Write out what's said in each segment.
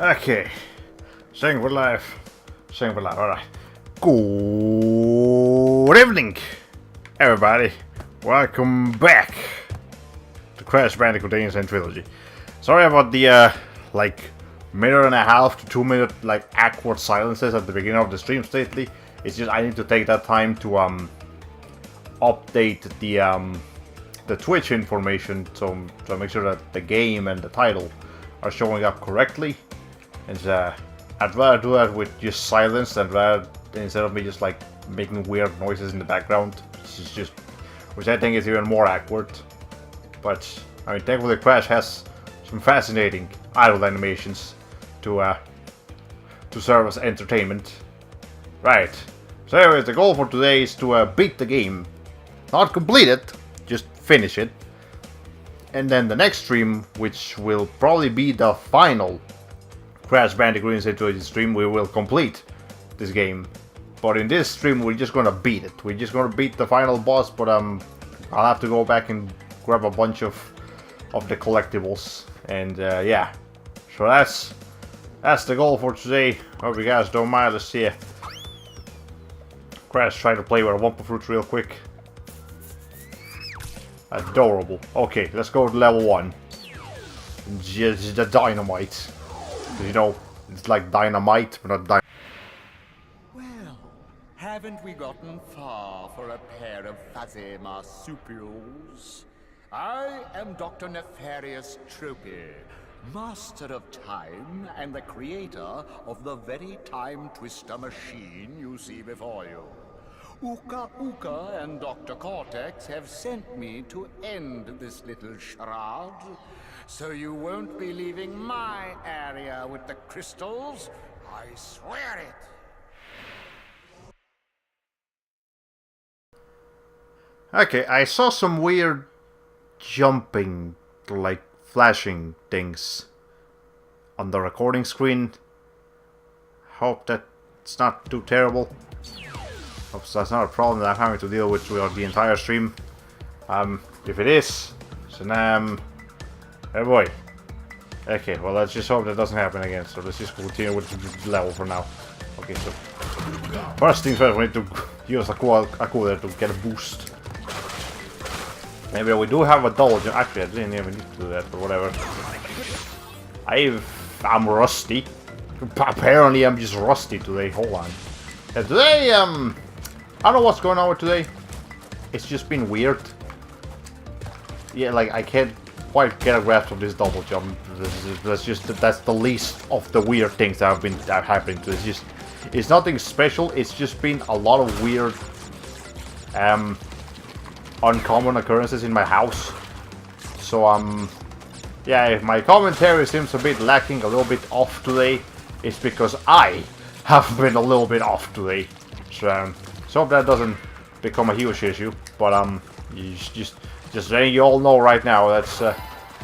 Okay. Saying we're live. Saying we're live. Alright. Good evening, everybody. Welcome back to Crash Bandicoot Sane Trilogy. Sorry about the, minute and a half to 2 minute, awkward silences at the beginning of the streams lately. It's just I need to take that time to, update the Twitch information to make sure that the game and the title are showing up correctly. And I'd rather do that with just silence instead of me just making weird noises in the background. Which I think is even more awkward. But I mean, thankfully Crash has some fascinating idle animations to serve as entertainment. Right. So anyways, the goal for today is to beat the game. Not complete it, just finish it. And then the next stream, which will probably be the final Crash Bandicoot Trilogy stream, we will complete this game. But in this stream, we're just gonna beat it. We're just gonna beat the final boss, but I'll have to go back and grab a bunch of the collectibles. And yeah, so that's the goal for today. Hope you guys don't mind. Let's see. Crash trying to play with a Wumpa Fruit real quick. Adorable. Okay, let's go to level 1. Just the dynamite. You know, it's like dynamite, but not dynamite. Well, haven't we gotten far for a pair of fuzzy marsupials? I am Dr. Nefarious Tropy, master of time and the creator of the very time twister machine you see before you. Uka Uka and Dr. Cortex have sent me to end this little charade, so you won't be leaving my area with the crystals. I swear it. Okay, I saw some weird jumping, flashing things on the recording screen. Hope that's not too terrible. Hope that's not a problem that I'm having to deal with throughout the entire stream. If it is, then oh boy. Okay, well let's just hope that doesn't happen again. So let's just continue with the level for now. Okay, so first things first, we need to use a cooler to get a boost. Maybe we do have a double jump. Actually, I didn't even need to do that, but whatever. I'm rusty. Apparently, I'm just rusty today. Hold on. And today, I don't know what's going on with today. It's just been weird. Yeah, I can't quite get a grasp of this double jump. That's the least of the weird things that have happened to it. It's nothing special. It's just been a lot of weird, uncommon occurrences in my house. So yeah, if my commentary seems a bit lacking, a little bit off today, it's because I have been a little bit off today. So hope that doesn't become a huge issue. But just letting you all know right now, that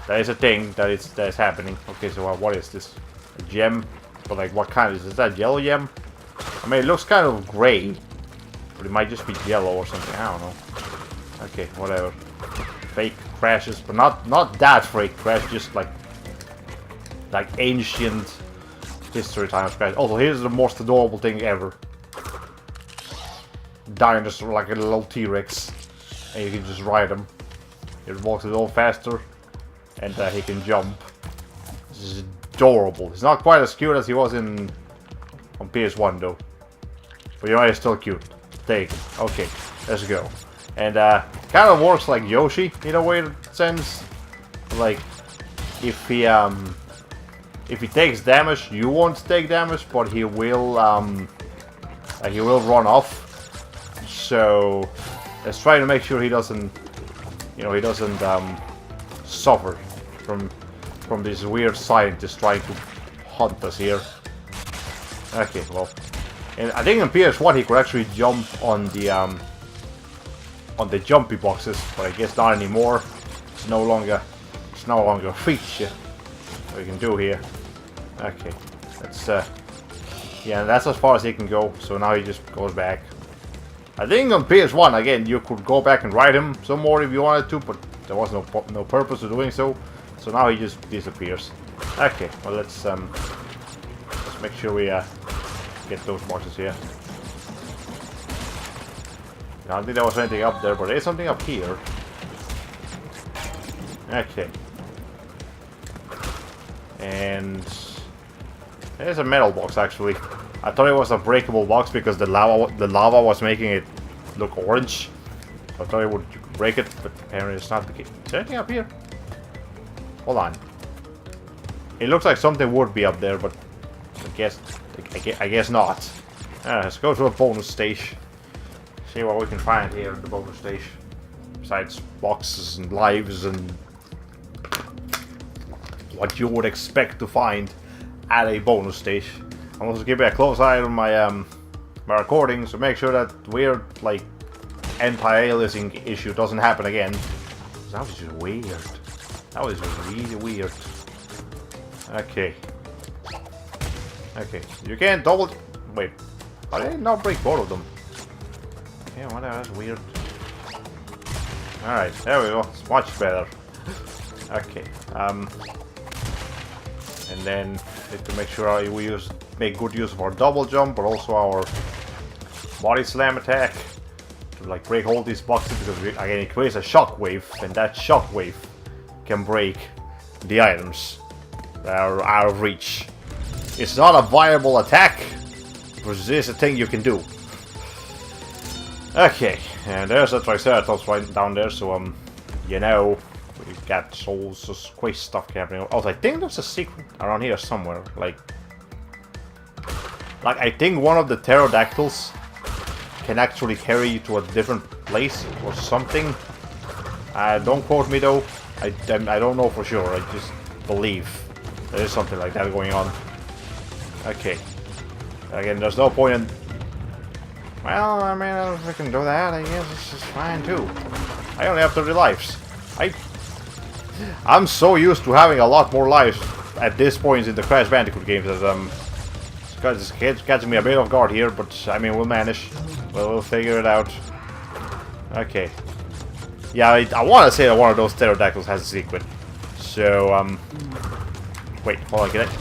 is a thing that is happening. Okay, so what is this? A gem? But what kind is that? Yellow gem? I mean, it looks kind of gray, but it might just be yellow or something. I don't know. Okay, whatever. Fake crashes, but not that fake crash, just like ancient history times crash. Also, here's the most adorable thing ever. Dinosaur, like a little T-Rex, and you can just ride him. It walks a little faster, and he can jump. This is adorable. He's not quite as cute as he was on PS1 though, but you know, he's still cute. Take it. Okay, let's go. And kind of works like Yoshi in a weird sense. Like if he takes damage, you won't take damage, but he will run off. So let's try to make sure he doesn't, suffer from this weird scientist trying to hunt us here. Okay, well, and I think in PS1 he could actually jump on the jumpy boxes, but I guess not anymore. It's no longer a feature we can do here. Okay, that's yeah, that's as far as he can go. So now he just goes back. I think on PS1 again you could go back and ride him some more if you wanted to, but there was no purpose to doing so. So now he just disappears. Okay, well let's make sure we get those boxes here. I don't think there was anything up there, but there's something up here. Okay. And there's a metal box actually. I thought it was a breakable box because the lava was making it look orange. I thought you could break it, but apparently it's not the case. Is there anything up here? Hold on. It looks like something would be up there, but I guess not. Let's go to a bonus stage. See what we can find here at the bonus stage. Besides boxes and lives and what you would expect to find at a bonus stage. I'm also keeping a close eye on my my recordings to make sure that weird like anti-aliasing issue doesn't happen again. That was just weird. That was really weird. Okay. Okay. You can't double. Wait. Why did I not break both of them? Yeah, whatever. That's weird. Alright, there we go. It's much better. Okay. And then need to make sure we make good use of our double jump, but also our body slam attack to like break all these boxes, because again it creates a shockwave, and that shockwave can break the items that are out of reach. It's not a viable attack, but it is a thing you can do. Okay, and there's a Triceratops right down there, so you know, we got all this crazy stuff happening. Also, I think there's a secret around here somewhere. Like I think one of the pterodactyls can actually carry you to a different place or something. Don't quote me though. I don't know for sure. I just believe there is something like that going on. Okay. Again, there's no point in. Well, I mean, if we can do that, I guess this is fine too. I only have 30 lives. I'm so used to having a lot more lives at this point in the Crash Bandicoot games that it's catching me a bit off guard here, but I mean, we'll manage. We'll figure it out. Okay. Yeah, I want to say that one of those pterodactyls has a secret. So, wait, hold on, get it?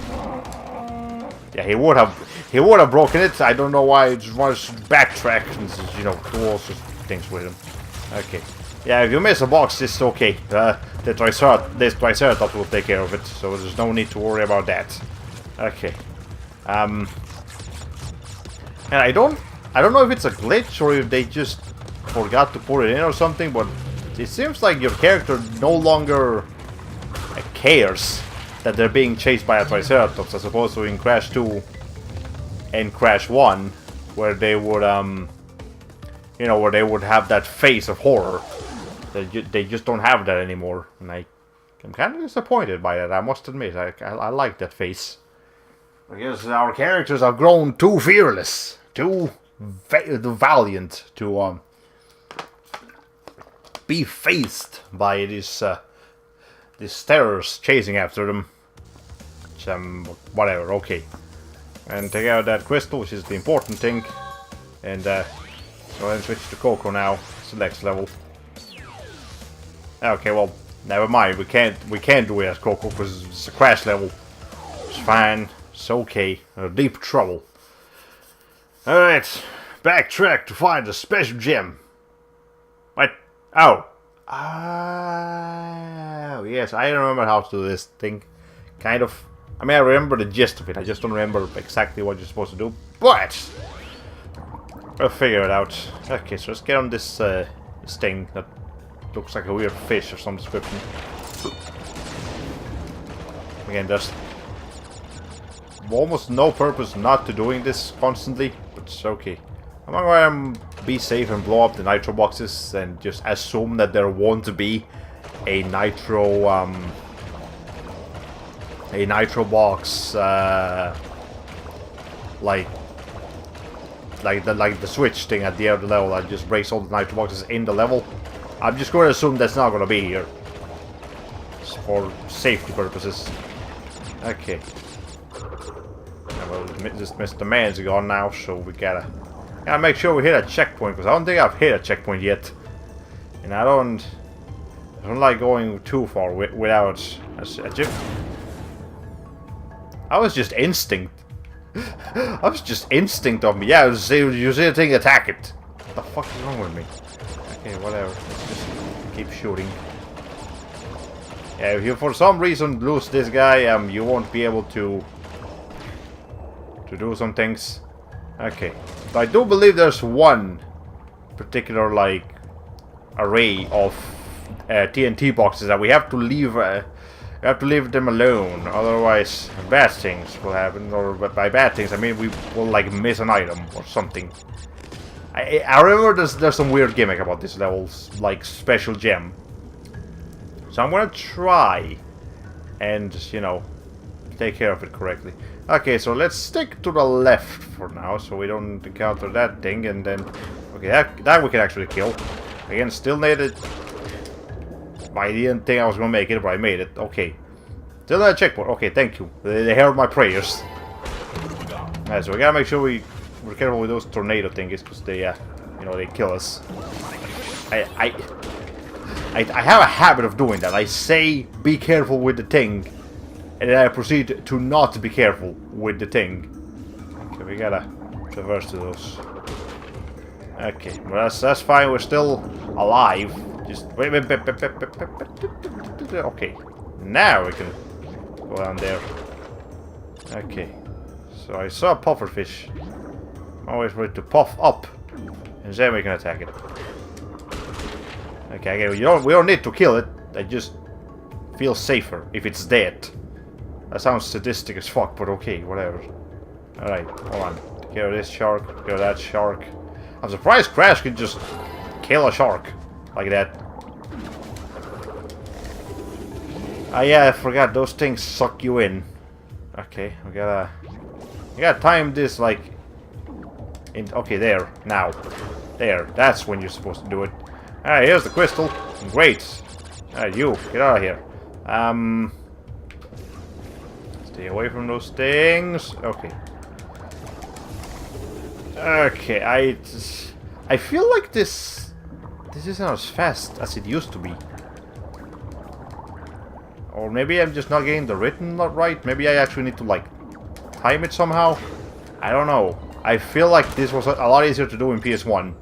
Yeah, he would have broken it. I don't know why. I just want to backtrack and, you know, do all sorts of things with him. Okay. Yeah, if you miss a box, it's okay. This Triceratops will take care of it, so there's no need to worry about that. Okay. And I don't know if it's a glitch or if they just forgot to put it in or something, but it seems like your character no longer cares that they're being chased by a Triceratops, as opposed to in Crash 2 and Crash 1, where they would, you know, where they would have that face of horror. They just don't have that anymore, and I'm kind of disappointed by that, I must admit. I like that face. I guess our characters have grown too fearless, too valiant to be faced by these terrors chasing after them. Whatever, okay. And take out that crystal, which is the important thing. And go ahead and switch to Coco now. It's the next level. Okay, well, never mind. We can't do it as Coco because it's a Crash level. It's fine. It's okay. We're in deep trouble. Alright. Backtrack to find the special gem. What? Oh. Yes, I remember how to do this thing. Kind of. I mean, I remember the gist of it. I just don't remember exactly what you're supposed to do. But we'll figure it out. Okay, so let's get on this thing that looks like a weird fish of some description. Again, there's almost no purpose not to doing this constantly, but it's okay. I'm gonna be safe and blow up the nitro boxes and just assume that there won't be a nitro box like the switch thing at the end of the level that just breaks all the nitro boxes in the level. I'm just going to assume that's not going to be here for safety purposes. Okay. Well, just Mr. Man's gone now, so we gotta make sure we hit a checkpoint, because I don't think I've hit a checkpoint yet, and I don't like going too far without a chip. I was just instinct. That was just instinct of me. Yeah, you see a thing, attack it. What the fuck is wrong with me? Okay, whatever. Let's just keep shooting. Yeah, if you for some reason lose this guy, you won't be able to do some things. Okay, so I do believe there's one particular like array of TNT boxes that we have to leave. We have to leave them alone, otherwise bad things will happen. Or by bad things, I mean we will like miss an item or something. I remember there's some weird gimmick about this level's like special gem. So I'm gonna try and, you know, take care of it correctly. Okay, so let's stick to the left for now, so we don't encounter that thing, and then... Okay, that we can actually kill. Again, still needed... I didn't think I was gonna make it, but I made it. Okay. Still not a checkpoint. Okay, thank you. They heard my prayers. Alright, so we gotta make sure we're careful with those tornado thingies, because they, you know, they kill us. I have a habit of doing that. I say, be careful with the thing, and then I proceed to not be careful with the thing. Okay, we gotta traverse to those. Okay, well that's fine. We're still alive. Just wait. Okay, now we can go down there. Okay, so I saw a pufferfish. I'm always ready to puff up, and then we can attack it. Okay, we don't need to kill it. I just feel safer if it's dead. That sounds sadistic as fuck, but okay, whatever. Alright, hold on. Take care of this shark, take care of that shark. I'm surprised Crash could just kill a shark like that. Ah yeah, I forgot, those things suck you in. Okay, we gotta time this like okay, there, now. There, that's when you're supposed to do it. Alright, here's the crystal. Great. Alright, you, get out of here. Stay away from those things. Okay. Okay, I feel like this isn't as fast as it used to be. Or maybe I'm just not getting the rhythm right. Maybe I actually need to like time it somehow. I don't know. I feel like this was a lot easier to do in PS1.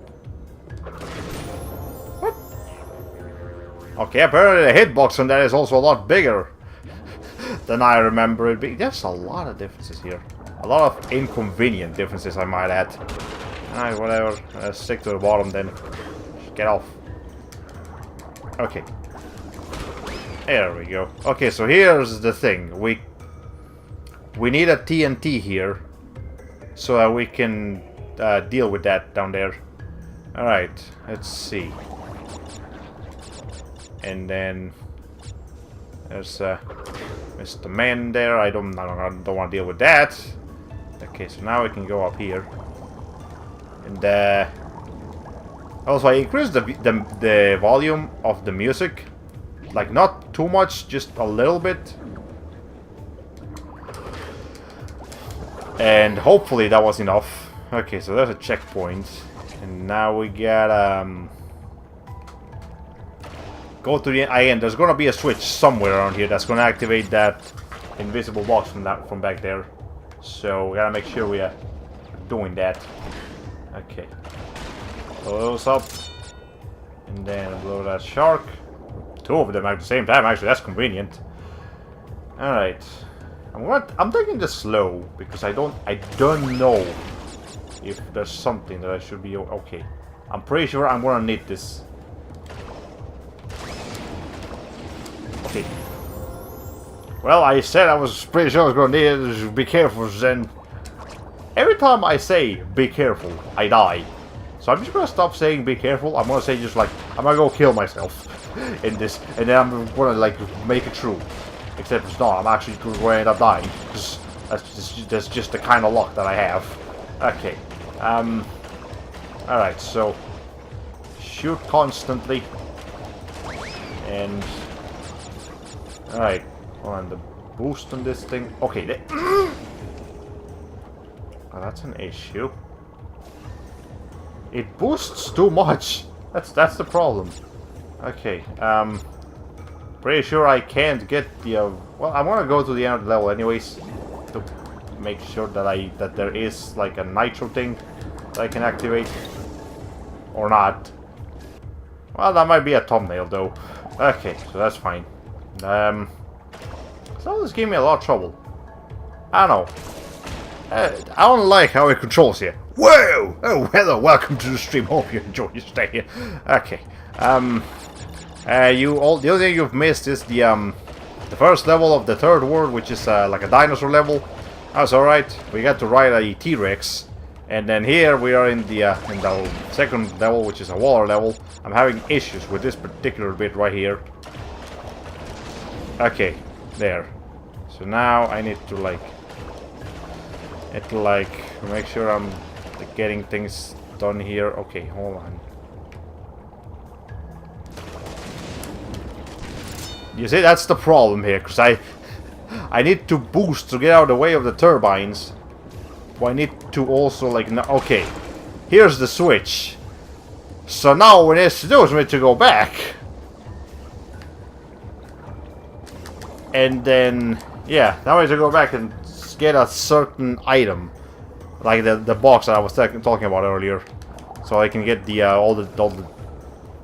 What? Okay, apparently the hitbox on that is also a lot bigger than I remember it being. There's a lot of differences here. A lot of inconvenient differences, I might add. Alright, whatever. Let's stick to the bottom then. Just get off. Okay. There we go. Okay, so here's the thing. We need a TNT here, so that we can deal with that down there. Alright, let's see. And then there's Mr. Man there. I don't want to deal with that. Okay, so now we can go up here. And also I increased the volume of the music. Like not too much, just a little bit. And hopefully that was enough. Okay, so there's a checkpoint. And now we got go to the end. There's gonna be a switch somewhere around here that's gonna activate that invisible box from back there. So we gotta make sure we are doing that. Okay. Blow those up. And then blow that shark. Two of them at the same time, actually, that's convenient. Alright. I'm taking this slow because I don't know if there's something that I should be okay. I'm pretty sure I'm gonna need this. Okay. Well, I said I was pretty sure I was gonna need it. Be careful, then. Every time I say be careful, I die. So I'm just gonna stop saying be careful. I'm gonna say just like I'm gonna go kill myself in this, and then I'm gonna like make it true. Except it's not. I'm actually going to end up dying. That's just the kind of luck that I have. Okay. Alright, so shoot constantly. And alright. Hold on, the boost on this thing. Okay, oh, that's an issue. It boosts too much. That's the problem. Okay, pretty sure I can't get the... well, I'm gonna go to the end of the level anyways to make sure that there is like a nitro thing that I can activate. Or not. Well, that might be a thumbnail though. Okay, so that's fine. So this gave me a lot of trouble. I don't know. I don't like how it controls here. Whoa! Oh, hello, welcome to the stream. Hope you enjoy your stay here. Okay. The only thing you've missed is the first level of the third world, which is like a dinosaur level. That's alright. We got to ride a T-Rex. And then here we are in the second level, which is a water level. I'm having issues with this particular bit right here. Okay, there. So now I need to like make sure I'm getting things done here. Okay, hold on. You see, that's the problem here, because I need to boost to get out of the way of the turbines. But I need to also like okay, here's the switch. So now what it has to do is we need to go back. And then yeah, now I have to go back and get a certain item. Like the box that I was talking about earlier. So I can get the all the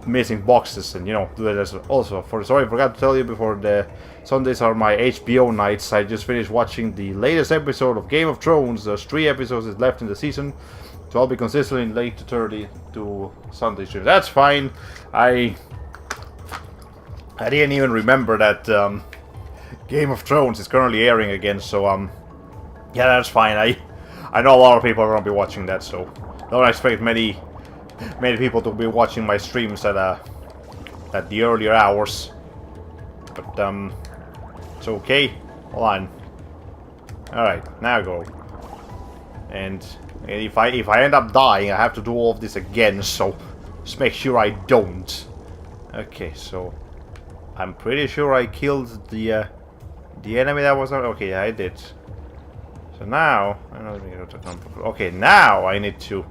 missing boxes and, you know, do that as also. Sorry, I forgot to tell you before, the Sundays are my HBO nights. I just finished watching the latest episode of Game of Thrones. There's 3 episodes left in the season, so I'll be consistently late to 30 to Sunday streams. That's fine. I didn't even remember that Game of Thrones is currently airing again, so yeah, that's fine. I know a lot of people are gonna be watching that, so don't expect many people to be watching my streams at the earlier hours. But it's okay. Hold on. Alright, now go. And if I end up dying, I have to do all of this again, so just make sure I don't. Okay, so I'm pretty sure I killed the enemy that was on. Okay, yeah, I did. So now okay, now I need to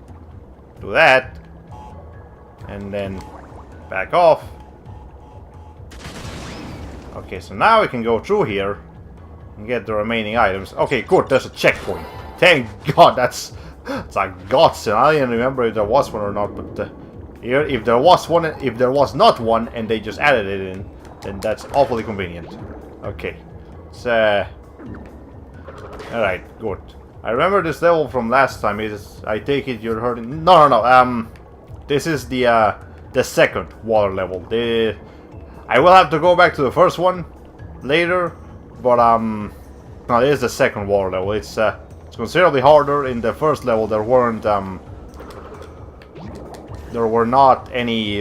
do that. And then back off. Okay, so now we can go through here and get the remaining items. Okay, good, there's a checkpoint. Thank God, it's a godsend. I didn't remember if there was one or not, but here, if there was not one and they just added it in, then that's awfully convenient. Okay, so alright, good. I remember this level from last time. I take it you're hurting. No. This is the second water level. I will have to go back to the first one later, but no, this is the second water level. It's considerably harder. In the first level, there were not any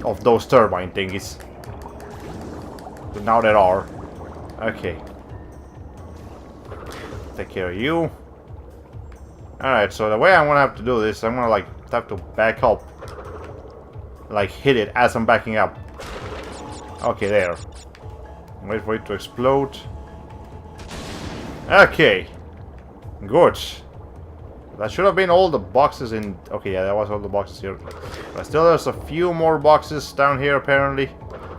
of those turbine thingies, but now there are. Okay, take care of you. All right. So the way I'm gonna have to do this, I'm gonna like have to back up. Like hit it as I'm backing up. Okay, there. Wait for it to explode. Okay. Good. That should have been all the boxes in. Okay, yeah, that was all the boxes here. But still, there's a few more boxes down here apparently.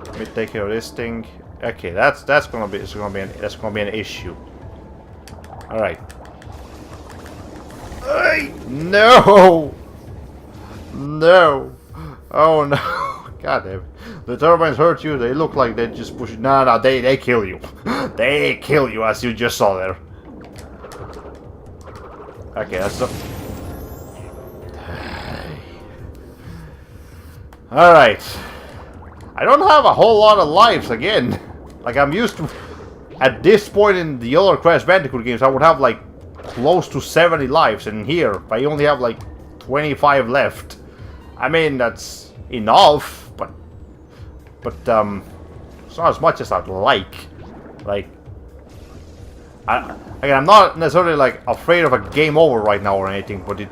Let me take care of this thing. Okay, that's gonna be an issue. All right. No. No. Oh no. God damn it. The turbines hurt you, they look like they just push you. No, they kill you. They kill you, as you just saw there. Okay, that's the... Alright. I don't have a whole lot of lives again. Like, I'm used to... At this point in the other Crash Bandicoot games, I would have like close to 70 lives, and here I only have like 25 left. I mean, that's enough, but it's not as much as I'd like. Like, I'm not necessarily like afraid of a game over right now or anything, but it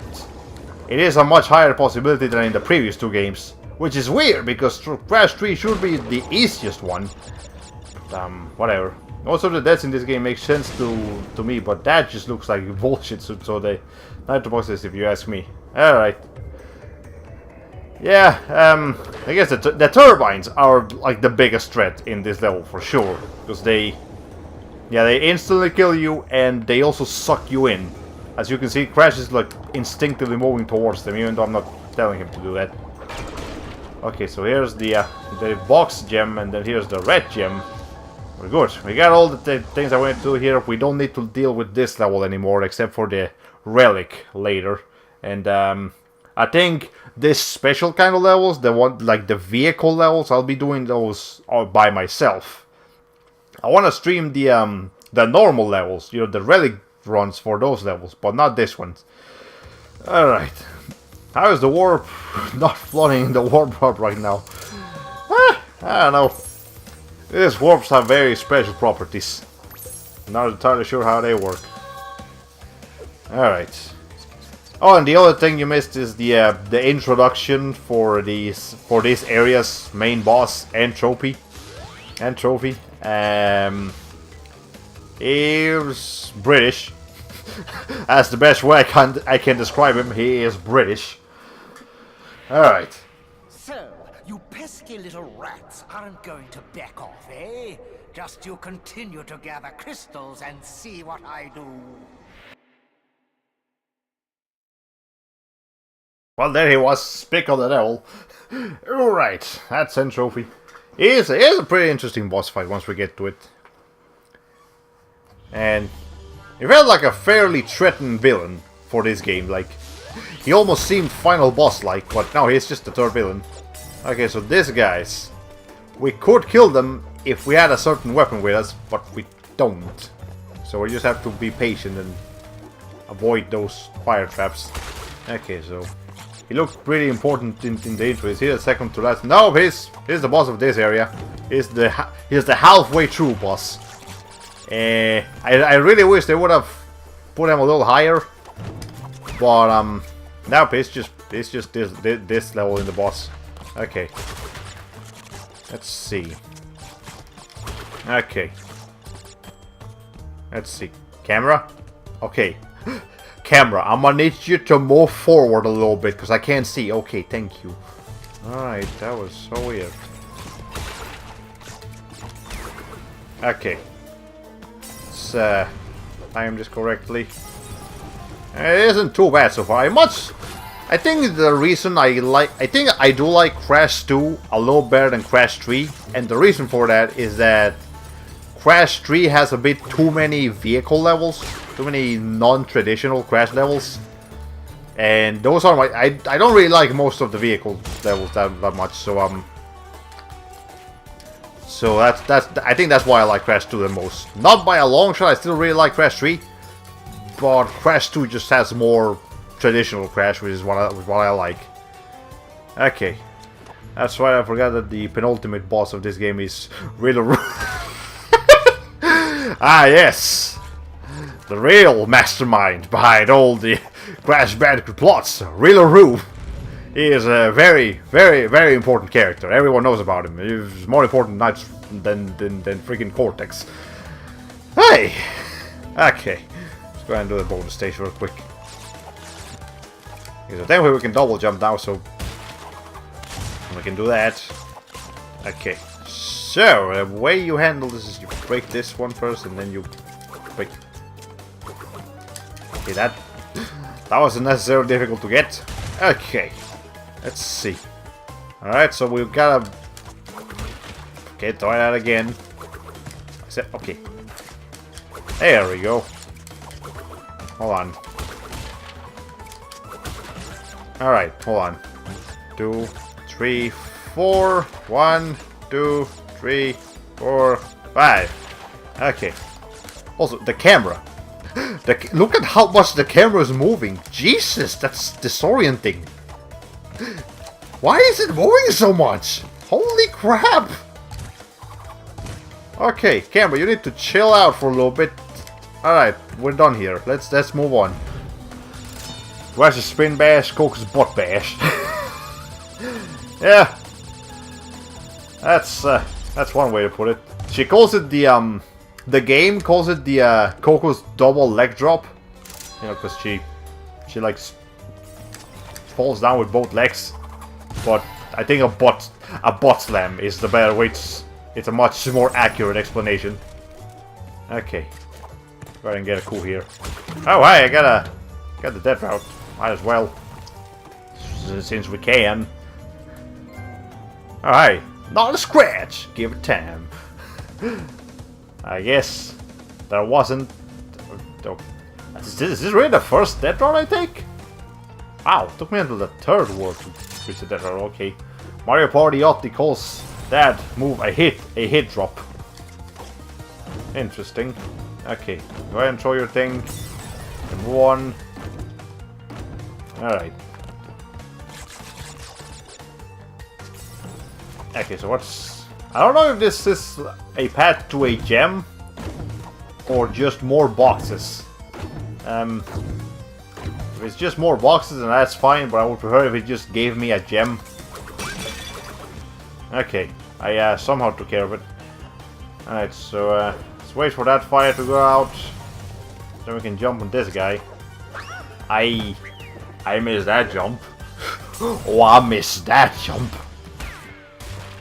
is a much higher possibility than in the previous 2 games, which is weird because Crash 3 should be the easiest one. But, whatever. Most of the deaths in this game make sense to me, but that just looks like bullshit. So the nitro boxes, if you ask me. All right. Yeah, I guess the turbines are like the biggest threat in this level for sure, because they Yeah, they instantly kill you, and they also suck you in. As you can see, Crash is like instinctively moving towards them, even though I'm not telling him to do that. Okay, so here's the box gem, and then here's the red gem. We're good. We got all the things I wanted to do here. We don't need to deal with this level anymore, except for the relic later. And I think this special kind of levels, the one like the vehicle levels, I'll be doing those all by myself. I want to stream the normal levels, you know, the relic runs for those levels, but not this one. All right. How is the warp not flooding the warp hub right now? I don't know. These warps have very special properties. Not entirely sure how they work. Alright. Oh, and the other thing you missed is the introduction for this area's main boss and trophy. He's British. That's the best way I can describe him. He is British. Alright. So, you pesky little rats aren't going to back off, eh? Just you continue to gather crystals and see what I do. Well, there he was, Pickle the Devil. Alright, that's Sane trophy. It is a pretty interesting boss fight once we get to it. And he felt like a fairly threatened villain for this game. Like, he almost seemed final boss-like, but now he's just the third villain. Okay, so these guys, we could kill them if we had a certain weapon with us, but we don't. So we just have to be patient and avoid those fire traps. Okay, so he looked pretty important in the intro. Is he the second to last? No, he's the boss of this area. He's the halfway through boss. I really wish they would have put him a little higher, but now it's just this level in the boss. Okay, let's see. Okay, let's see. Camera. Okay, camera. I'm gonna need you to move forward a little bit because I can't see. Okay, thank you. All right, that was so weird. Okay. Time this correctly. It isn't too bad so far. I think the reason I think I do like Crash 2 a little better than Crash 3, and the reason for that is that Crash 3 has a bit too many vehicle levels, too many non-traditional Crash levels, and those are I don't really like most of the vehicle levels that much. So I think that's why I like Crash 2 the most. Not by a long shot, I still really like Crash 3. But Crash 2 just has more traditional Crash, which is what I like. Okay. That's right, I forgot that the penultimate boss of this game is Riddle. Ah, yes! The real mastermind behind all the Crash Bandicoot plots, Riddle. He is a very, very, very important character. Everyone knows about him. He's more important than freaking Cortex. Hey! Okay. Let's go ahead and do the bonus stage real quick. Okay, so then we can double jump now, so we can do that. Okay. So, the way you handle this is you break this one first, and then you break. Okay, that wasn't necessarily difficult to get. Okay. Let's see. Alright, so we've got to... Okay, try that again. Okay. There we go. Hold on. Alright, hold on. 2, 3, 4. 1, 2, 3, 4, 5. Okay. Also, the camera. Look at how much the camera is moving. Jesus, that's disorienting. Why is it moving so much? Holy crap! Okay, camera, you need to chill out for a little bit. Alright, we're done here. Let's move on. Where's the spin bash? Coke's butt bash. Yeah. That's one way to put it. She calls it the game calls it the Coco's double leg drop. You know, because she likes falls down with both legs, but I think a butt slam is the better way. It's a much more accurate explanation. Okay. Go ahead and get a coup here. Oh, hey, I got the death route. Might as well. Since we can. Alright. Not a scratch. Give it time. I guess there wasn't... Is this really the first death route I take? Wow, it took me until the third world to reach the death route. Okay. Mario Party Yachty calls that move a hit drop. Interesting. Okay, go ahead and throw your thing. And move on. Alright. Okay, so what's... I don't know if this is a path to a gem or just more boxes. If it's just more boxes, then that's fine, but I would prefer if it just gave me a gem. Okay, I somehow took care of it. Alright, so let's wait for that fire to go out. Then we can jump on this guy. I missed that jump. Oh, I missed that jump.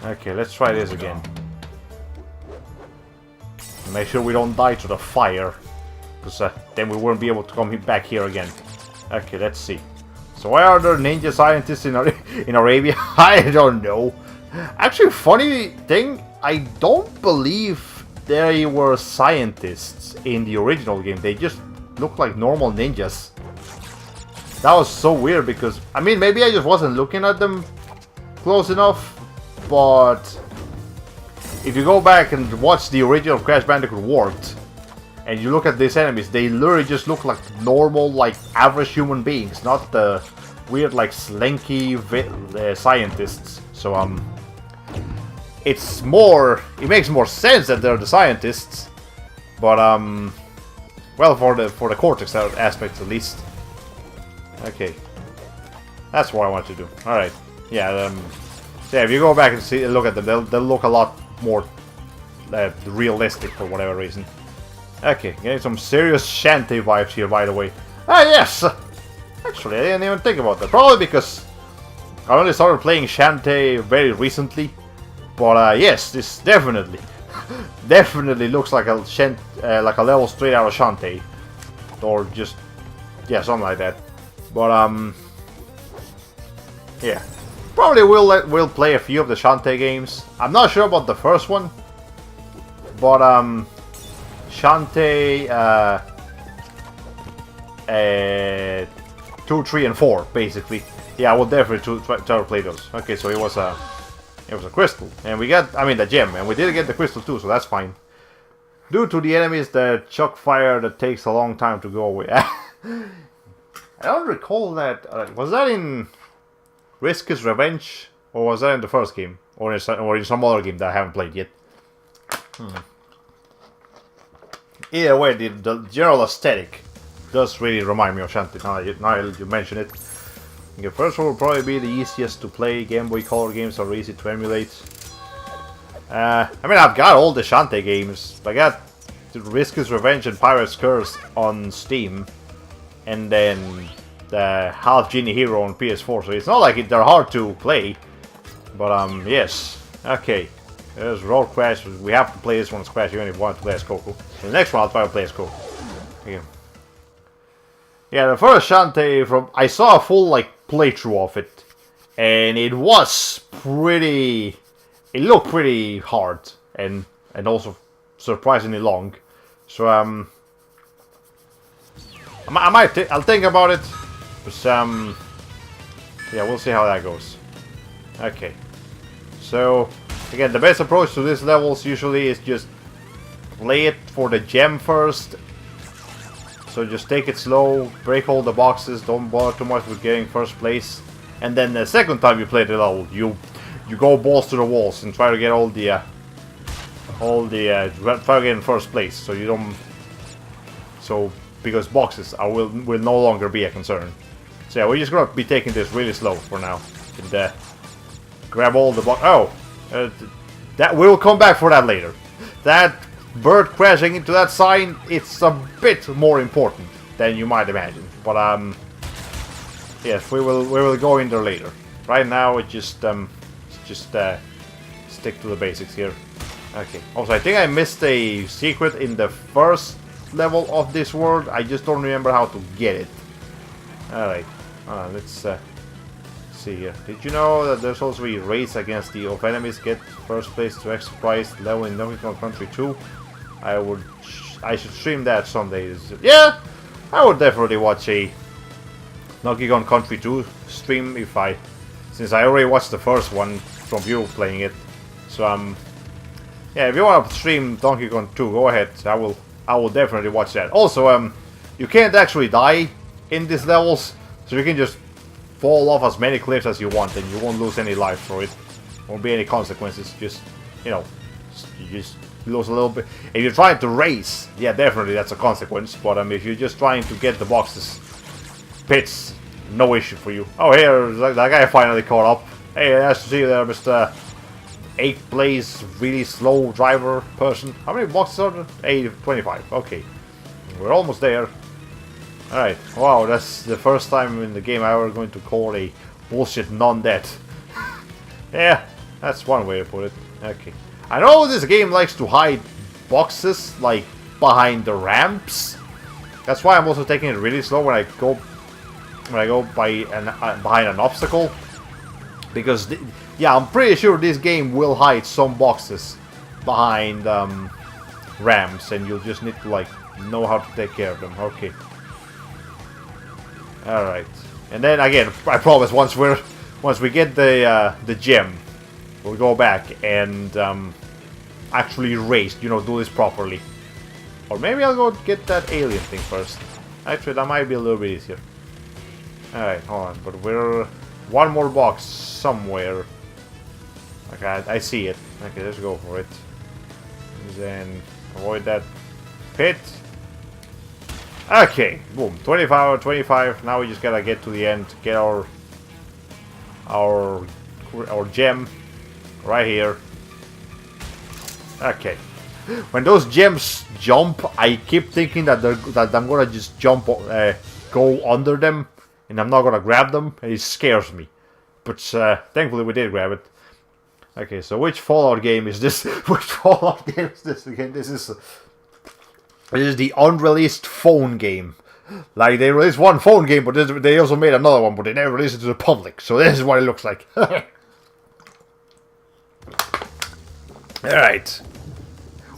Okay, let's try this again. Make sure we don't die to the fire. Because then we won't be able to come back here again. Okay, let's see. So why are there ninja scientists in Arabia? I don't know. Actually, funny thing, I don't believe they were scientists in the original game. They just look like normal ninjas. That was so weird because, I mean, maybe I just wasn't looking at them close enough. But if you go back and watch the original Crash Bandicoot Warped, and you look at these enemies, they literally just look like normal, like average human beings, not the weird, like slinky scientists. So it makes more sense that they're the scientists, but well, for the Cortex aspects at least. Okay, that's what I want to do. All right, yeah. So yeah, if you go back and look at them, they'll look a lot more realistic for whatever reason. Okay, getting some serious Shantae vibes here, by the way. Ah, yes! Actually, I didn't even think about that. Probably because I only started playing Shantae very recently. But yes, this definitely looks like a level straight out of Shantae. Or just, yeah, something like that. But, yeah. Probably we'll play a few of the Shantae games. I'm not sure about the first one. But, Shantae 2, 3, and 4, basically. Yeah, I will definitely try to play those. Okay, so it was a crystal, and we got, I mean, the gem, and we did get the crystal too, so that's fine. Due to the enemies, the chuck fire that takes a long time to go away. I don't recall that. Was that in Risk's Revenge, or was that in the first game, or in some other game that I haven't played yet? Either way, the general aesthetic does really remind me of Shantae, now you mention it. Okay, first one will probably be the easiest to play. Game Boy Color games are easy to emulate. I mean, I've got all the Shantae games. I got Risk's Revenge and Pirate's Curse on Steam. And then the Half Genie Hero on PS4, so it's not like they're hard to play. But, yes. Okay. There's Road Crash. We have to play this one as Crash, even if we want to play as Coco. So the next one I'll try to play as Coco. Okay. Yeah, the first Shantae I saw a full, like, playthrough of it. And it was pretty... It looked pretty hard. And also surprisingly long. So, I'll think about it. But, yeah, we'll see how that goes. Okay. So... Again, the best approach to these levels usually is just play it for the gem first. So just take it slow, break all the boxes, don't bother too much with getting first place. And then the second time you play the level, you go balls to the walls and try to get try to get in first place. So you don't, because boxes will no longer be a concern. So yeah, we're just gonna be taking this really slow for now. And, grab all the boxes. That we'll come back for that later. That bird crashing into that sign, it's a bit more important than you might imagine. But yes, we will go in there later. Right now, it just stick to the basics here. Okay. Also, I think I missed a secret in the first level of this world. I just don't remember how to get it. Alright. Let's see here. Did you know that there's also a race against the of enemies get first place to extra prize level in Donkey Kong Country 2? I should stream that someday. Yeah! I would definitely watch a Donkey Kong Country 2 stream since I already watched the first one from you playing it. So yeah, if you want to stream Donkey Kong 2, go ahead. I will definitely watch that. Also, you can't actually die in these levels, so you can just fall off as many cliffs as you want, and you won't lose any life for it. Won't be any consequences. Just, you know, you just lose a little bit. If you're trying to race, yeah, definitely that's a consequence. But if you're just trying to get the boxes, pits, no issue for you. Oh, here, that guy finally caught up. Hey, nice to see you there, Mr. 8th place, really slow driver person. How many boxes are there? 25. Okay, we're almost there. Alright, wow, that's the first time in the game I was going to call a bullshit non-death. Yeah, that's one way to put it. Okay. I know this game likes to hide boxes, like, behind the ramps. That's why I'm also taking it really slow when I go behind an obstacle. Because, yeah, I'm pretty sure this game will hide some boxes behind ramps, and you'll just need to, like, know how to take care of them. Okay. Alright. And then again, I promise once we get the gem, we'll go back and actually race, you know, do this properly. Or maybe I'll go get that alien thing first. Actually, that might be a little bit easier. Alright, hold on, but we're one more box somewhere. Okay, I see it. Okay, let's go for it. Then avoid that pit. Okay, boom, 25. Now we just gotta get to the end, get our gem right here. Okay, when those gems jump, I keep thinking that I'm gonna just jump, go under them, and I'm not gonna grab them. And it scares me, but thankfully we did grab it. Okay, so which Fallout game is this? Which Fallout game is this again? This is the unreleased phone game. Like, they released one phone game, but they also made another one, but they never released it to the public. So this is what it looks like. Alright.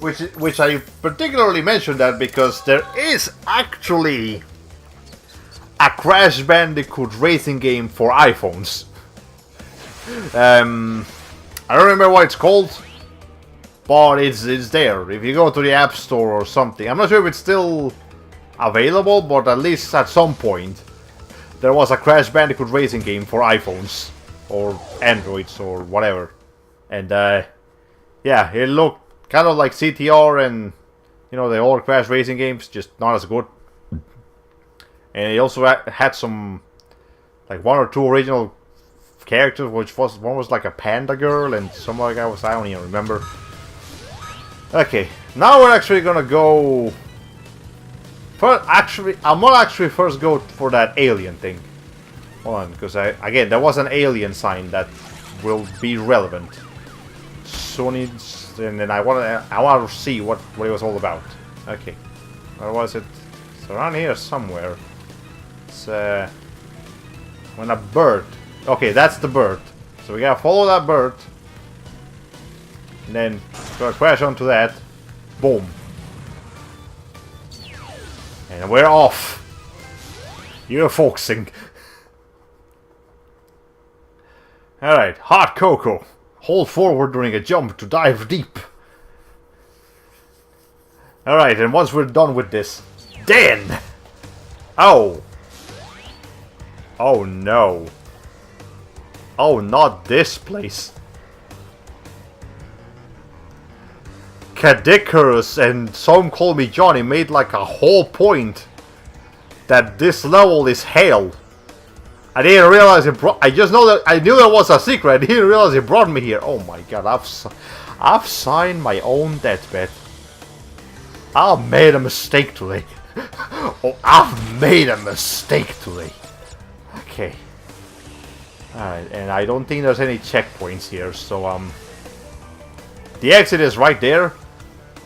Which I particularly mentioned that because there is actually a Crash Bandicoot racing game for iPhones. I don't remember what it's called, but it's there. If you go to the App Store or something, I'm not sure if it's still available, but at least at some point there was a Crash Bandicoot racing game for iPhones or Androids or whatever. And yeah, it looked kind of like CTR and, you know, the old Crash racing games, just not as good. And it also had some, like, one or two original characters, which was one was like a panda girl and some other guy was, I don't even remember. Okay, now we're actually gonna go. I'm gonna actually first go for that alien thing. Hold on, because again there was an alien sign that will be relevant. And then I want to see what it was all about. Okay, where was it? It's around here somewhere. It's when a bird. Okay, that's the bird. So we gotta follow that bird. And then gonna crash onto that. Boom. And we're off. You're focusing. Alright, hot cocoa. Hold forward during a jump to dive deep. Alright, and once we're done with this, then. Oh. Oh no. Oh, not this place. Cadicarus and Some Call Me Johnny made like a whole point that this level is hell. I didn't realize it I just know that I knew there was a secret. I didn't realize it brought me here. Oh my god, I've signed my own deathbed. I made a mistake today. Oh, I've made a mistake today. Okay. Alright, and I don't think there's any checkpoints here, so The exit is right there.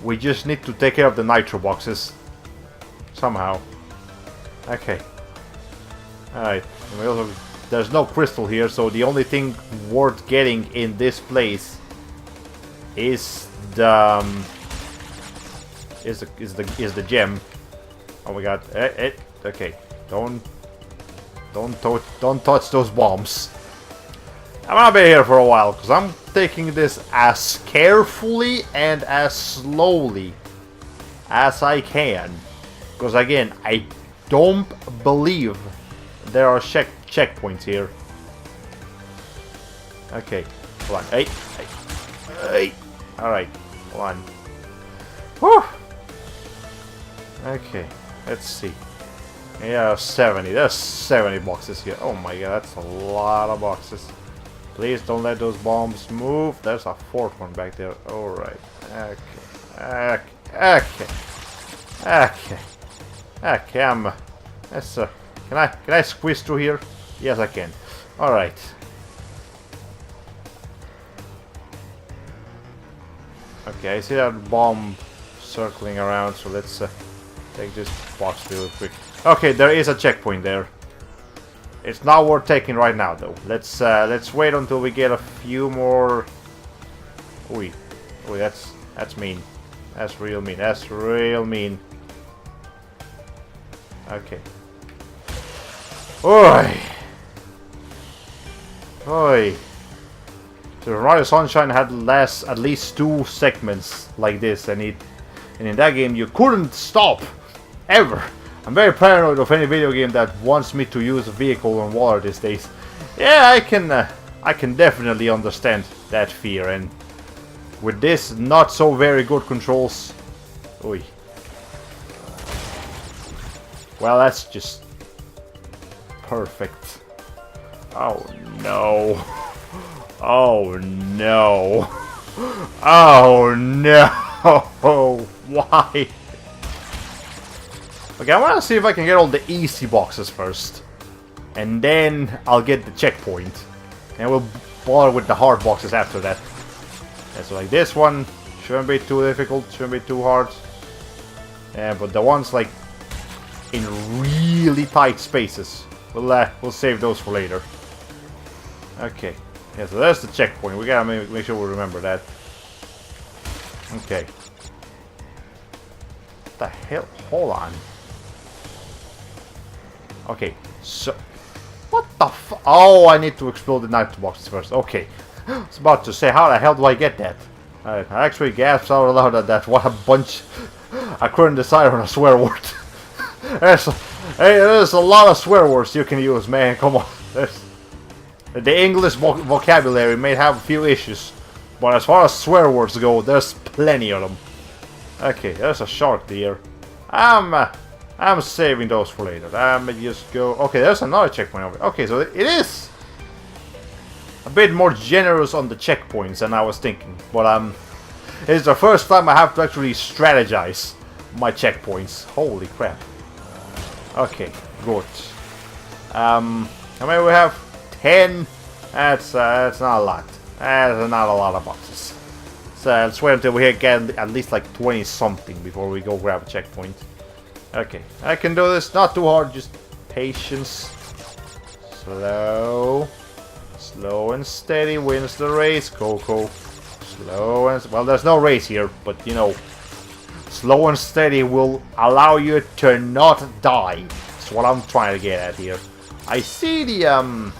We just need to take care of the nitro boxes. Somehow. Okay. Alright. There's no crystal here, so the only thing worth getting in this place is the gem. Oh my god. Okay. Don't touch those bombs. I'm gonna be here for a while because I'm taking this as carefully and as slowly as I can. Because again, I don't believe there are checkpoints here. Okay, hold on. Hey. Alright, hold on. Whew. Okay, let's see. Yeah, 70. There's 70 boxes here. Oh my god, that's a lot of boxes. Please don't let those bombs move. There's a fourth one back there. Alright. Okay. Let's can I squeeze through here? Yes, I can. Alright. Okay, I see that bomb circling around, so let's take this box real quick. Okay, there is a checkpoint there. It's not worth taking right now, though. Let's wait until we get a few more. Ooh, that's mean. That's real mean. That's real mean. Okay. Oi! Oi! So Mario Sunshine had at least 2 segments like this, and in that game you couldn't stop ever. I'm very paranoid of any video game that wants me to use a vehicle on water these days. Yeah, I can definitely understand that fear, and with this not so very good controls. Oi. Well, that's just perfect. Oh no. Oh no. Oh no. Why? Okay, I want to see if I can get all the easy boxes first. And then I'll get the checkpoint. And we'll bother with the hard boxes after that. Yeah, so like this one shouldn't be too difficult, shouldn't be too hard. Yeah, but the ones like in really tight spaces, we'll save those for later. Okay. Yeah, so there's the checkpoint. We gotta make sure we remember that. Okay. What the hell? Hold on. Okay, so... What the f... Oh, I need to explode the nitro boxes first. Okay. I was about to say, how the hell do I get that? I actually gasped out loud at that. What a bunch... I couldn't decide on a swear word. There's a lot of swear words you can use, man. Come on. The English vocabulary may have a few issues. But as far as swear words go, there's plenty of them. Okay, there's a shark there. I'm saving those for later. Just go. Okay, there's another checkpoint over. Okay, so it is a bit more generous on the checkpoints than I was thinking. But it's the first time I have to actually strategize my checkpoints. Holy crap. Okay, good. How many we have? 10. That's not a lot. That's not a lot of boxes. So let's wait until we get at least like 20 something before we go grab a checkpoint. Okay, I can do this. Not too hard, just patience. Slow and steady wins the race, Coco. Slow and... Well, there's no race here, but you know, slow and steady will allow you to not die. That's what I'm trying to get at here. I see the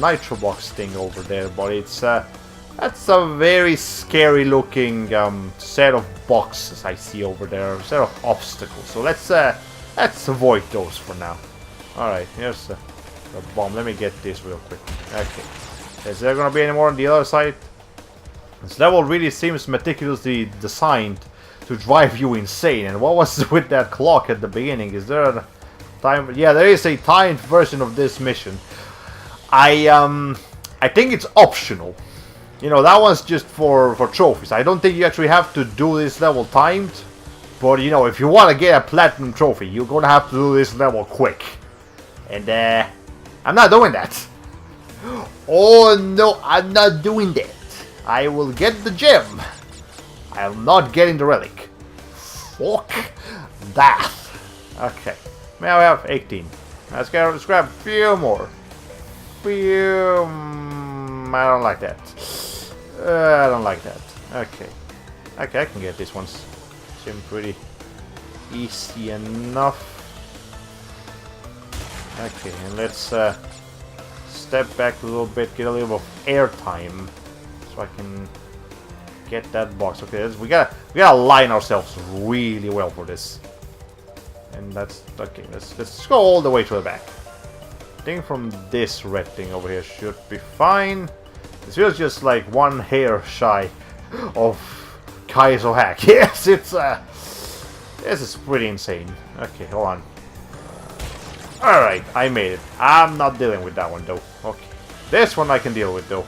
nitro box thing over there, but it's that's a very scary looking set of boxes I see over there, a set of obstacles. So let's avoid those for now. Alright, here's the bomb. Let me get this real quick. Okay. Is there gonna be any more on the other side? This level really seems meticulously designed to drive you insane. And what was with that clock at the beginning? Is there a time? Yeah, there is a timed version of this mission. I think it's optional. You know, that one's just for trophies. I don't think you actually have to do this level timed. But, you know, if you want to get a platinum trophy, you're going to have to do this level quick. And, I'm not doing that. Oh, no, I'm not doing that. I will get the gem. I'm not getting the relic. Fuck that. Okay. Now we have 18. Let's grab a few more. I don't like that. I don't like that. Okay. Okay, I can get this one. Seem pretty easy enough. Okay, and let's step back a little bit, get a little bit of air time, so I can get that box. Okay, we gotta line ourselves really well for this. And that's okay. Let's go all the way to the back. I think from this red thing over here should be fine. This feels just like one hair shy of Kaizo hack. Yes, it's this is pretty insane. Okay, hold on. Alright, I made it. I'm not dealing with that one though. Okay. This one I can deal with though.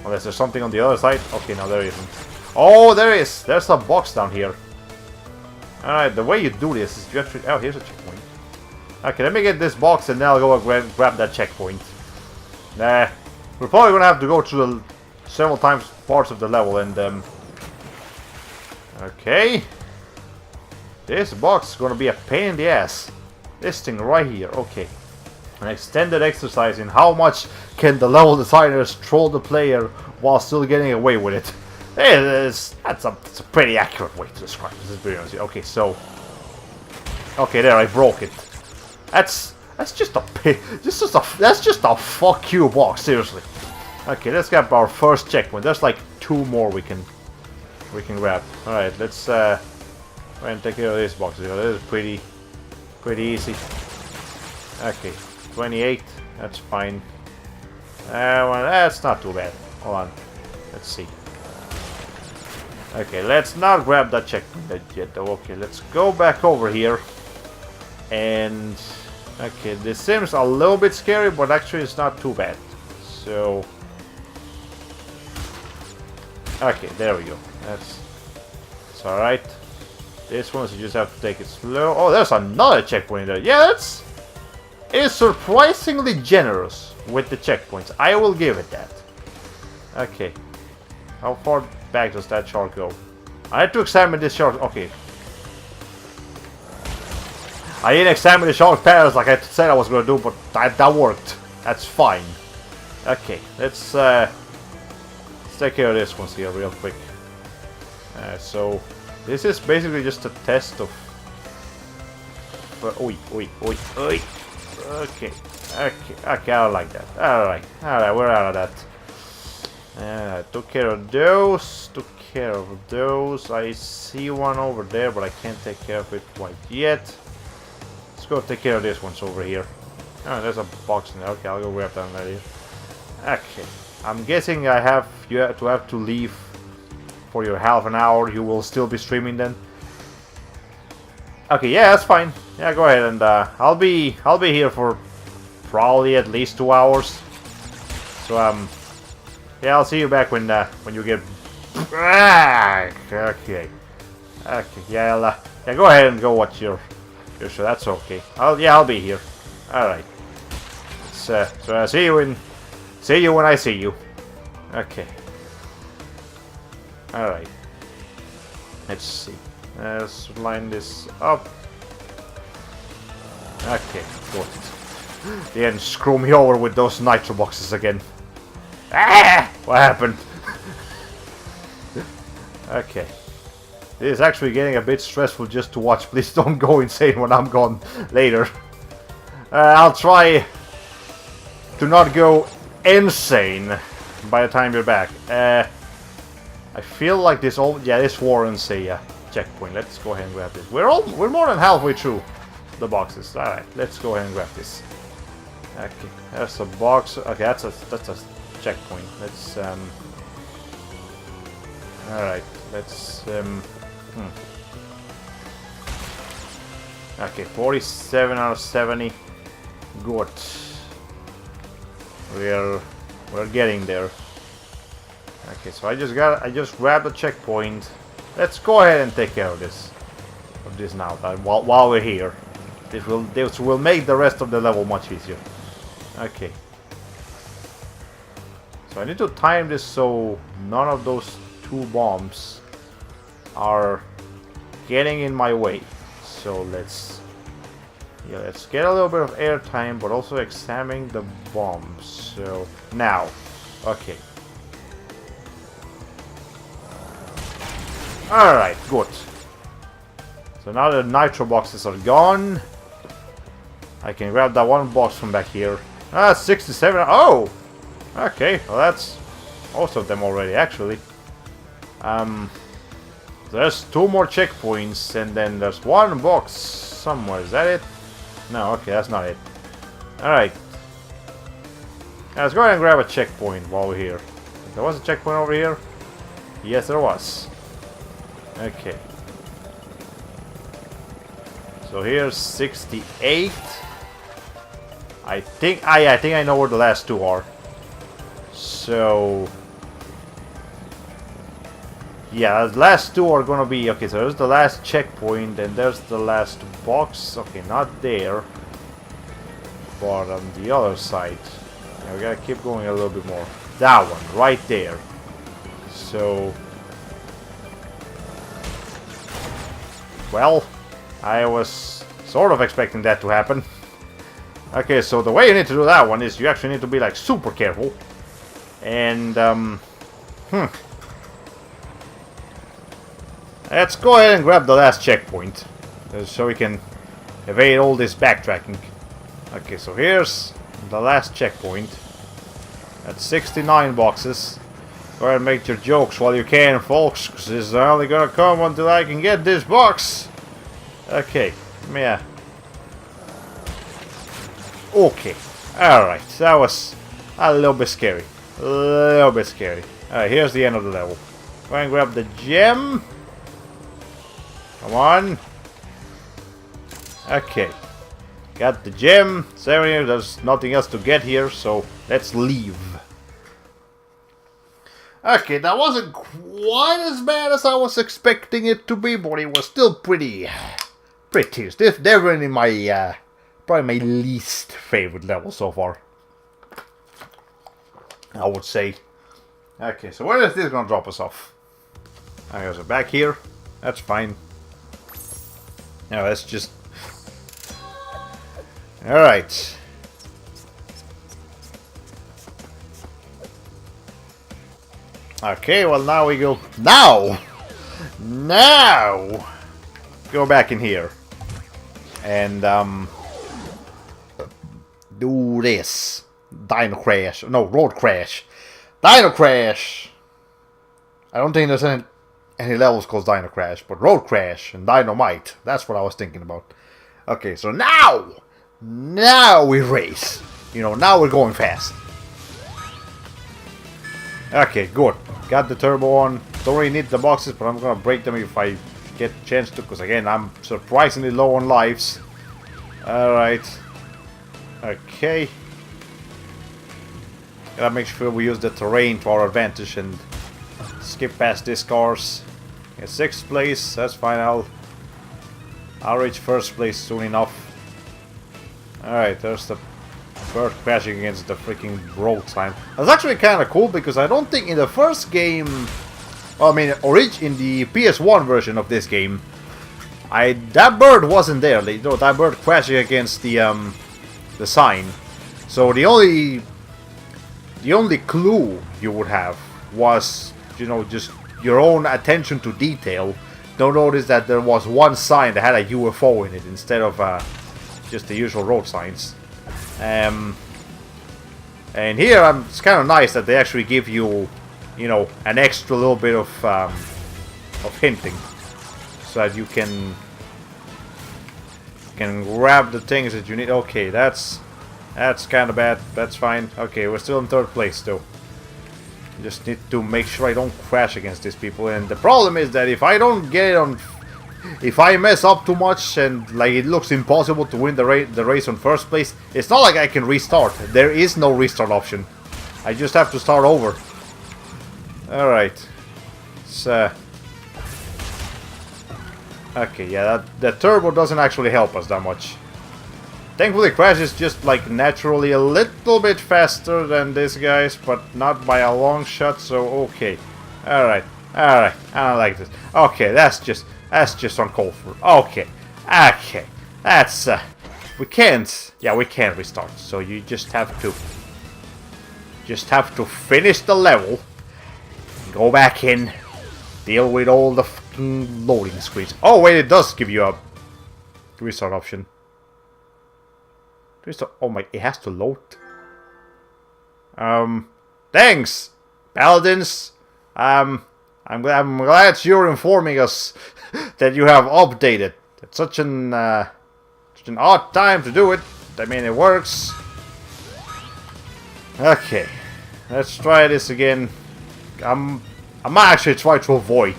Unless there's something on the other side. Okay, no, there isn't. Oh, there is! There's a box down here. Alright, the way you do this is you actually... Oh, here's a checkpoint. Okay, let me get this box and then I'll go and grab that checkpoint. Nah, we're probably gonna have to go through several times parts of the level and okay. This box is gonna be a pain in the ass. This thing right here, okay. An extended exercise in how much can the level designers troll the player while still getting away with it. That's a pretty accurate way to describe this experience. Okay, so okay, there I broke it. That's just a fuck you box, seriously. Okay, let's grab our first checkpoint. There's like 2 more we can grab. All right, let's try and take care of this box. This is pretty easy. Okay, 28. That's fine. Well, that's not too bad. Hold on. Let's see. Okay, let's not grab that checkpoint yet though. Okay, let's go back over here. And okay, this seems a little bit scary, but actually it's not too bad. So okay, there we go. That's alright. This one, so you just have to take it slow. Oh, there's another checkpoint there. Yeah, it is surprisingly generous with the checkpoints. I will give it that. Okay. How far back does that shark go? I had to examine this shark. Okay. I didn't examine the shark patterns like I said I was going to do, but that worked. That's fine. Okay, let's take care of this one here real quick. So this is basically just a test of. Oi. Okay, I don't like that. Alright, we're out of that. Took care of those. I see one over there, but I can't take care of it quite yet. Let's go take care of this one's over here. Oh, there's a box in there. Okay, I'll go grab that later. Okay, I'm guessing you have to leave for your half an hour. You will still be streaming then. Okay, yeah, that's fine. Yeah, go ahead and I'll be here for probably at least 2 hours. So yeah, I'll see you back when you get back. Okay. Yeah, yeah, go ahead and go watch your show. That's okay. I'll be here. All right. So I'll see you when I see you. Okay. All right. Let's see. Let's line this up. Okay, got it. They didn't screw me over with those nitro boxes again. Ah! What happened? Okay. This is actually getting a bit stressful just to watch. Please don't go insane when I'm gone later. I'll try to not go insane by the time you're back. I feel like this warrants a checkpoint. Let's go ahead and grab this. We're more than halfway through the boxes. All right, let's go ahead and grab this. Okay, there's a box. Okay, that's a checkpoint. Let's all right, let's okay, 47 out of 70. Good. We're getting there. Okay, so I just grabbed the checkpoint. Let's go ahead and take care of this now. While we're here, this will make the rest of the level much easier. Okay. So I need to time this so none of those two bombs are getting in my way. So let's get a little bit of air time, but also examine the bombs. So now, okay. Alright, good. So now the nitro boxes are gone. I can grab that one box from back here. Ah, 67. Oh! Okay, well that's most of them already, actually. There's 2 more checkpoints, and then there's one box somewhere. Is that it? No, okay, that's not it. Alright. Let's go ahead and grab a checkpoint while we're here. There was a checkpoint over here? Yes, there was. Okay. So here's 68. I think I know where the last 2 are. So yeah, the last 2 are gonna be okay. So there's the last checkpoint, and there's the last box. Okay, not there, but on the other side. Yeah, we gotta keep going a little bit more. That one right there. So, well, I was sort of expecting that to happen. Okay, so the way you need to do that one is you actually need to be like super careful. And let's go ahead and grab the last checkpoint so we can evade all this backtracking. Okay, so here's the last checkpoint. That's 69 boxes. Go ahead and make your jokes while you can, folks, because this is only gonna come until I can get this box. Okay, yeah. Okay, alright, that was a little bit scary. A little bit scary. Alright, here's the end of the level. Go ahead and grab the gem. Come on. Okay. Got the gem. So there's nothing else to get here, so let's leave. Okay, that wasn't quite as bad as I was expecting it to be, but it was still pretty stiff. Definitely my probably my least favorite level so far, I would say. Okay, so where is this gonna drop us off? Okay, so back here. That's fine. Now let's just... Alright. Okay, well now we go... Now! Go back in here. And, do this. Dino Crash. No, Road Crash. Dino Crash! I don't think there's any levels called Dino Crash, but Road Crash and Dynamite. That's what I was thinking about. Okay, so now we race. You know, now we're going fast. Okay, good. Got the turbo on. Don't really need the boxes, but I'm gonna break them if I get a chance to, because again, I'm surprisingly low on lives. Alright. Okay. Gotta make sure we use the terrain to our advantage and skip past these cars. Yeah, 6th place, that's fine. I'll reach 1st place soon enough. Alright, there's the bird crashing against the freaking road sign. That's actually kind of cool, because I don't think in the first game, well, I mean, in the PS1 version of this game, that bird wasn't there. You know, that bird crashing against the sign. So the only clue you would have was, you know, just your own attention to detail. Don't notice that there was one sign that had a UFO in it instead of just the usual road signs. And here, it's kind of nice that they actually give you, you know, an extra little bit of hinting, so that you can grab the things that you need. Okay, that's kind of bad. That's fine. Okay, we're still in 3rd place though. Just need to make sure I don't crash against these people. And the problem is that if I don't get it on, if I mess up too much and like it looks impossible to win the race on 1st place, it's not like I can restart. There is no restart option. I just have to start over. Alright. Okay, yeah, that turbo doesn't actually help us that much. Thankfully, Crash is just like naturally a little bit faster than these guys, but not by a long shot. So okay, all right, I don't like this. Okay, that's just uncalled for. Okay, that's we can't. Yeah, we can't restart. So you just have to finish the level, go back in, deal with all the fucking loading screens. Oh wait, it does give you a restart option. Oh my, it has to load. Thanks, Paladins. I'm glad you're informing us that you have updated. It's such an odd time to do it. I mean, it works. Okay, let's try this again. I'm actually trying to avoid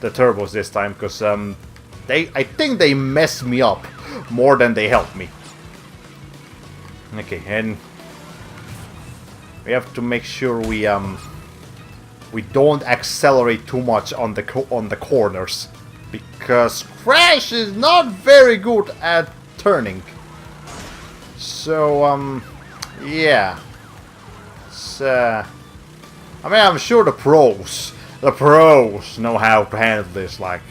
the turbos this time because I think they messed me up more than they helped me. Okay, and we have to make sure we don't accelerate too much on the corners, because Crash is not very good at turning. So yeah, it's, I mean, I'm sure the pros know how to handle this like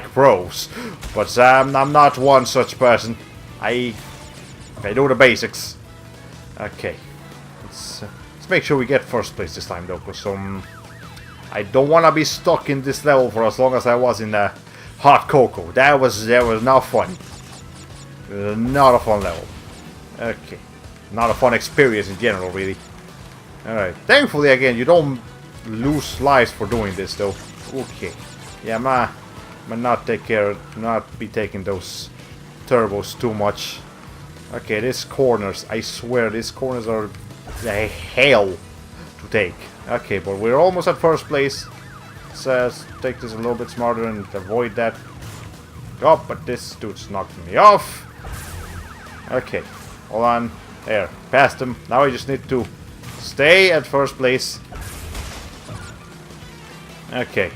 pros, but I'm not one such person. I do the basics. Okay, let's make sure we get first place this time though, because I don't want to be stuck in this level for as long as I was in Hot Cocoa. That was not fun. Not a fun level. Okay, not a fun experience in general, really. All right. Thankfully, again, you don't lose lives for doing this though. Okay. Yeah, I'm not be taking those turbos too much. Okay, these corners, I swear, these corners are the hell to take. Okay, but we're almost at first place. Let's take this a little bit smarter and avoid that. Oh, but this dude's knocked me off. Okay, hold on. There, passed him. Now I just need to stay at first place. Okay.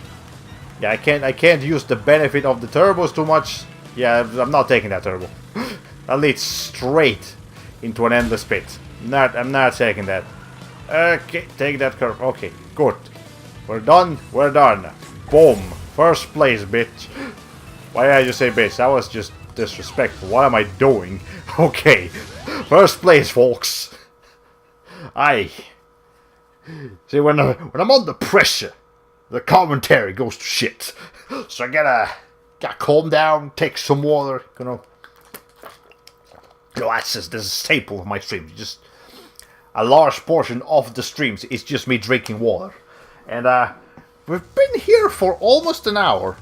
Yeah, I can't use the benefit of the turbos too much. Yeah, I'm not taking that turbo. That leads straight into an endless pit. I'm not taking that. Okay, take that curve. Okay, good. We're done. We're done. Boom. First place, bitch. Why did I just say bitch? That was just disrespectful. What am I doing? Okay. First place, folks. See, when I'm under pressure, the commentary goes to shit. So I gotta calm down, take some water, that's just a staple of my streams. Just a large portion of the streams is just me drinking water. And we've been here for almost an hour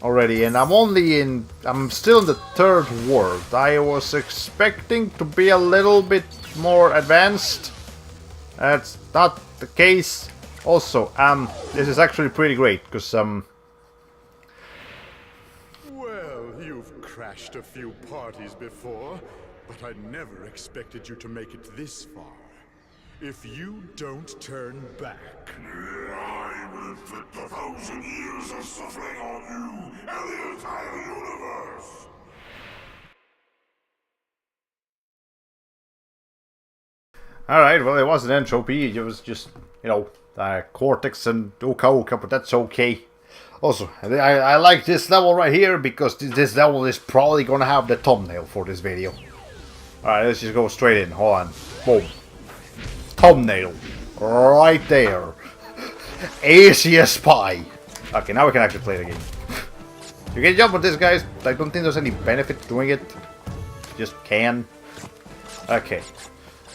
already, and I'm still in the third world. I was expecting to be a little bit more advanced. That's not the case. Also, this is actually pretty great, because Well, you've crashed a few parties before, but I never expected you to make it this far. If you don't turn back, I will inflict 1,000 years of suffering on you and the entire universe! Alright, well, it wasn't entropy, it was just, Cortex and Uka Uka, but that's okay. Also, I like this level right here, because this level is probably gonna have the thumbnail for this video. Alright, let's just go straight in. Hold on. Boom. Thumbnail. Right there. Easy as pie. Okay, now we can actually play the game. You can jump on this, guys. I don't think there's any benefit to doing it. Just can. Okay.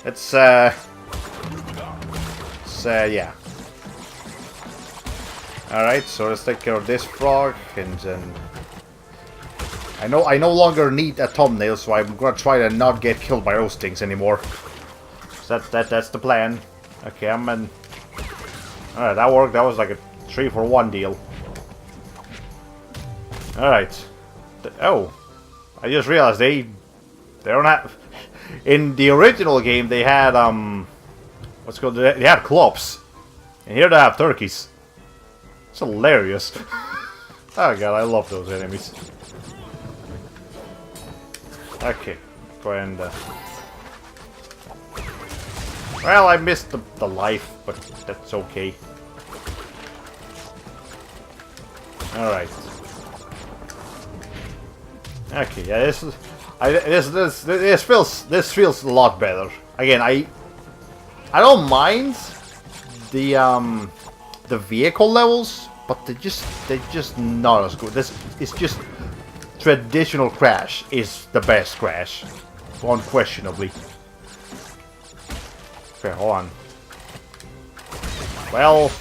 Let's, yeah. Alright, so let's take care of this frog, and then... I no longer need a thumbnail, so I'm gonna try to not get killed by those things anymore. So that's the plan. Okay, I'm in... Alright, that worked. That was like a 3-for-1 deal. Alright. Oh. I just realized they don't have... In the original game, they had, what's it called? They had clubs. And here they have turkeys. It's hilarious. Oh god, I love those enemies. Okay. go ahead and... Well, I missed the life, but that's okay. Alright. Okay, yeah, this feels a lot better. Again, I don't mind the vehicle levels, but they're just not as good. This is just traditional Crash is the best Crash, unquestionably. Okay, hold on. Well,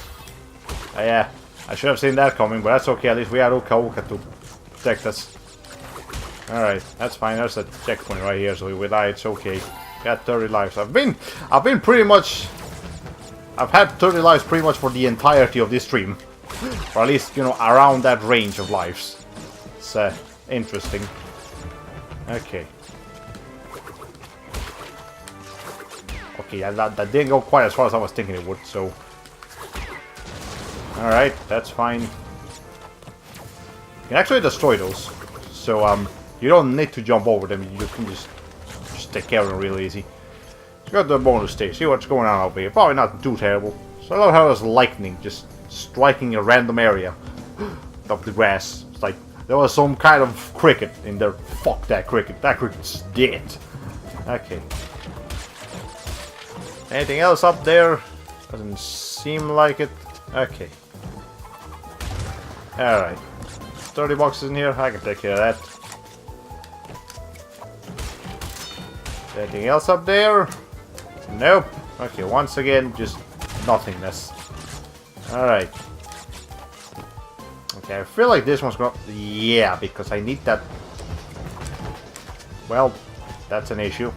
yeah, I should have seen that coming, but that's okay. At least we had Uka Uka to protect us. Alright, that's fine. There's a checkpoint right here, so if we die, it's okay. Got 30 lives. I've been pretty much... I've had 30 lives pretty much for the entirety of this stream. Or at least, you know, around that range of lives. It's interesting. Okay. Okay, yeah, that didn't go quite as far as I was thinking it would, so... Alright, that's fine. You can actually destroy those. So, you don't need to jump over them, you can just take care of them real easy. Let's go to the bonus stage, see what's going on over here. Probably not too terrible. So I love how there's lightning just striking a random area of the grass. It's like there was some kind of cricket in there. Fuck that cricket. That cricket's dead. Okay. Anything else up there? Doesn't seem like it. Okay. Alright. 30 boxes in here. I can take care of that. Anything else up there? Nope. Okay, once again, just nothingness. Alright. Okay, I feel like this one's gonna... Yeah, because I need that... Well, that's an issue.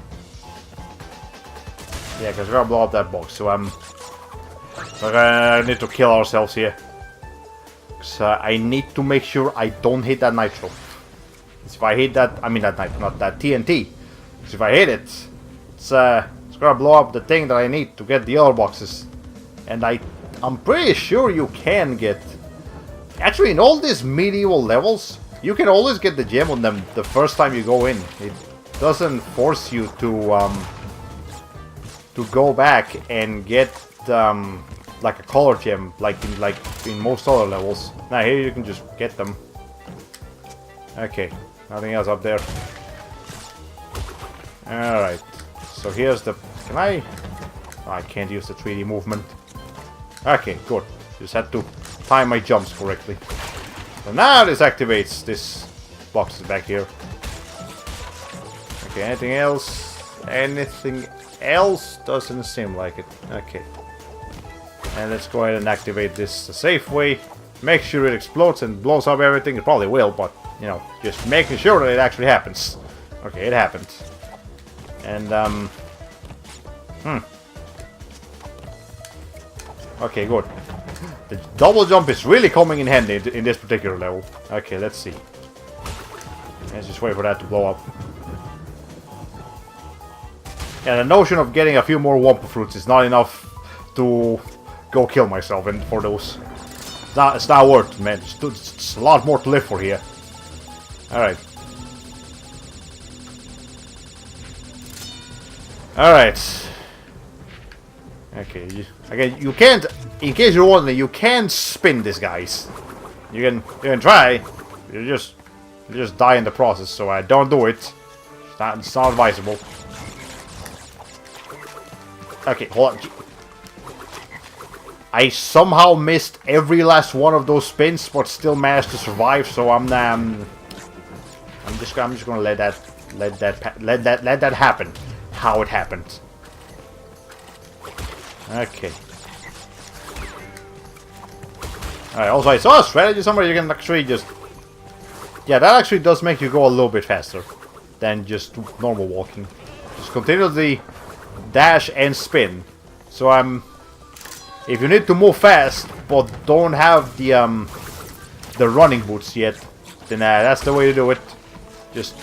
Yeah, because we're gonna blow up that box, so we're gonna need to kill ourselves here. So I need to make sure I don't hit that nitro. If I hit that... I mean that nitro, not that TNT. If I hit it, it's gonna blow up the thing that I need to get the other boxes. And I'm pretty sure you can get... Actually, in all these medieval levels, you can always get the gem on them the first time you go in. It doesn't force you to go back and get like a color gem like in most other levels. Now here you can just get them. Okay, nothing else up there. Alright, so here's the... Can I... Oh, I can't use the 3D movement. Okay, good. Just had to time my jumps correctly. So now this activates this box back here. Okay, anything else? Anything else? Doesn't seem like it. Okay. And let's go ahead and activate this the safe way. Make sure it explodes and blows up everything. It probably will, but, you know, just making sure that it actually happens. Okay, it happened. And, okay, good. The double jump is really coming in handy in this particular level. Okay, let's see. Let's just wait for that to blow up. Yeah, the notion of getting a few more Wumpa Fruits is not enough to go kill myself and for those. It's not worth it, man. It's a lot more to live for here. Alright. Alright. Okay, again, you can't, in case you're wondering, you can't spin this, guys. You can try, you just die in the process, so don't do it. It's not advisable. Okay, hold on. I somehow missed every last one of those spins, but still managed to survive, so I'm just gonna let that happen. How it happened. Okay. Alright, also I saw a strategy somewhere you can actually just... Yeah, that actually does make you go a little bit faster than just normal walking. Just continue the dash and spin. So if you need to move fast, but don't have the running boots yet, then that's the way to do it. Just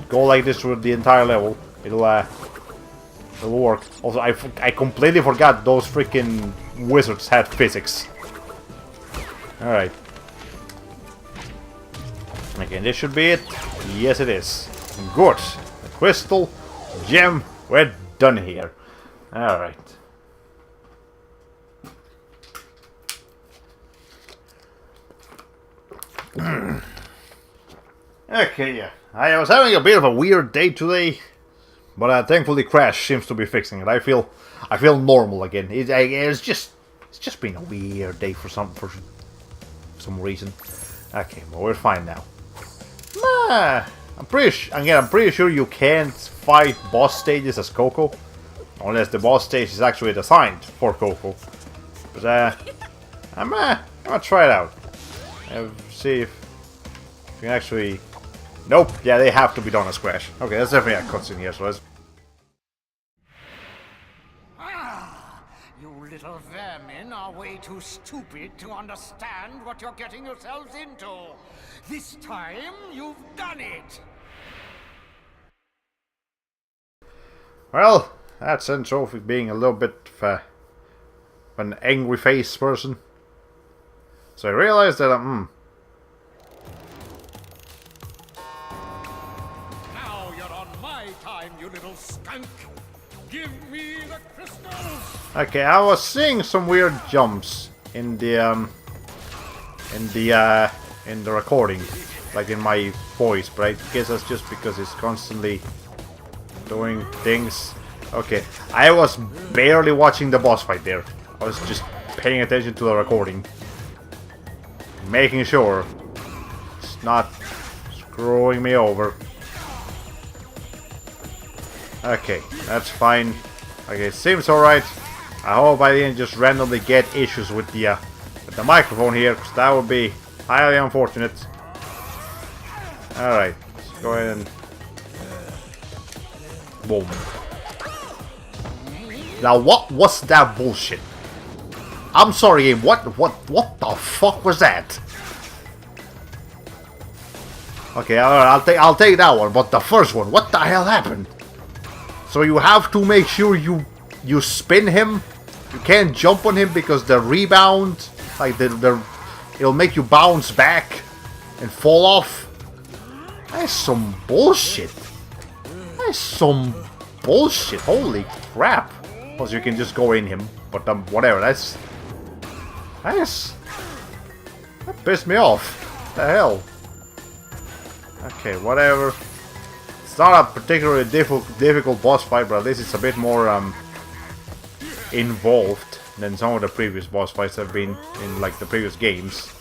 go like this through the entire level. It'll work. Also, I completely forgot those freaking wizards had physics. Alright. Again, this should be it. Yes, it is. Good. crystal, gem, we're done here. Alright. Okay, yeah. I was having a bit of a weird day today, but thankfully Crash seems to be fixing it. I feel normal again. It's just been a weird day for some reason. Okay, well we're fine now. I'm pretty sure you can't fight boss stages as Coco, unless the boss stage is actually designed for Coco. But I'm gonna try it out and see if you can actually. Nope. Yeah, they have to be done as Crash. Okay, that's definitely a cutscene here. So let's. You little vermin are way too stupid to understand what you're getting yourselves into. This time, you've done it! Well, that's Trophy being a little bit of an angry face person. So I realized that Now you're on my time, you little skunk. Give me the crystals. okay, I was seeing some weird jumps in the recording, like in my voice, but I guess that's just because it's constantly doing things. Okay, I was barely watching the boss fight there. I was just paying attention to the recording, making sure it's not screwing me over. Okay, that's fine. Okay, seems alright. I hope I didn't just randomly get issues with the microphone here, because that would be highly unfortunate. Alright, let's go ahead and... boom. Now what was that bullshit? I'm sorry, game. What the fuck was that? Okay, alright, I'll take that one, but the first one, what the hell happened? So you have to make sure you spin him. You can't jump on him because the rebound, like it'll make you bounce back and fall off. That's some bullshit. That's some bullshit. Holy crap. Plus you can just go in him, but whatever. That pissed me off. What the hell? Okay, whatever. It's not a particularly difficult boss fight, but at least it's a bit more involved than some of the previous boss fights have been in like the previous games.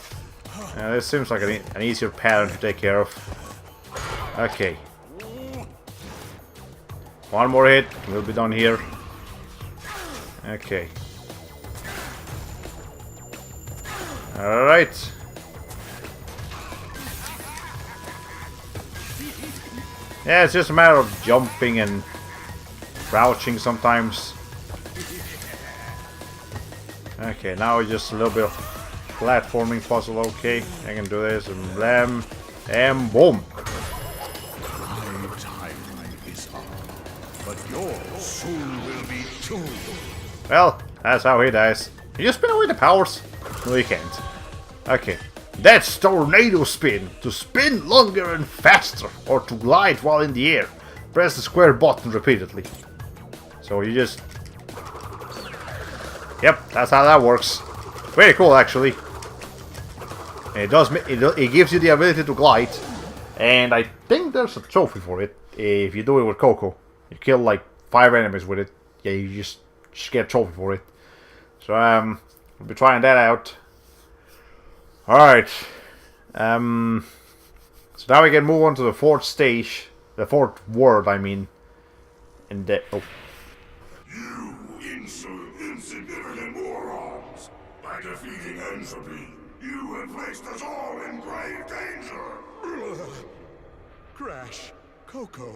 This seems like an easier pattern to take care of. Okay. One more hit, we'll be done here. Okay. Alright. Yeah, it's just a matter of jumping and crouching sometimes. Okay, now it's just a little bit of platforming puzzle. Okay, I can do this and blam and boom. My timeline is up, but yours soon will be too. Well, that's how he dies. Can you spin away the powers? No, you can't. Okay. That's Tornado Spin. To spin longer and faster, or to glide while in the air. Press the square button repeatedly. So you just... Yep, that's how that works. Very cool, actually. And it gives you the ability to glide. And I think there's a trophy for it. If you do it with Coco. You kill like 5 enemies with it. Yeah, you just get a trophy for it. So, we'll be trying that out. Alright. So now we can move on to the 4th stage. The 4th world, I mean. And the... Oh. You insignificant morons! By defeating entropy, you have placed us all in grave danger! Crash, Coco,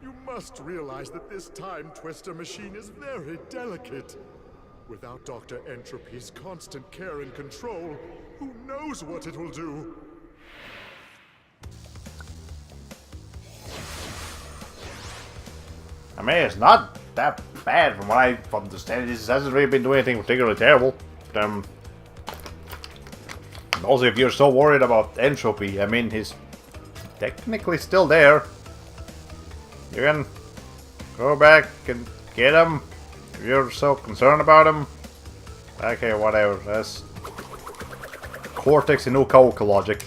you must realize that this time twister machine is very delicate. Without Dr. Entropy's constant care and control, who knows what it will do? I mean, it's not that bad from what I understand. This hasn't really been doing anything particularly terrible. Also, if you're so worried about entropy, I mean, he's technically still there. You can go back and get him. If you're so concerned about him. Okay, whatever. That's Cortex and Uka logic.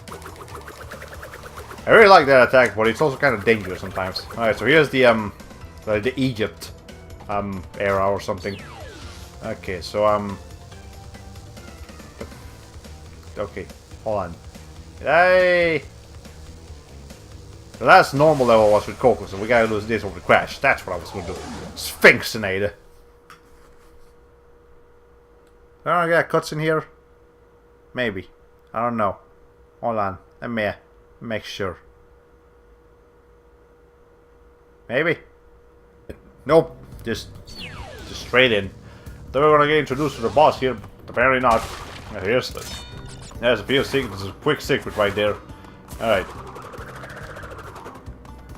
I really like that attack, but it's also kind of dangerous sometimes. Alright, so here's the Egypt era or something. Okay, so okay, hold on. Hey! The last normal level was with Coco, so we gotta lose this over the Crash. That's what I was gonna do. Sphinxinator. I got cuts in here? Maybe. I don't know. Hold on. Let me make sure. Maybe? Nope. Just straight in. Then we're gonna get introduced to the boss here, but apparently not. Here's there's a few secrets. There's a quick secret right there. Alright.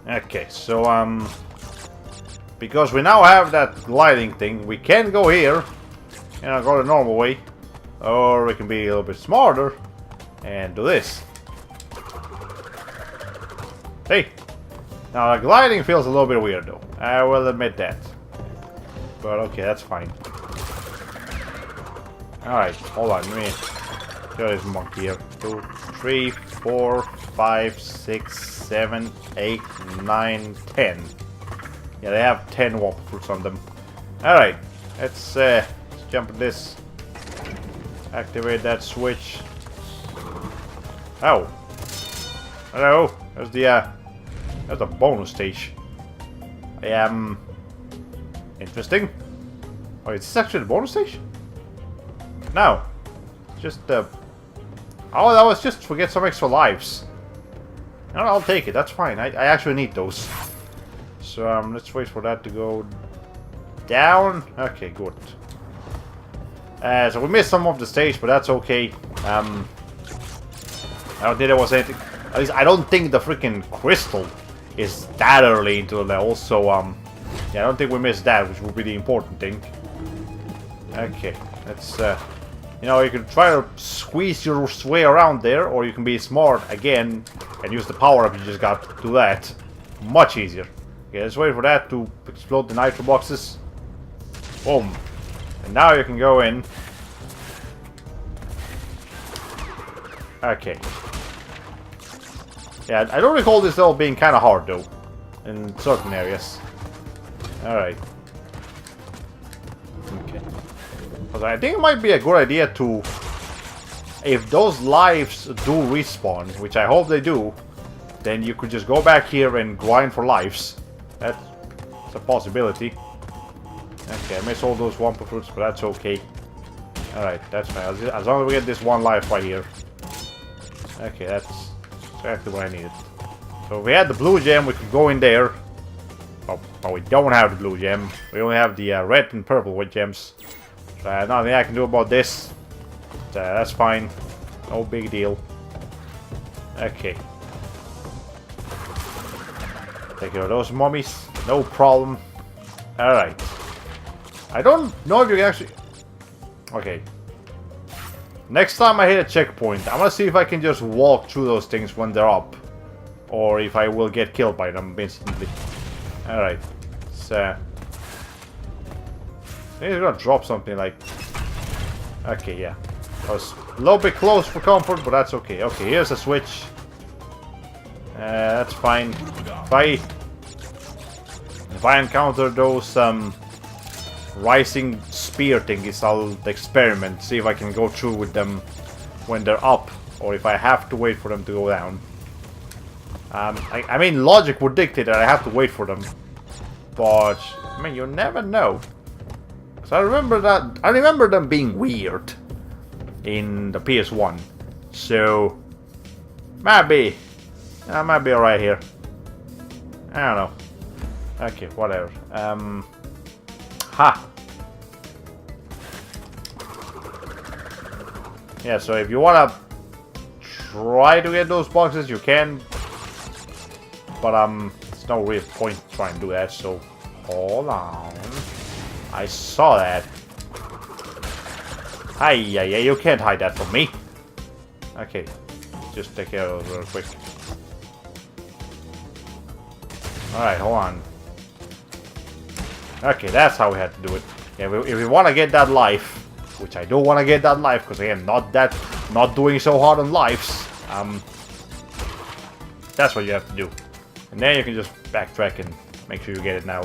Okay, so because we now have that gliding thing, we can go here. Go the normal way. Or we can be a little bit smarter and do this. Hey! Now the gliding feels a little bit weird though. I will admit that. But okay, that's fine. Alright, hold on, let me show this monkey here. 2, 3, 4, 5, 6, 7, 8, 9, 10. Yeah, they have 10 Whopper Fruits on them. Alright, let's jump at this. Activate that switch. Oh. Hello. There's the bonus stage. Interesting. Oh, is this actually the bonus stage? No. Just oh, that was just to get some extra lives. No, I'll take it. That's fine. I actually need those. So let's wait for that to go down. Okay, good. So we missed some of the stage, but that's okay. I don't think there was anything. At least I don't think the freaking crystal is that early into the level. So yeah, I don't think we missed that, which would be the important thing. Okay, let's you know, you can try to squeeze your way around there, or you can be smart again and use the power up you just got to do that. Much easier. Okay, let's wait for that to explode the nitro boxes. Boom. And now you can go in. Okay. Yeah, I don't recall this level being kind of hard though, in certain areas. Alright. Okay. But I think it might be a good idea to, if those lives do respawn, which I hope they do, then you could just go back here and grind for lives. That's a possibility. Okay, I missed all those Wumpa Fruits, but that's okay. Alright, that's fine. As long as we get this one life right here. Okay, that's exactly what I needed. So if we had the blue gem, we could go in there. Oh, but we don't have the blue gem. We only have the red and purple with gems. So nothing I can do about this. That's fine. No big deal. Okay. Take care of those mummies. No problem. Alright. I don't know if you can actually... Okay. Next time I hit a checkpoint, I'm gonna see if I can just walk through those things when they're up. Or if I will get killed by them instantly. Alright. So... I think he's gonna drop something like... Okay, yeah. I was a little bit close for comfort, but that's okay. Okay, here's a switch. That's fine. If I encounter those rising spear thingies, I'll experiment, see if I can go through with them when they're up, or if I have to wait for them to go down. I mean, logic would dictate that I have to wait for them, but I mean, you never know. So I remember them being weird in the PS1, so might be alright here. I don't know. Okay, whatever. Ha! Yeah, so if you wanna try to get those boxes, you can. But there's no real point trying to do that, so hold on. I saw that. Hi, yeah, you can't hide that from me. Okay, just take care of those real quick. Alright, hold on. Okay, that's how we had to do it. Yeah, if we want to get that life, which I do want to get that life, because again, not doing so hard on lives. That's what you have to do. And then you can just backtrack and make sure you get it now.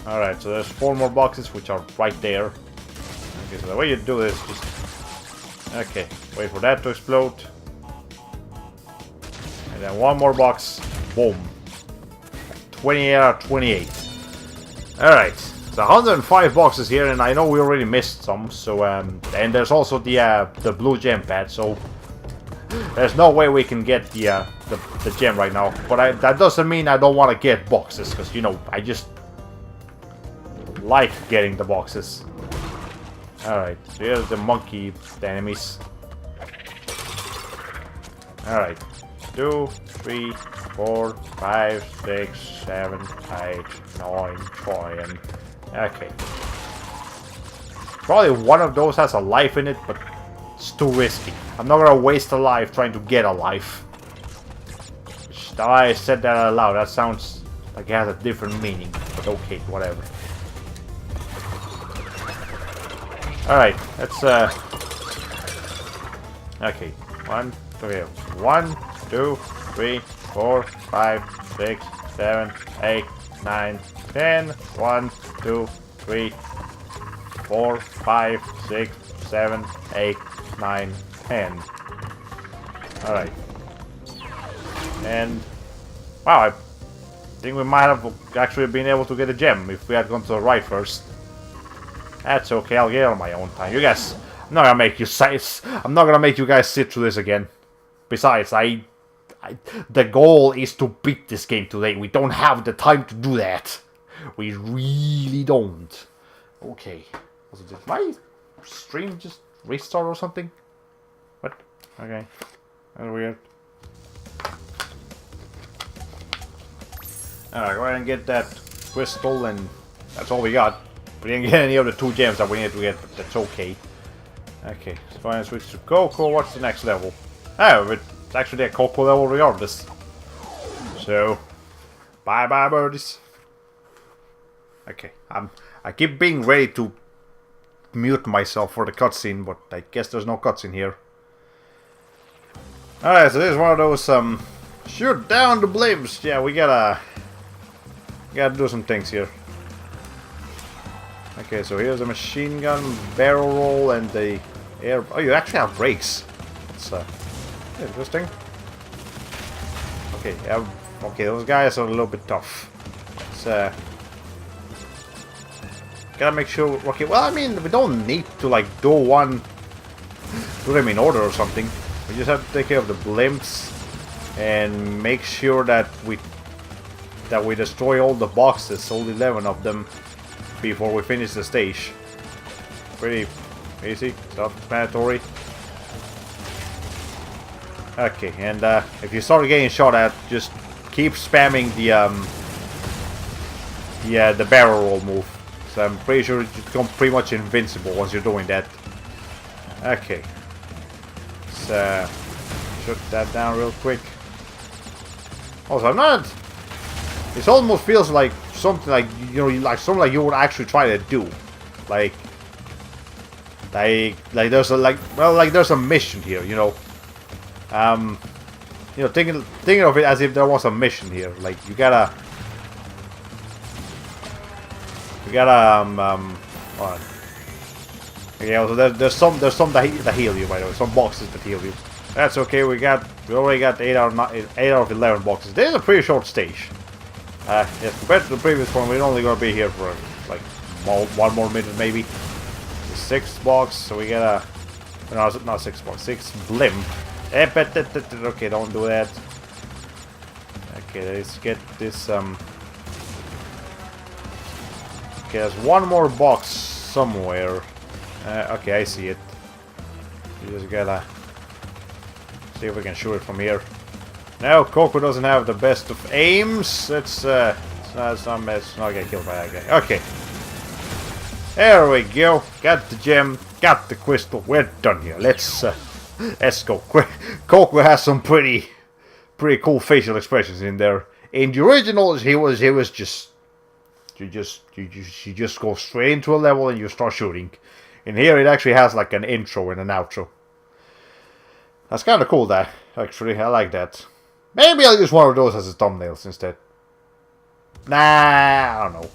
Alright, so there's 4 more boxes, which are right there. Okay, so the way you do this, just... Okay, wait for that to explode. And then 1 more box. Boom. 28 out of 28. Alright, so 105 boxes here, and I know we already missed some, so, and there's also the blue gem pad, so there's no way we can get the gem right now. But that doesn't mean I don't want to get boxes, because, you know, I just like getting the boxes. Alright, so here's the monkey, the enemies. Alright, 2, 3, 4, 5, 6, 7, 8, 9, 10. Okay. Probably one of those has a life in it, but it's too risky. I'm not gonna waste a life trying to get a life. Now I said that out loud, that sounds like it has a different meaning, but okay, whatever. Alright, let's okay, 1, 2, 3, 4, 5, 6, 7, 8, 9, 10. 1, 2, 3, 4, 5, 6, 7, 8, 9, 10. Alright. And wow, I think we might have actually been able to get a gem if we had gone to the right first. That's okay, I'll get it on my own time. You guys, I'm not gonna make you guys sit through this again. Besides, the goal is to beat this game today. We don't have the time to do that. We really don't. Okay. Did my stream just restart or something? What? Okay. That's weird. Alright, go ahead and get that crystal, and that's all we got. We didn't get any of the 2 gems that we needed to get, but that's okay. Okay, so go ahead and switch to Coco. What's the next level? Oh, it's actually a Coco level regardless. So, bye-bye birdies. Okay, I keep being ready to mute myself for the cutscene, but I guess there's no cutscene here. Alright, so this is one of those, shoot down the blimps. Yeah, we gotta do some things here. Okay, so here's a machine gun, barrel roll, and the air... Oh, you actually have brakes. That's interesting. Okay, okay, those guys are a little bit tough. Let's, gotta make sure... Okay, well, I mean, we don't need to, like, do them in order or something. We just have to take care of the blimps and make sure that we destroy all the boxes, all 11 of them, before we finish the stage. Pretty easy, self-explanatory. Okay, and if you start getting shot at, just keep spamming the barrel roll move. So I'm pretty sure you become pretty much invincible once you're doing that. Okay. Let's shut that down real quick. Also, I'm not... This almost feels like something like, you know, like something like you would actually try to do. Like there's a there's a mission here, you know. You know, thinking of it as if there was a mission here. Like you gotta hold on. Okay, also there's some that heal you, by the way. Some boxes that heal you. That's okay. We already got 8 out of 11 boxes. This is a pretty short stage. Yes, compared to the previous one, we're only gonna be here for like 1 more minute maybe. 6 box, so we gotta... No, not 6 box, 6 blimp. Okay, don't do that. Okay, let's get this, Okay, there's 1 more box somewhere. Okay, I see it. You just gotta... see if we can shoot it from here. No, Coco doesn't have the best of aims. Let's not get killed by that guy. Okay. There we go. Got the gem. Got the crystal. We're done here. Let's go. Coco has some pretty cool facial expressions in there. In the original, he was just You just go straight into a level and you start shooting. In here, it actually has like an intro and an outro. That's kind of cool, that actually. I like that. Maybe I'll use one of those as a thumbnails instead. Nah, I don't know.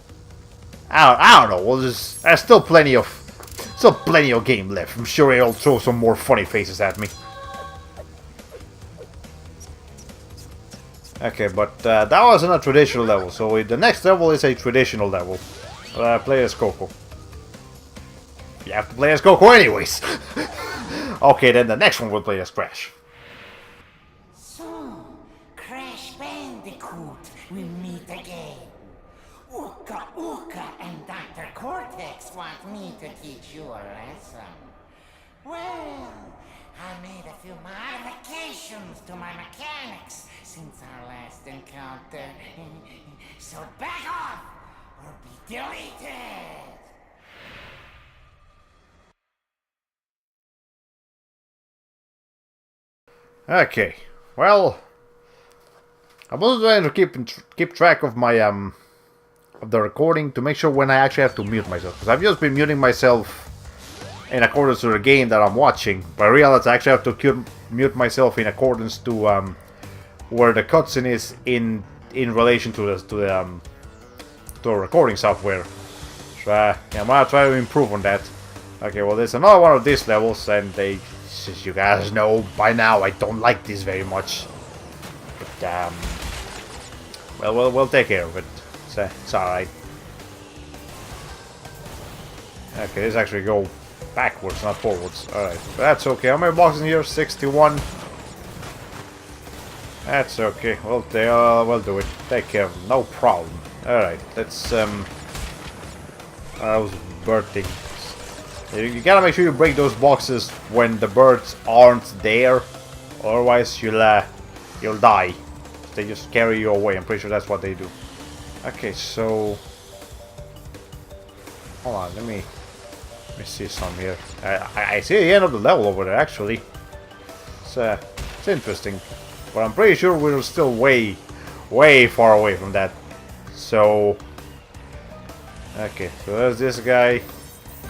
I don't know. There's still plenty of game left. I'm sure he'll throw some more funny faces at me. Okay, but that wasn't a traditional level, so the next level is a traditional level. Play as Coco. You have to play as Coco anyways. Okay, then the next one will play as Crash. So, Crash Bandicoot, we meet again. Ooka Ooka and Dr. Cortex want me to teach you a lesson. Well, I made a few modifications to my mechanics since our last encounter. So back off or be deleted. Okay, well, I was trying to keep track of my of the recording to make sure when I actually have to mute myself, because I've just been muting myself in accordance to the game that I'm watching, but I realized I actually have to mute myself in accordance to where the cutscene is in relation to the recording software. So yeah, I'm gonna try to improve on that. Okay, well, there's another one of these levels, and as you guys know by now, I don't like this very much. But well, we'll take care of it. It's alright. Okay, this actually go backwards, not forwards. Alright, that's okay. How many boxes in here? 61. That's okay. We'll do it. Take care of them. No problem. Alright, let's those bird things. You gotta make sure you break those boxes when the birds aren't there, otherwise you'll die. They just carry you away. I'm pretty sure that's what they do. Okay, so hold on, let me see some here. I see the end of the level over there actually. It's interesting, but I'm pretty sure we're still way far away from that. So okay, so there's this guy.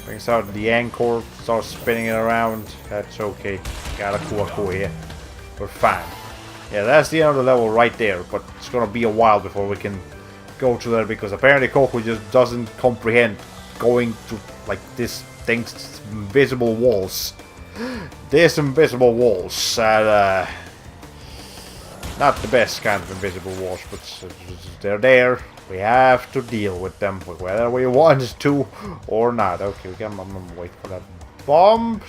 Brings out the anchor, starts spinning it around. That's okay. Got a cool here. We're fine. Yeah, that's the end of the level right there, but it's gonna be a while before we can go to there, because apparently Coco just doesn't comprehend going to like this thing's invisible walls. There's invisible walls. Not the best kind of invisible walls, but they're there. We have to deal with them, whether we want to or not. Okay, we can wait for that bomb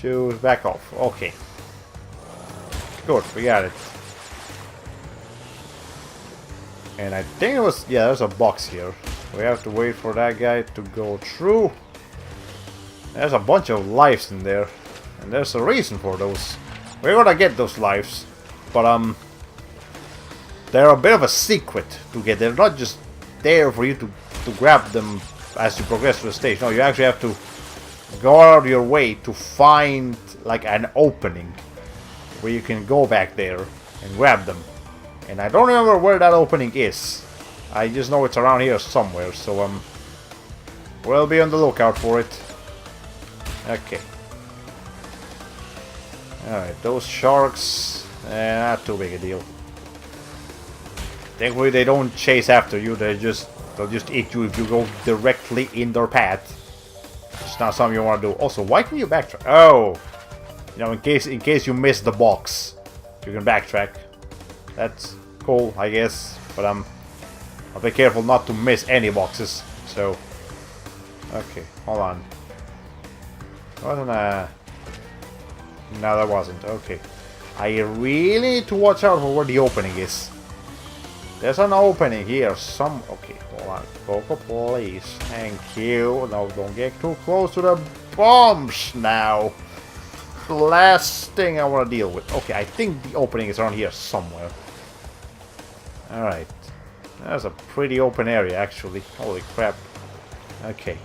to back off. Okay. Good, we got it. And I think it was, yeah, there's a box here. We have to wait for that guy to go through. There's a bunch of lives in there, and there's a reason for those. We're gonna get those lives, but they're a bit of a secret to get. They're not just there for you to grab them as you progress through the stage. No, you actually have to go out of your way to find like an opening where you can go back there and grab them. And I don't remember where that opening is. I just know it's around here somewhere, so we'll be on the lookout for it. Okay. Alright, those sharks, not too big a deal. Thankfully they don't chase after you, they'll just eat you if you go directly in their path. It's not something you want to do. Also, why can you backtrack? Oh! You know, in case you miss the box, you can backtrack. That's cool, I guess. But I'll be careful not to miss any boxes. So, okay, hold on. Wasn't no, that wasn't. Okay, I really need to watch out for where the opening is. There's an opening here. Okay, hold on, Coco, please. Thank you. No, don't get too close to the bombs now. The last thing I want to deal with. Okay, I think the opening is around here somewhere. Alright. That's a pretty open area, actually. Holy crap. Okay.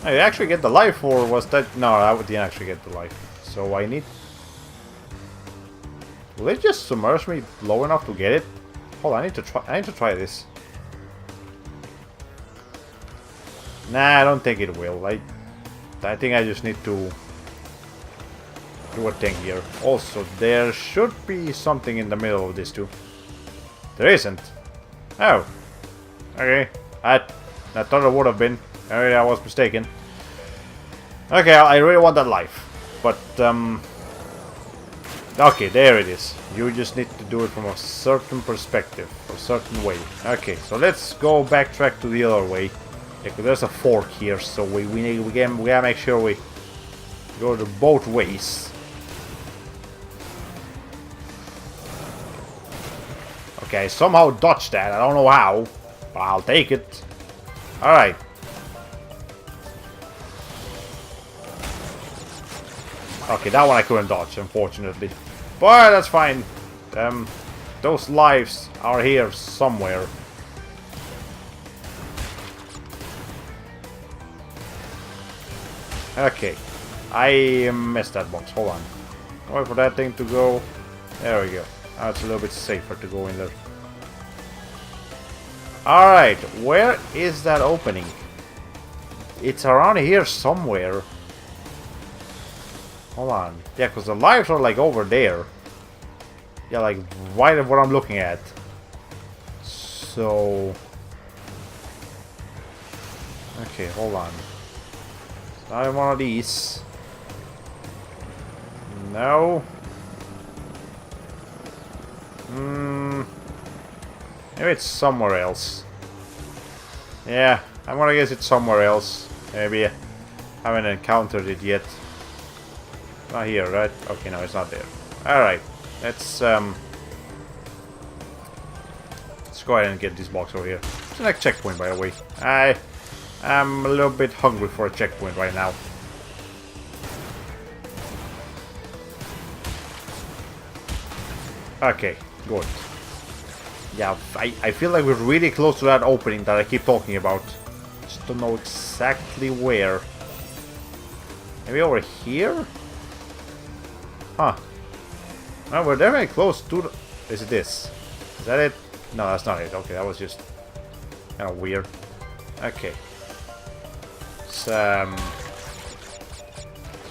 I actually get the life, or was that... No, I didn't actually get the life. So I need... Will it just submerge me low enough to get it? Hold on, I need to try this. Nah, I don't think it will. I think I just need to do a thing here. Also, there should be something in the middle of this too. There isn't. Oh. Okay. I thought there would have been. Maybe I was mistaken. Okay, I really want that life. But, okay, there it is. You just need to do it from a certain perspective, a certain way. Okay, so let's go backtrack to the other way. Yeah, 'cause there's a fork here, so we gotta make sure we go to both ways. Okay, somehow dodged that. I don't know how, but I'll take it. All right. Okay, that one I couldn't dodge, unfortunately. But that's fine. Those lives are here somewhere. Okay. I missed that box. Hold on. Wait for that thing to go. There we go. Now it's a little bit safer to go in there. Alright, where is that opening? It's around here somewhere. Hold on. Yeah, because the lives are like over there. Yeah, like right at what I'm looking at. So... okay, hold on. It's not in one of these. No. Maybe it's somewhere else. Yeah, I'm gonna guess it's somewhere else. Maybe I haven't encountered it yet. Not here, right? Okay, no, it's not there. Alright, let's go ahead and get this box over here. It's the next checkpoint, by the way. I am a little bit hungry for a checkpoint right now. Okay, good. Yeah, I feel like we're really close to that opening that I keep talking about. Just don't know exactly where. Maybe over here? Huh. Well, we're definitely close to the... is it this? Is that it? No, that's not it. Okay, that was just kind of weird. Okay. Let's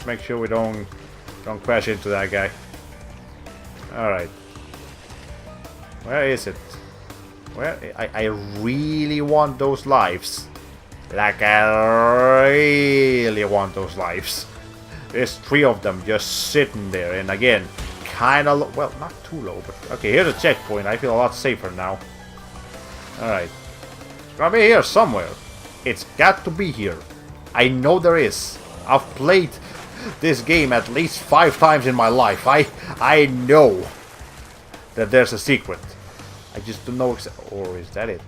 make sure we don't crash into that guy. Alright. Where is it? Where? I really want those lives. Like, I really want those lives. There's 3 of them just sitting there. And again, kind of low. Well, not too low, but... okay, here's a checkpoint. I feel a lot safer now. Alright. It's gonna be here somewhere. It's got to be here. I know there is. I've played this game at least 5 times in my life. I know that there's a secret. I just don't know or is that it?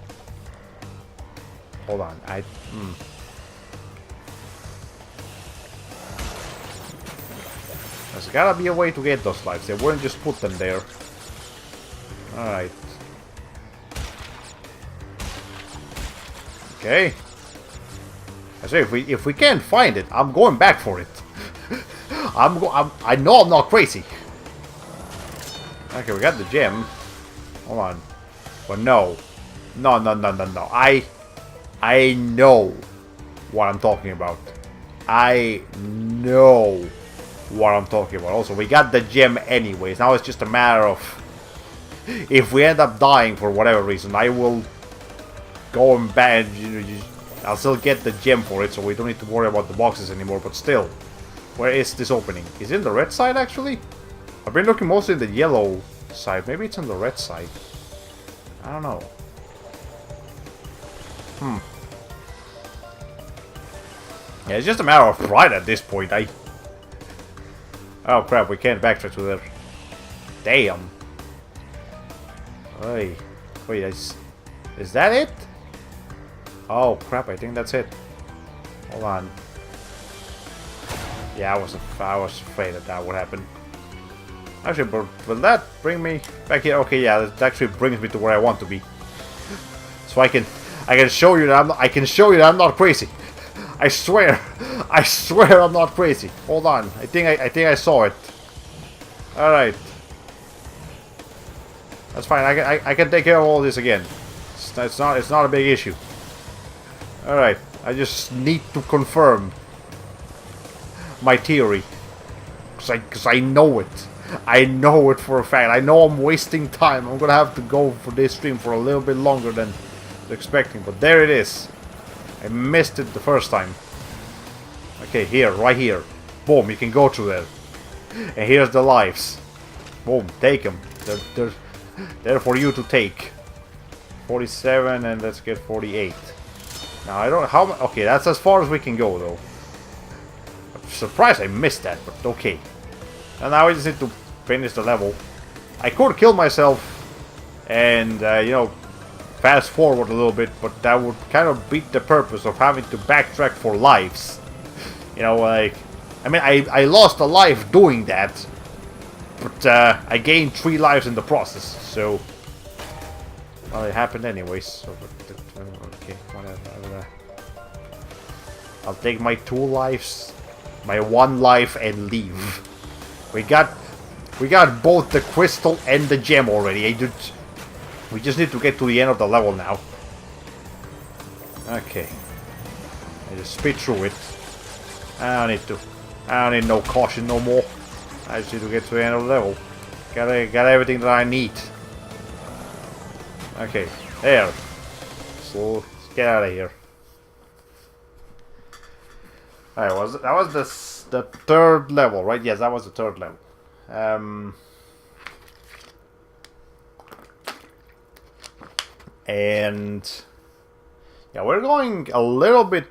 Hold on. There's gotta be a way to get those lives. They wouldn't just put them there. Alright. Okay. I say if we can't find it, I'm going back for it. I know I'm not crazy. Okay, we got the gem. Hold on. But no. No. I know what I'm talking about. I know what I'm talking about. Also, we got the gem anyways. Now it's just a matter of... if we end up dying for whatever reason, I will go and back. I'll still get the gem for it, so we don't need to worry about the boxes anymore. But still, where is this opening? Is it in the red side, actually? I've been looking mostly in the yellow side. Maybe it's on the red side. I don't know. Yeah, it's just a matter of pride at this point. Oh crap, we can't backtrack to there. Damn. Wait, is that it? Oh crap, I think that's it. Hold on. Yeah, I was afraid that would happen. Actually, but will that bring me back here? Okay, yeah, that actually brings me to where I want to be. So I can show you that I'm not crazy. I swear I'm not crazy. Hold on, I think I saw it. All right. That's fine. I can take care of all this again. It's not a big issue. All right. I just need to confirm my theory, because I know it. I know it for a fact. I know I'm wasting time. I'm gonna have to go for this stream for a little bit longer than expecting. But there it is. I missed it the first time. Okay, here, right here. Boom, you can go through there. And here's the lives. Boom, take them. They're for you to take. 47, and let's get 48. Now, I don't... how? Okay, that's as far as we can go, though. I'm surprised I missed that, but okay. And now I just need to finish the level. I could kill myself and, you know, fast forward a little bit, but that would kind of beat the purpose of having to backtrack for lives. You know, like... I mean, I lost a life doing that, but I gained 3 lives in the process, so... Well, it happened anyways, so... Okay, whatever. I'll take my 2 lives, my 1 life, and leave. We got both the crystal and the gem already. We just need to get to the end of the level now. Okay. I just speed through it. I don't need no caution no more. I just need to get to the end of the level. Got everything that I need. Okay, there. So let's get out of here. Alright, that was the 3rd level, right? Yes, that was the 3rd level. And yeah, we're going a little bit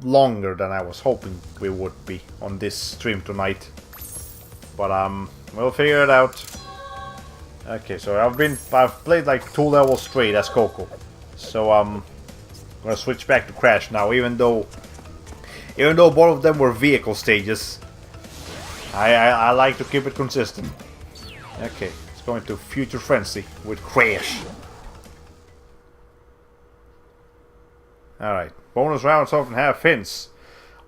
longer than I was hoping we would be on this stream tonight, but we'll figure it out. Okay, so I've played like 2 levels straight as Coco, so I'm gonna switch back to Crash now, even though both of them were vehicle stages. I like to keep it consistent. Okay, let's go into Future Frenzy with Crash. Alright, bonus rounds often have hints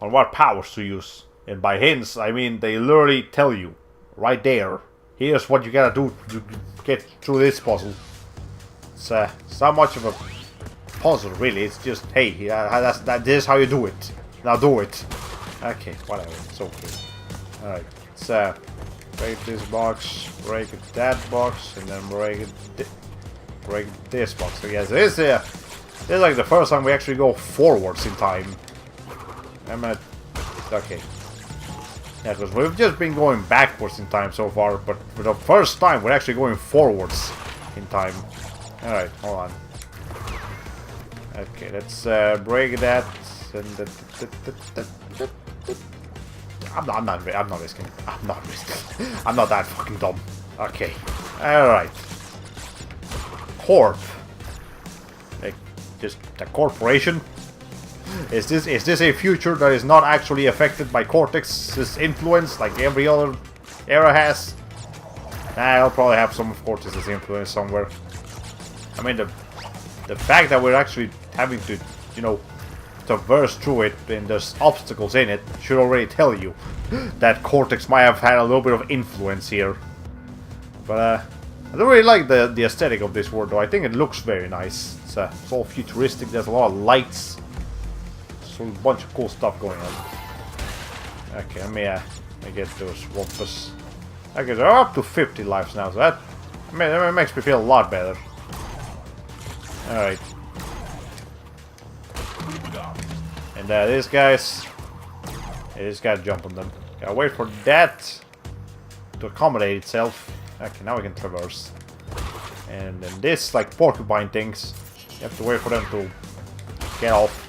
on what powers to use. And by hints, I mean they literally tell you, right there, here's what you gotta do to get through this puzzle. It's not much of a puzzle, really. It's just, hey, this is how you do it. Now do it. Okay, whatever, it's okay. Alright, let's break this box, break that box, and then break this box. So yes, this is like the first time we actually go forwards in time. Okay. Yeah, because we've just been going backwards in time so far, but for the first time we're actually going forwards in time. Alright, hold on. Okay, let's break that. And I'm not risking. I'm not that fucking dumb. Okay. Alright. Corp. Like, just a corporation. Is this a future that is not actually affected by Cortex's influence like every other era has? Nah, I'll probably have some of Cortex's influence somewhere. I mean, the fact that we're actually having to, you know, traverse through it and there's obstacles in it should already tell you that Cortex might have had a little bit of influence here. But I don't really like the aesthetic of this world, though. I think it looks very nice. It's all futuristic. There's a lot of lights. So a bunch of cool stuff going on. Okay, let me get those wampus. Okay, they're up to 50 lives now, so that makes me feel a lot better. Alright. And these guys... Yeah, this guy jump on them. Gotta wait for that to accommodate itself. Okay, now we can traverse. And then this, like porcupine things, you have to wait for them to get off.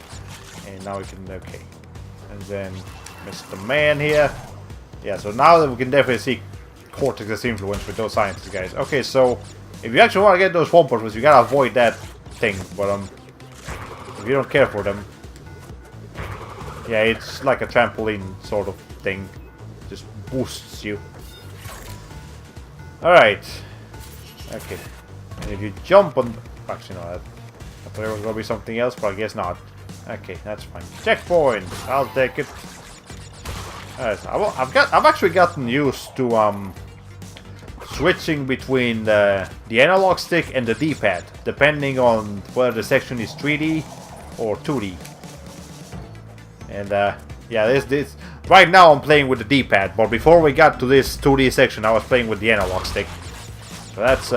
And now we can, okay. And then Mr. Man here. Yeah, so now that we can definitely see Cortex's influence with those scientist guys. Okay, so if you actually want to get those Whompers, you gotta avoid that thing. But if you don't care for them, yeah, it's like a trampoline sort of thing. Just boosts you. Alright. Okay. And if you jump on... Actually, no, I thought there was gonna be something else, but I guess not. Okay, that's fine. Checkpoint! I'll take it. Alright, so I've actually gotten used to switching between the analog stick and the D-pad, depending on whether the section is 3D or 2D. And yeah, this right now I'm playing with the D-pad, but before we got to this 2D section, I was playing with the analog stick. So that's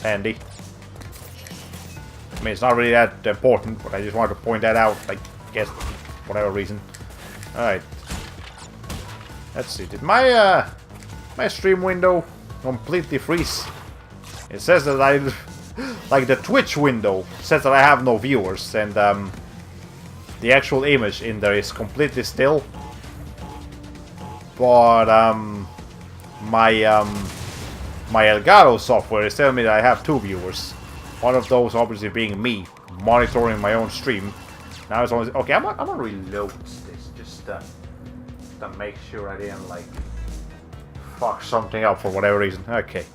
handy. I mean, it's not really that important, but I just wanted to point that out, I guess, for whatever reason. Alright. Let's see, did my my stream window completely freeze? It says that I... like the Twitch window says that I have no viewers, and the actual image in there is completely still. But my Elgato software is telling me that I have 2 viewers. One of those obviously being me, monitoring my own stream. Now it's always... okay, I'm gonna reload this, just to make sure I didn't, like, fuck something up for whatever reason. Okay.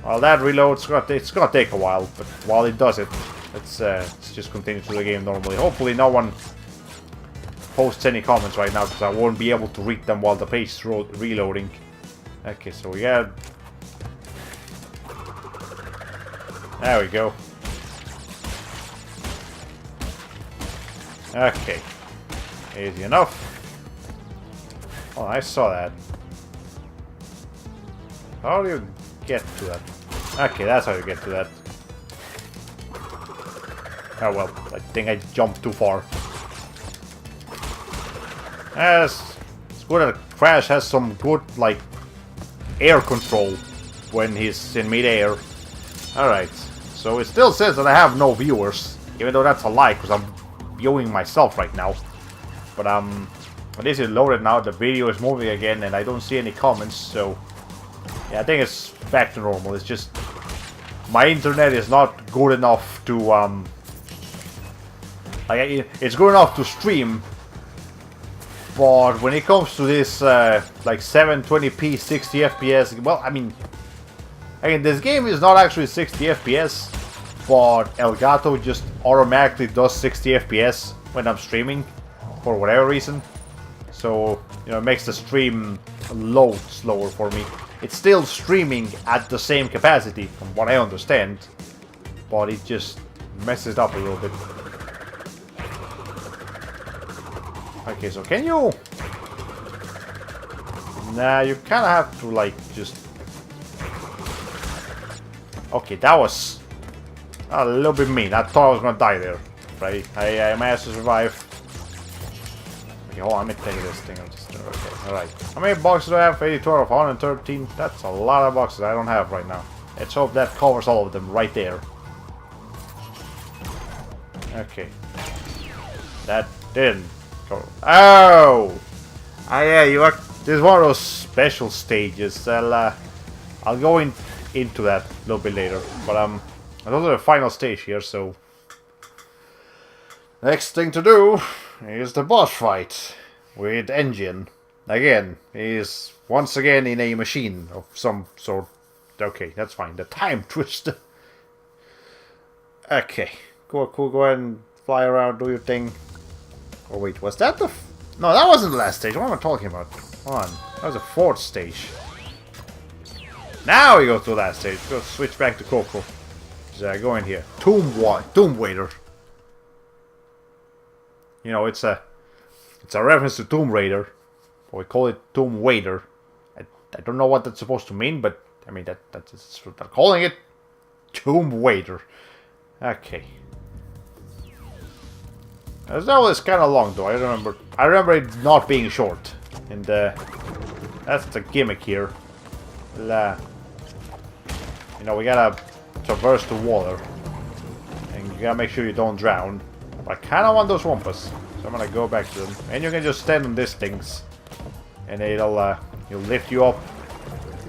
Well, that reload's it's gonna take a while, but while it does it, let's just continue through the game normally. Hopefully no one posts any comments right now, because I won't be able to read them while the page is reloading. Okay, so we got... there we go. Okay. Easy enough. Oh, I saw that. How do you get to that? Okay, that's how you get to that. Oh well, I think I jumped too far. Yes, it's good that Crash has some good, like, air control when he's in mid-air. Alright, so it still says that I have no viewers, even though that's a lie, because I'm viewing myself right now. But this is loaded now, the video is moving again, and I don't see any comments, so... yeah, I think it's back to normal. It's just... my internet is not good enough to, like, it's good enough to stream, but when it comes to this, like, 720p, 60 FPS, well, I mean, again, this game is not actually 60 FPS, but Elgato just automatically does 60 FPS when I'm streaming, for whatever reason. So, you know, it makes the stream load slower for me. It's still streaming at the same capacity, from what I understand, but it just messes it up a little bit. Okay, so can you... nah, you kind of have to, like, just... okay, that was a little bit mean. I thought I was gonna die there. Right? I managed to survive. Okay, hold on, let me take this thing. I'll just... okay, alright. How many boxes do I have? 82 out of 113. That's a lot of boxes I don't have right now. Let's hope that covers all of them right there. Okay. That didn't go. Oh! Ah, yeah, you are... this is one of those special stages. I'll go into that a little bit later. But I thought the final stage here, so... next thing to do is the boss fight with Engine. Again, he's once again in a machine of some sort. Okay, that's fine. The time twister. Okay, go ahead and fly around, do your thing. Oh wait, was that the... no, that wasn't the last stage. What am I talking about? Hold on, that was the 4th stage. Now we go to the last stage. Go switch back to Coco. Just, go in here. Tomb Raider. You know, it's a reference to Tomb Raider. Or we call it Tomb Raider. I don't know what that's supposed to mean, but I mean that's what they're calling it. Tomb Raider. Okay. That was kind of long though. I remember it not being short, and that's the gimmick here. You know, we gotta traverse the water, and you gotta make sure you don't drown. But I kind of want those Wumpas, so I'm gonna go back to them. And you can just stand on these things, and it'll lift you up,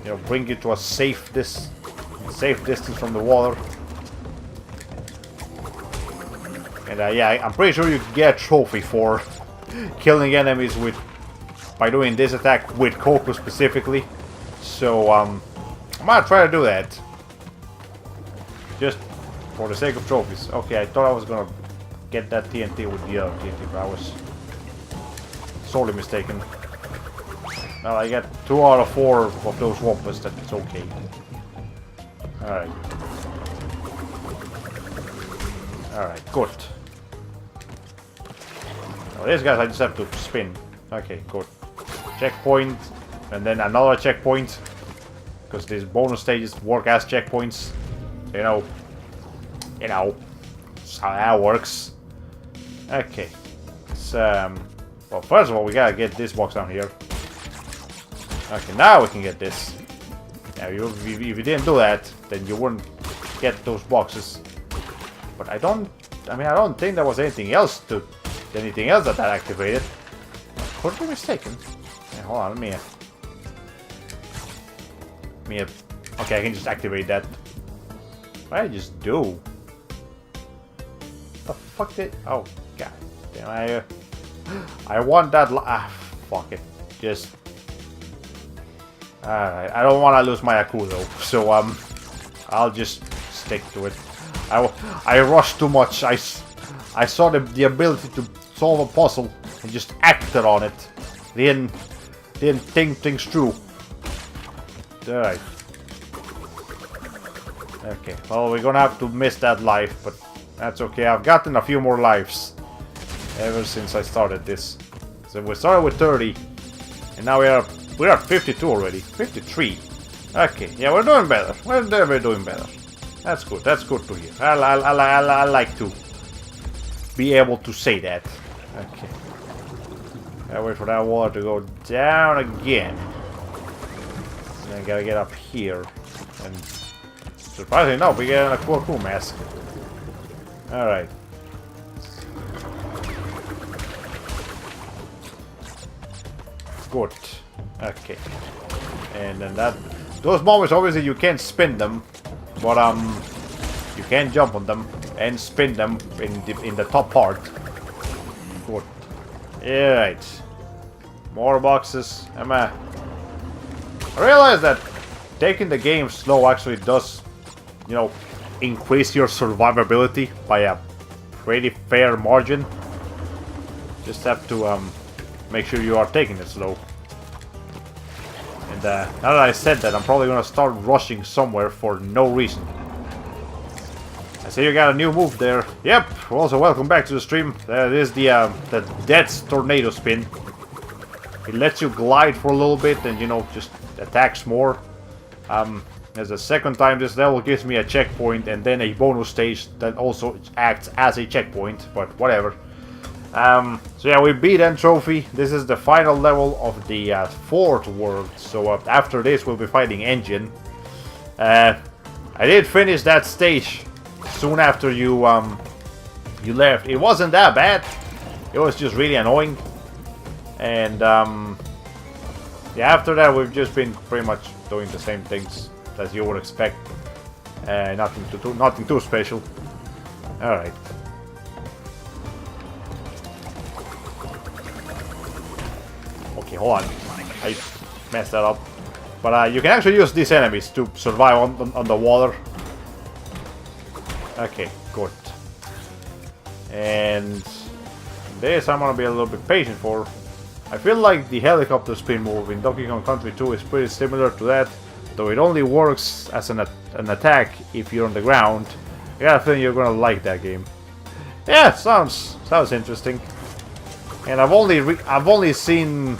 you know, bring you to a safe distance from the water. And yeah, I'm pretty sure you can get a trophy for killing enemies by doing this attack with Coco specifically. So I'm gonna try to do that, just for the sake of trophies. Okay, I thought I was gonna get that TNT with the other TNT, but I was sorely mistaken. Well, I get 2 out of 4 of those whoppers, that's okay. Alright. Alright, good. Now these guys I just have to spin. Okay, good. Checkpoint, and then another checkpoint. Because these bonus stages work as checkpoints. You know, that's how that works. Okay. Well, first of all, we gotta get this box down here. Okay, now we can get this. Now, if you didn't do that, then you wouldn't get those boxes. But I don't think there was anything else that activated. Could be mistaken. Yeah, hold on, let me. Okay, I can just activate that. What did I just do? The fuck did? Oh, god damn! I want that. Fuck it. Just. Alright, I don't want to lose my Aku though, so I'll just stick to it. I rushed too much. I saw the ability to solve a puzzle and just acted on it. Didn't think things through. Alright. Okay, well, we're gonna have to miss that life, but that's okay. I've gotten a few more lives ever since I started this. So we started with 30, and now we're at 52 already. 53. Okay, yeah, we're doing better. We're doing better. That's good. That's good to hear. I like to be able to say that. Okay. Gotta wait for that water to go down again. And then gotta get up here. And surprisingly enough, we get a cool mask. Alright. Good. Okay. And then those moments, obviously you can't spin them, but you can jump on them and spin them in the top part. Good. Alright. More boxes. I realize that taking the game slow actually does, you know, increase your survivability by a pretty fair margin. Just have to make sure you are taking it slow. And now that I said that, I'm probably gonna start rushing somewhere for no reason. I see you got a new move there. Yep. Also, welcome back to the stream. That is the Death's Tornado Spin. It lets you glide for a little bit and, you know, just attacks more. As a second time this level gives me a checkpoint and then a bonus stage that also acts as a checkpoint, but whatever. So yeah, we beat End Trophy. This is the final level of the 4th world. So after this we'll be fighting Engine. I did finish that stage soon after you left. It wasn't that bad. It was just really annoying. And yeah, after that we've just been pretty much doing the same things as you would expect. Nothing too special. All right. Okay, hold on. I messed that up. But you can actually use these enemies to survive on the water. Okay, good. And this I'm gonna be a little bit patient for. I feel like the helicopter spin move in Donkey Kong Country 2 is pretty similar to that, though it only works as an attack if you're on the ground. I got a feeling you're gonna like that game. Yeah, sounds interesting. And I've only seen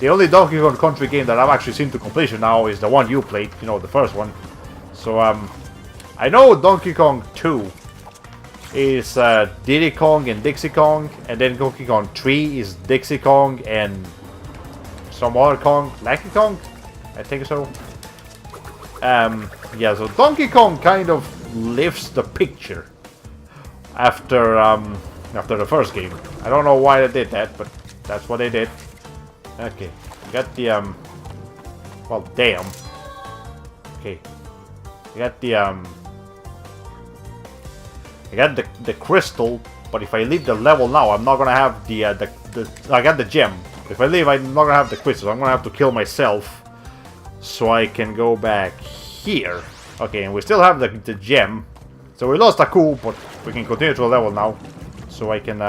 the only Donkey Kong Country game that I've actually seen to completion now is the one you played, you know, the first one. So I know Donkey Kong 2 is Diddy Kong and Dixie Kong, and then Donkey Kong 3 is Dixie Kong and some other Kong, Lucky Kong, I think so. Yeah, so Donkey Kong kind of lifts the picture after the first game. I don't know why they did that, but that's what they did. Okay, got the well, damn. Okay, I got the I got the crystal, but if I leave the level now, I'm not gonna have the I got the gem. If I leave, I'm not gonna have the crystal. I'm gonna have to kill myself, so I can go back here. Okay, and we still have the gem. So we lost Aku, but we can continue to a level now. So I can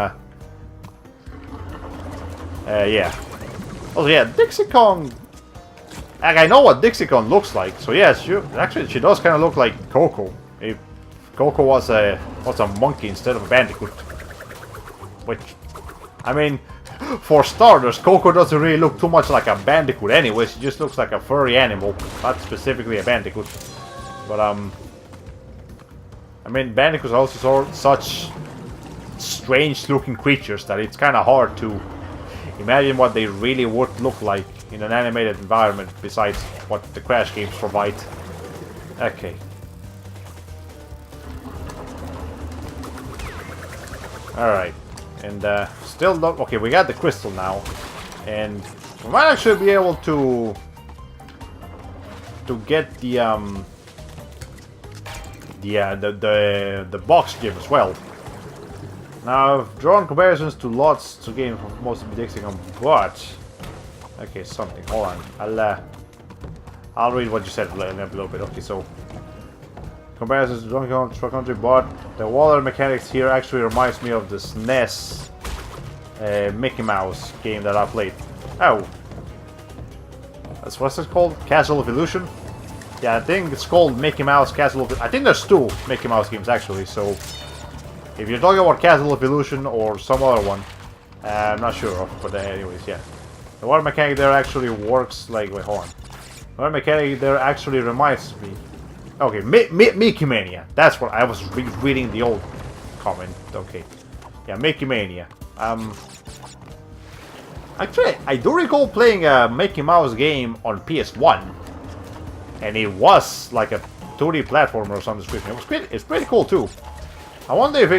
yeah. Oh yeah, Dixie-Kong. Like, I know what Dixie-Kong looks like, so yes, she does kind of look like Coco. If Coco was a monkey instead of a bandicoot. Which, I mean, for starters, Coco doesn't really look too much like a bandicoot anyway. She just looks like a furry animal, not specifically a bandicoot. But I mean, bandicoots are also such strange-looking creatures that it's kind of hard to imagine what they really would look like in an animated environment besides what the Crash games provide. Okay. Alright. And still not... Okay, we got the crystal now. And we might actually be able to get the box gym as well. Now I've drawn comparisons to lots to games from most of the Dixie-Kong, but okay, something. Hold on, I'll read what you said in a little bit. Okay, so comparisons to Donkey Kong Country, but the water mechanics here actually reminds me of the SNES Mickey Mouse game that I played. Oh, that's what's it called? Castle of Illusion. Yeah, I think it's called Mickey Mouse Castle of... I think there's 2 Mickey Mouse games actually, so if you're talking about Castle of Illusion or some other one, I'm not sure of, but anyways, yeah. The water mechanic there actually works like... Wait, hold on. The water mechanic there actually reminds me... Okay, Mickey Mania. That's what I was reading the old comment. Okay. Yeah, Mickey Mania. Actually, I do recall playing a Mickey Mouse game on PS1. And it was like a 2D platformer or some description. It's pretty cool too. I wonder if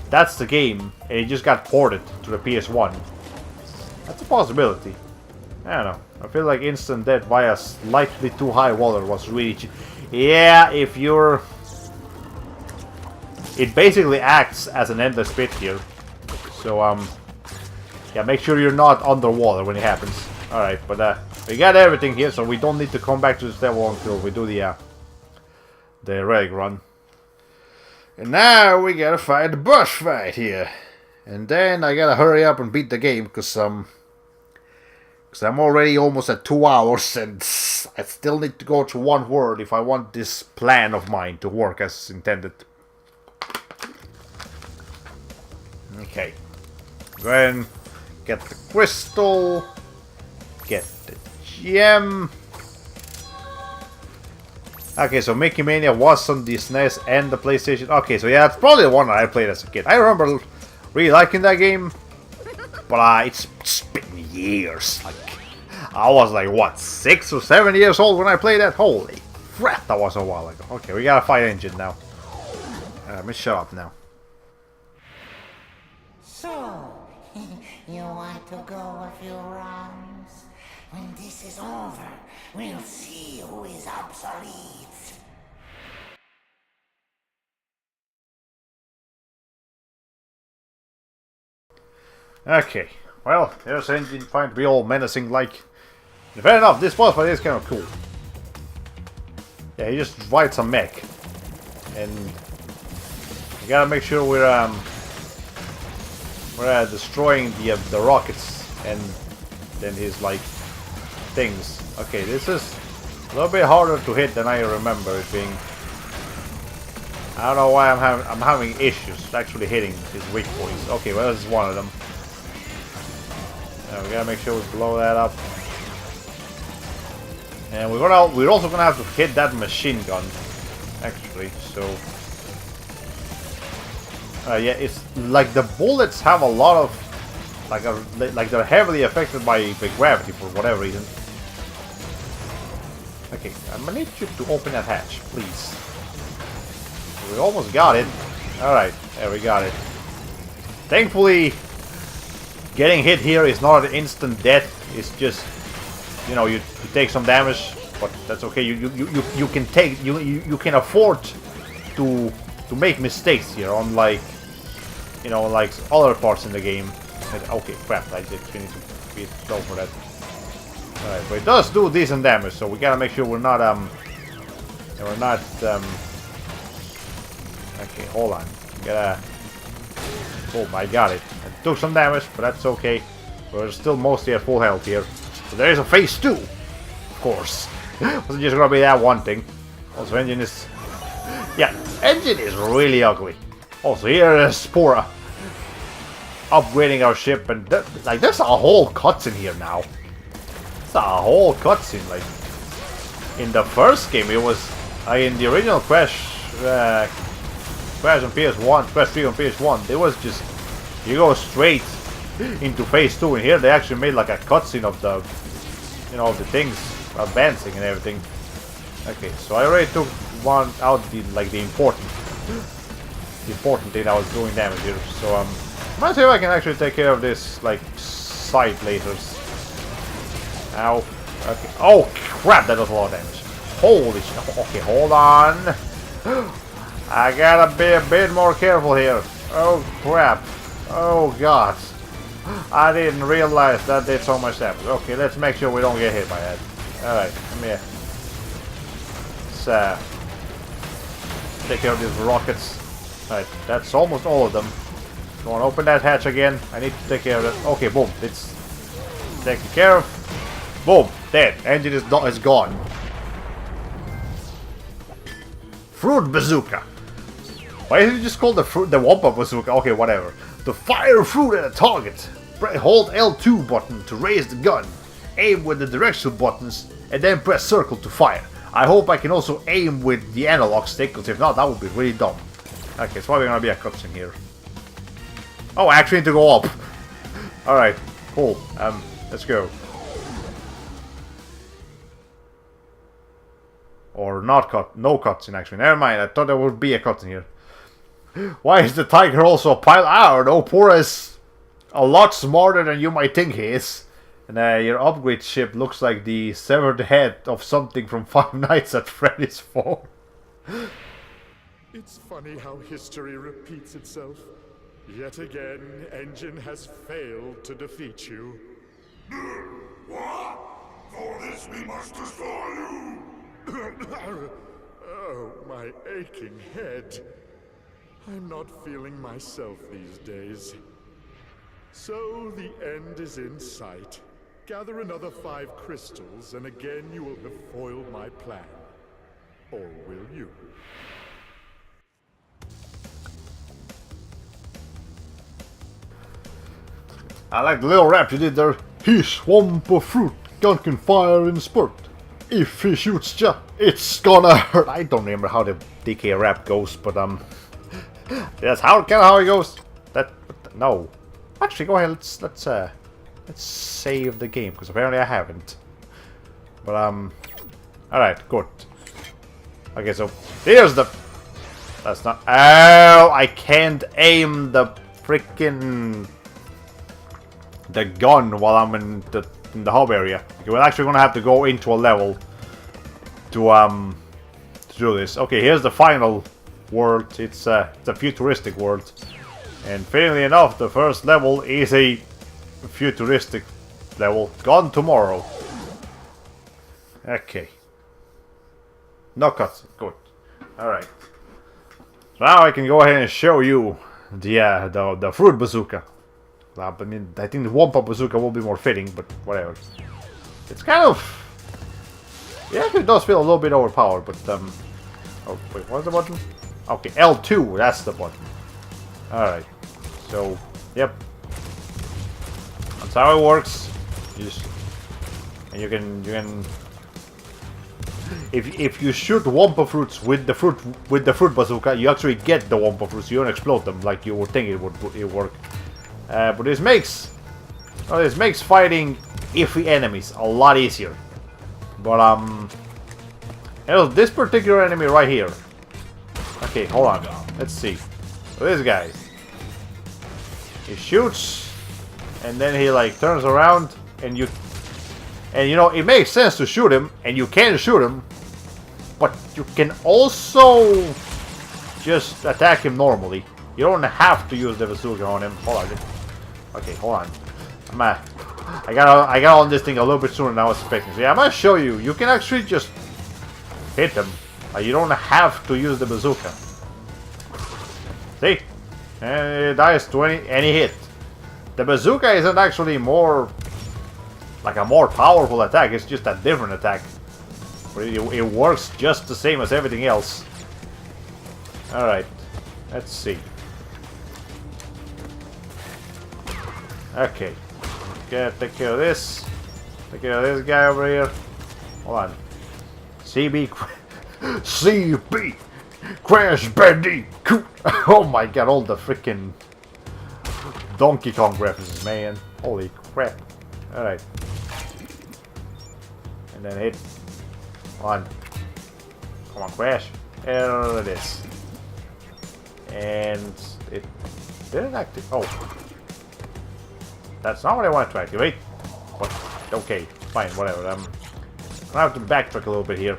that's the game and it just got ported to the PS1. That's a possibility. I don't know. I feel like instant death via slightly too high water was really cheap. Yeah, if you're... It basically acts as an endless pit here. So, yeah, make sure you're not underwater when it happens. Alright, but we got everything here, so we don't need to come back to this level until we do the relic run. And now we gotta fight the boss fight here. And then I gotta hurry up and beat the game, because I'm already almost at 2 hours, and I still need to go through one world if I want this plan of mine to work as intended. Okay. Go ahead and get the crystal. Get the gem. Okay, so Mickey Mania was on the SNES and the PlayStation. Okay, so yeah, it's probably the one that I played as a kid. I remember really liking that game, but it's been years. Like, I was like, what, 6 or 7 years old when I played that? Holy crap, that was a while ago. Okay, we gotta fight Engine now. Let me shut up now. So, you want to go a few rounds? When this is over, we'll see who is obsolete. Okay, well, there's Engine trying to be all menacing like... Fair enough, this boss fight is kind of cool. Yeah, he just rides a mech. And... we gotta make sure we're destroying the rockets and then his, like, things. Okay, this is a little bit harder to hit than I remember it being. I don't know why I'm having issues actually hitting his weak points. Okay, well, this is one of them. We gotta make sure we blow that up. And we're also gonna have to hit that machine gun, actually. So yeah, it's like the bullets have a lot of like they're heavily affected by gravity for whatever reason. Okay, I'm gonna need you to open that hatch, please. We almost got it. Alright, there we got it. Thankfully, getting hit here is not an instant death. It's just, you know, you take some damage, but that's okay. You can take you can afford to make mistakes here, unlike, you know, like other parts in the game. Okay, crap! I did need to be slow for that. Alright, but it does do decent damage, so we gotta make sure we're not okay, hold on. Gotta... Oh, I got it. I took some damage, but that's okay. We're still mostly at full health here. So there is a phase 2, of course. Wasn't just gonna be that one thing. Also, engine is... Yeah, engine is really ugly. Also, here is Spora. Upgrading our ship, and like, there's a whole cutscene here now. It's a whole cutscene, like... In the first game, it was... in the original Crash on PS1, Crash 3 on PS1, it was just... You go straight into phase 2, and here they actually made like a cutscene of the... You know, the things advancing and everything. Okay, so I already took one out, the important thing that was doing damage here. So might see if I can actually take care of this like side lasers. Ow. Okay. Oh crap, that does a lot of damage. Holy shit. Okay, hold on. I gotta be a bit more careful here. Oh crap. Oh god. I didn't realize that did so much damage. Okay, let's make sure we don't get hit by that. Alright, come here. Let's take care of these rockets. Alright, that's almost all of them. Go on, open that hatch again. I need to take care of that. Okay, boom. It's taken care of. Boom. Dead. Engine is gone. Fruit bazooka. Why is it just called the Wampa bazooka? Okay, whatever. To fire fruit at a target, hold L2 button to raise the gun. Aim with the directional buttons and then press circle to fire. I hope I can also aim with the analog stick, because if not, that would be really dumb. Okay, it's probably gonna be a cutscene here. Oh, I actually need to go up. Alright, cool. Let's go. Or not no cutscene actually. Never mind, I thought there would be a cutscene here. Why is the tiger also a pilot? I don't know. Pora is a lot smarter than you might think he is. And your upgrade ship looks like the severed head of something from Five Nights at Freddy's 4. It's funny how history repeats itself. Yet again, Engine has failed to defeat you. What? For this we must destroy you! Oh, my aching head. I'm not feeling myself these days. So the end is in sight. Gather another 5 crystals, and again you will have foiled my plan. Or will you? I like the little rap you did there. He swamp of fruit, gun can fire in spurt. If he shoots ya, it's gonna hurt. I don't remember how the DK rap goes, but that's kind of how it goes. No. Actually, go ahead. Let's save the game, because apparently I haven't. But all right, good. Okay, so here's the. That's not. Oh, I can't aim the freaking gun while I'm in the hub area. Okay, we're actually gonna have to go into a level to do this. Okay, here's the final world. It's a futuristic world, and fittingly enough, the first level is a futuristic level. Gone tomorrow. Okay. No cuts. Good. All right. So now I can go ahead and show you the fruit bazooka. I mean, I think the Wampa bazooka will be more fitting, but whatever. It's kind of... It actually does feel a little bit overpowered, but oh, wait, what's the button? Okay, L2, that's the button. Alright. So, yep. That's how it works. And you can... If you shoot Wampa fruits with the fruit bazooka, you actually get the Wampa fruits. You don't explode them like you would think it would work. But this makes fighting iffy enemies a lot easier. But you know, this particular enemy right here. Okay, hold on. Let's see. So this guy, he shoots, and then he like turns around, and you know, it makes sense to shoot him, and you can shoot him, but you can also just attack him normally. You don't have to use the bazooka on him. Hold on. Okay, hold on. I got on this thing a little bit sooner than I was expecting. So yeah, I'm gonna show you. You can actually just hit him. You don't have to use the bazooka. See? And it dies to any hit. the bazooka isn't actually more like a more powerful attack. It's just a different attack. It works just the same as everything else. All right, let's see. Okay, take care of this. Take care of this guy over here. Hold on. CB Crash Bandicoot. Oh my god, all the freaking Donkey Kong references, man. Holy crap. Alright. And then hit. On. Come on, Crash. There it is. And it didn't activate. Oh. That's not what I wanted to activate. But, okay, fine, whatever. I'm gonna have to backtrack a little bit here.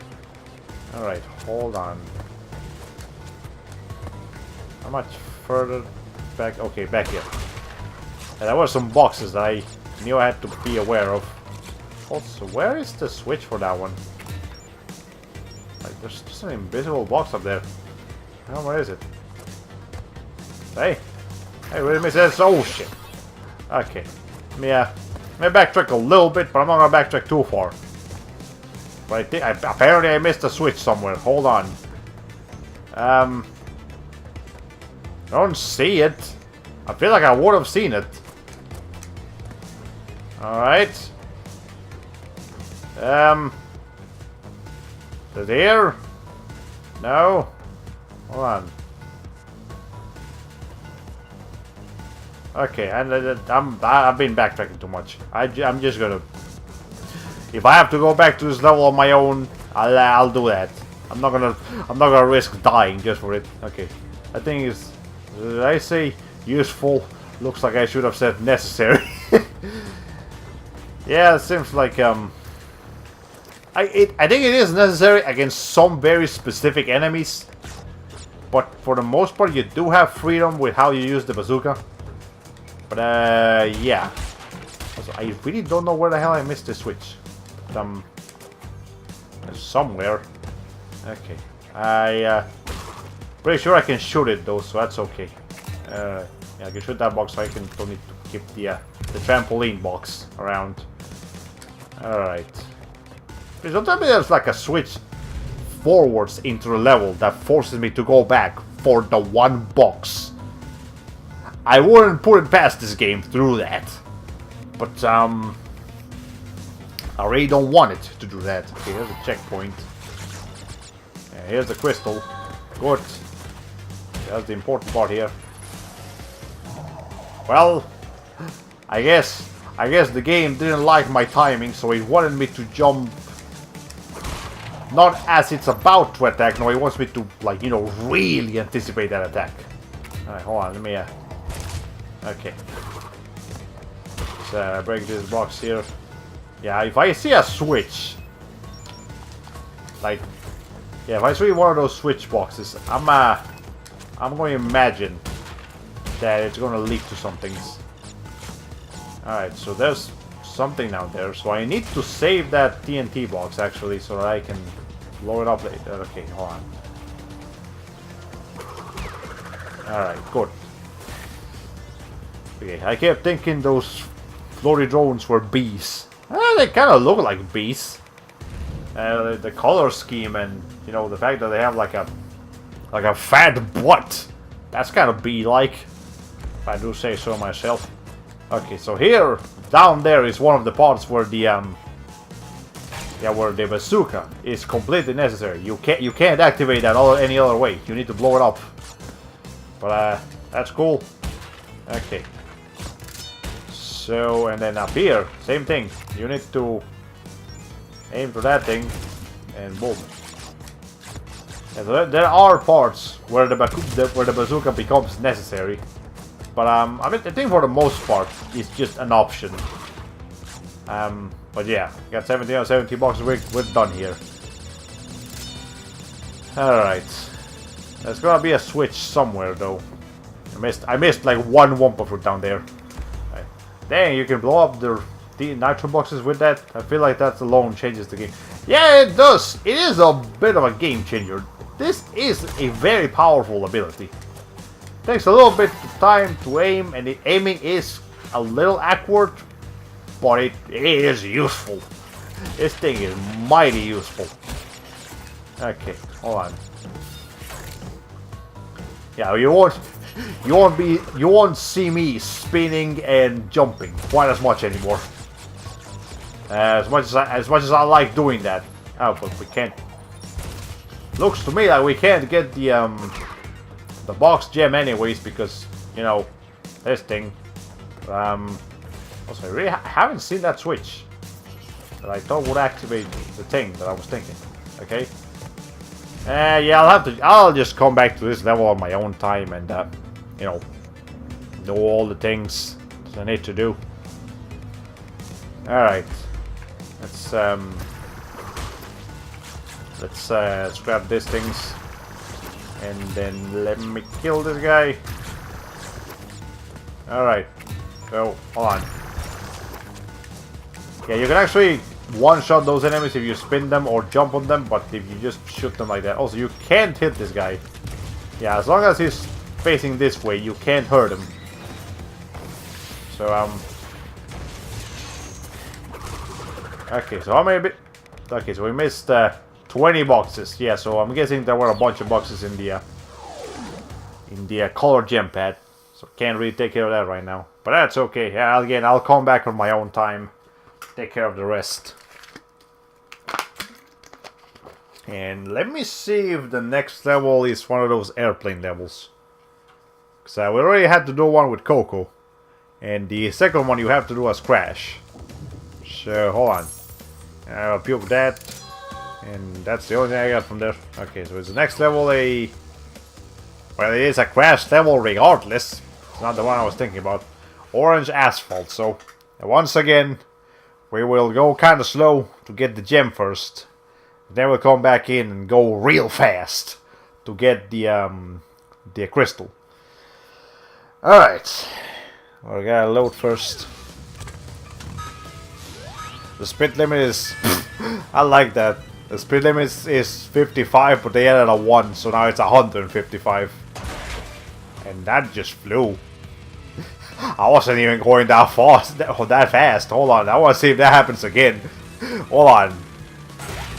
Alright, hold on. How much further back? Okay, back here. And there were some boxes that I knew I had to be aware of. Also, where is the switch for that one? Like, there's just an invisible box up there. Oh, where is it? Hey! Hey, wait a minute. Oh, shit. Okay. Let me backtrack a little bit, but I'm not gonna backtrack too far. But I think apparently I missed a switch somewhere. Hold on. I don't see it. I feel like I would have seen it. Alright. Is it here? No. Hold on. Okay, and I've been backtracking too much. I'm just gonna. If I have to go back to this level on my own, I'll do that. I'm not gonna risk dying just for it. Okay, I think it's. Did I say useful? Looks like I should have said necessary. Yeah, it seems like I think it is necessary against some very specific enemies, but for the most part, you do have freedom with how you use the bazooka. But yeah. Also, I really don't know where the hell I missed the switch. Somewhere. Okay. Pretty sure I can shoot it though, so that's okay. Yeah, I can shoot that box, so I don't need to keep the trampoline box around. All right. Please don't tell me there's like a switch forwards into the level that forces me to go back for the one box. I wouldn't put it past this game through that. But, I really don't want it to do that. Okay, here's a checkpoint. Yeah, here's the crystal. Good. That's the important part here. Well, I guess the game didn't like my timing, so it wanted me to jump not as it's about to attack. No, it wants me to, like, you know, really anticipate that attack. Alright, hold on, let me okay. Let's break this box here. Yeah, if I see a switch, like, yeah, if I see one of those switch boxes, I'm going to imagine that it's going to lead to some things. Alright, so there's something down there, so I need to save that TNT box actually, so that I can blow it up later. Okay, hold on. Alright, good. Okay, I kept thinking those floaty drones were bees. They kind of look like bees. The color scheme and, you know, the fact that they have like a fat butt. That's kind of bee-like, if I do say so myself. Okay, so here, down there is one of the parts where the where the bazooka is completely necessary. You can't activate that any other way. You need to blow it up. But that's cool. Okay. So, and then up here, same thing. You need to aim for that thing, and boom. And so there are parts where the bazooka becomes necessary, but I mean, I think for the most part, it's just an option. But yeah, got 17 out of 70 boxes. We're done here. All right, there's gonna be a switch somewhere though. I missed like one Wumpa Fruit down there. Dang, you can blow up the nitro boxes with that. I feel like that alone changes the game. Yeah, it does. It is a bit of a game changer. This is a very powerful ability. Takes a little bit of time to aim, and the aiming is a little awkward, but it is useful. This thing is mighty useful. Okay, hold on. Yeah, you won't see me spinning and jumping quite as much anymore. As much as I like doing that. Oh, but we can't. Looks to me like we can't get the box gem anyways because you know this thing. Also, I really haven't seen that switch that I thought would activate the thing that I was thinking. Okay. Yeah, I'll just come back to this level on my own time and you know, do all the things that I need to do. All right. Let's grab these things and then let me kill this guy. All right. So hold on. Yeah, you can actually one-shot those enemies if you spin them or jump on them, but if you just shoot them like that. Also, you can't hit this guy. Yeah, as long as he's facing this way, you can't hurt him. So, okay, so how many okay, so we missed 20 boxes. Yeah, so I'm guessing there were a bunch of boxes in the color gem pad. So can't really take care of that right now. But that's okay. Yeah, again, I'll come back on my own time. Take care of the rest. And let me see if the next level is one of those airplane levels. Because we already had to do one with Coco. And the second one you have to do as Crash. So, hold on. I'll puke that. And that's the only thing I got from there. Okay, so is the next level a... Well, it is a Crash level regardless. It's not the one I was thinking about. Orange Asphalt. So, once again, we will go kind of slow to get the gem first. Then we'll come back in and go real fast to get the crystal. Alright. Well, we gotta load first. The speed limit is... I like that. The speed limit is 55, but they added a 1, so now it's 155. And that just flew. I wasn't even going that fast. That fast. Hold on. I want to see if that happens again. Hold on.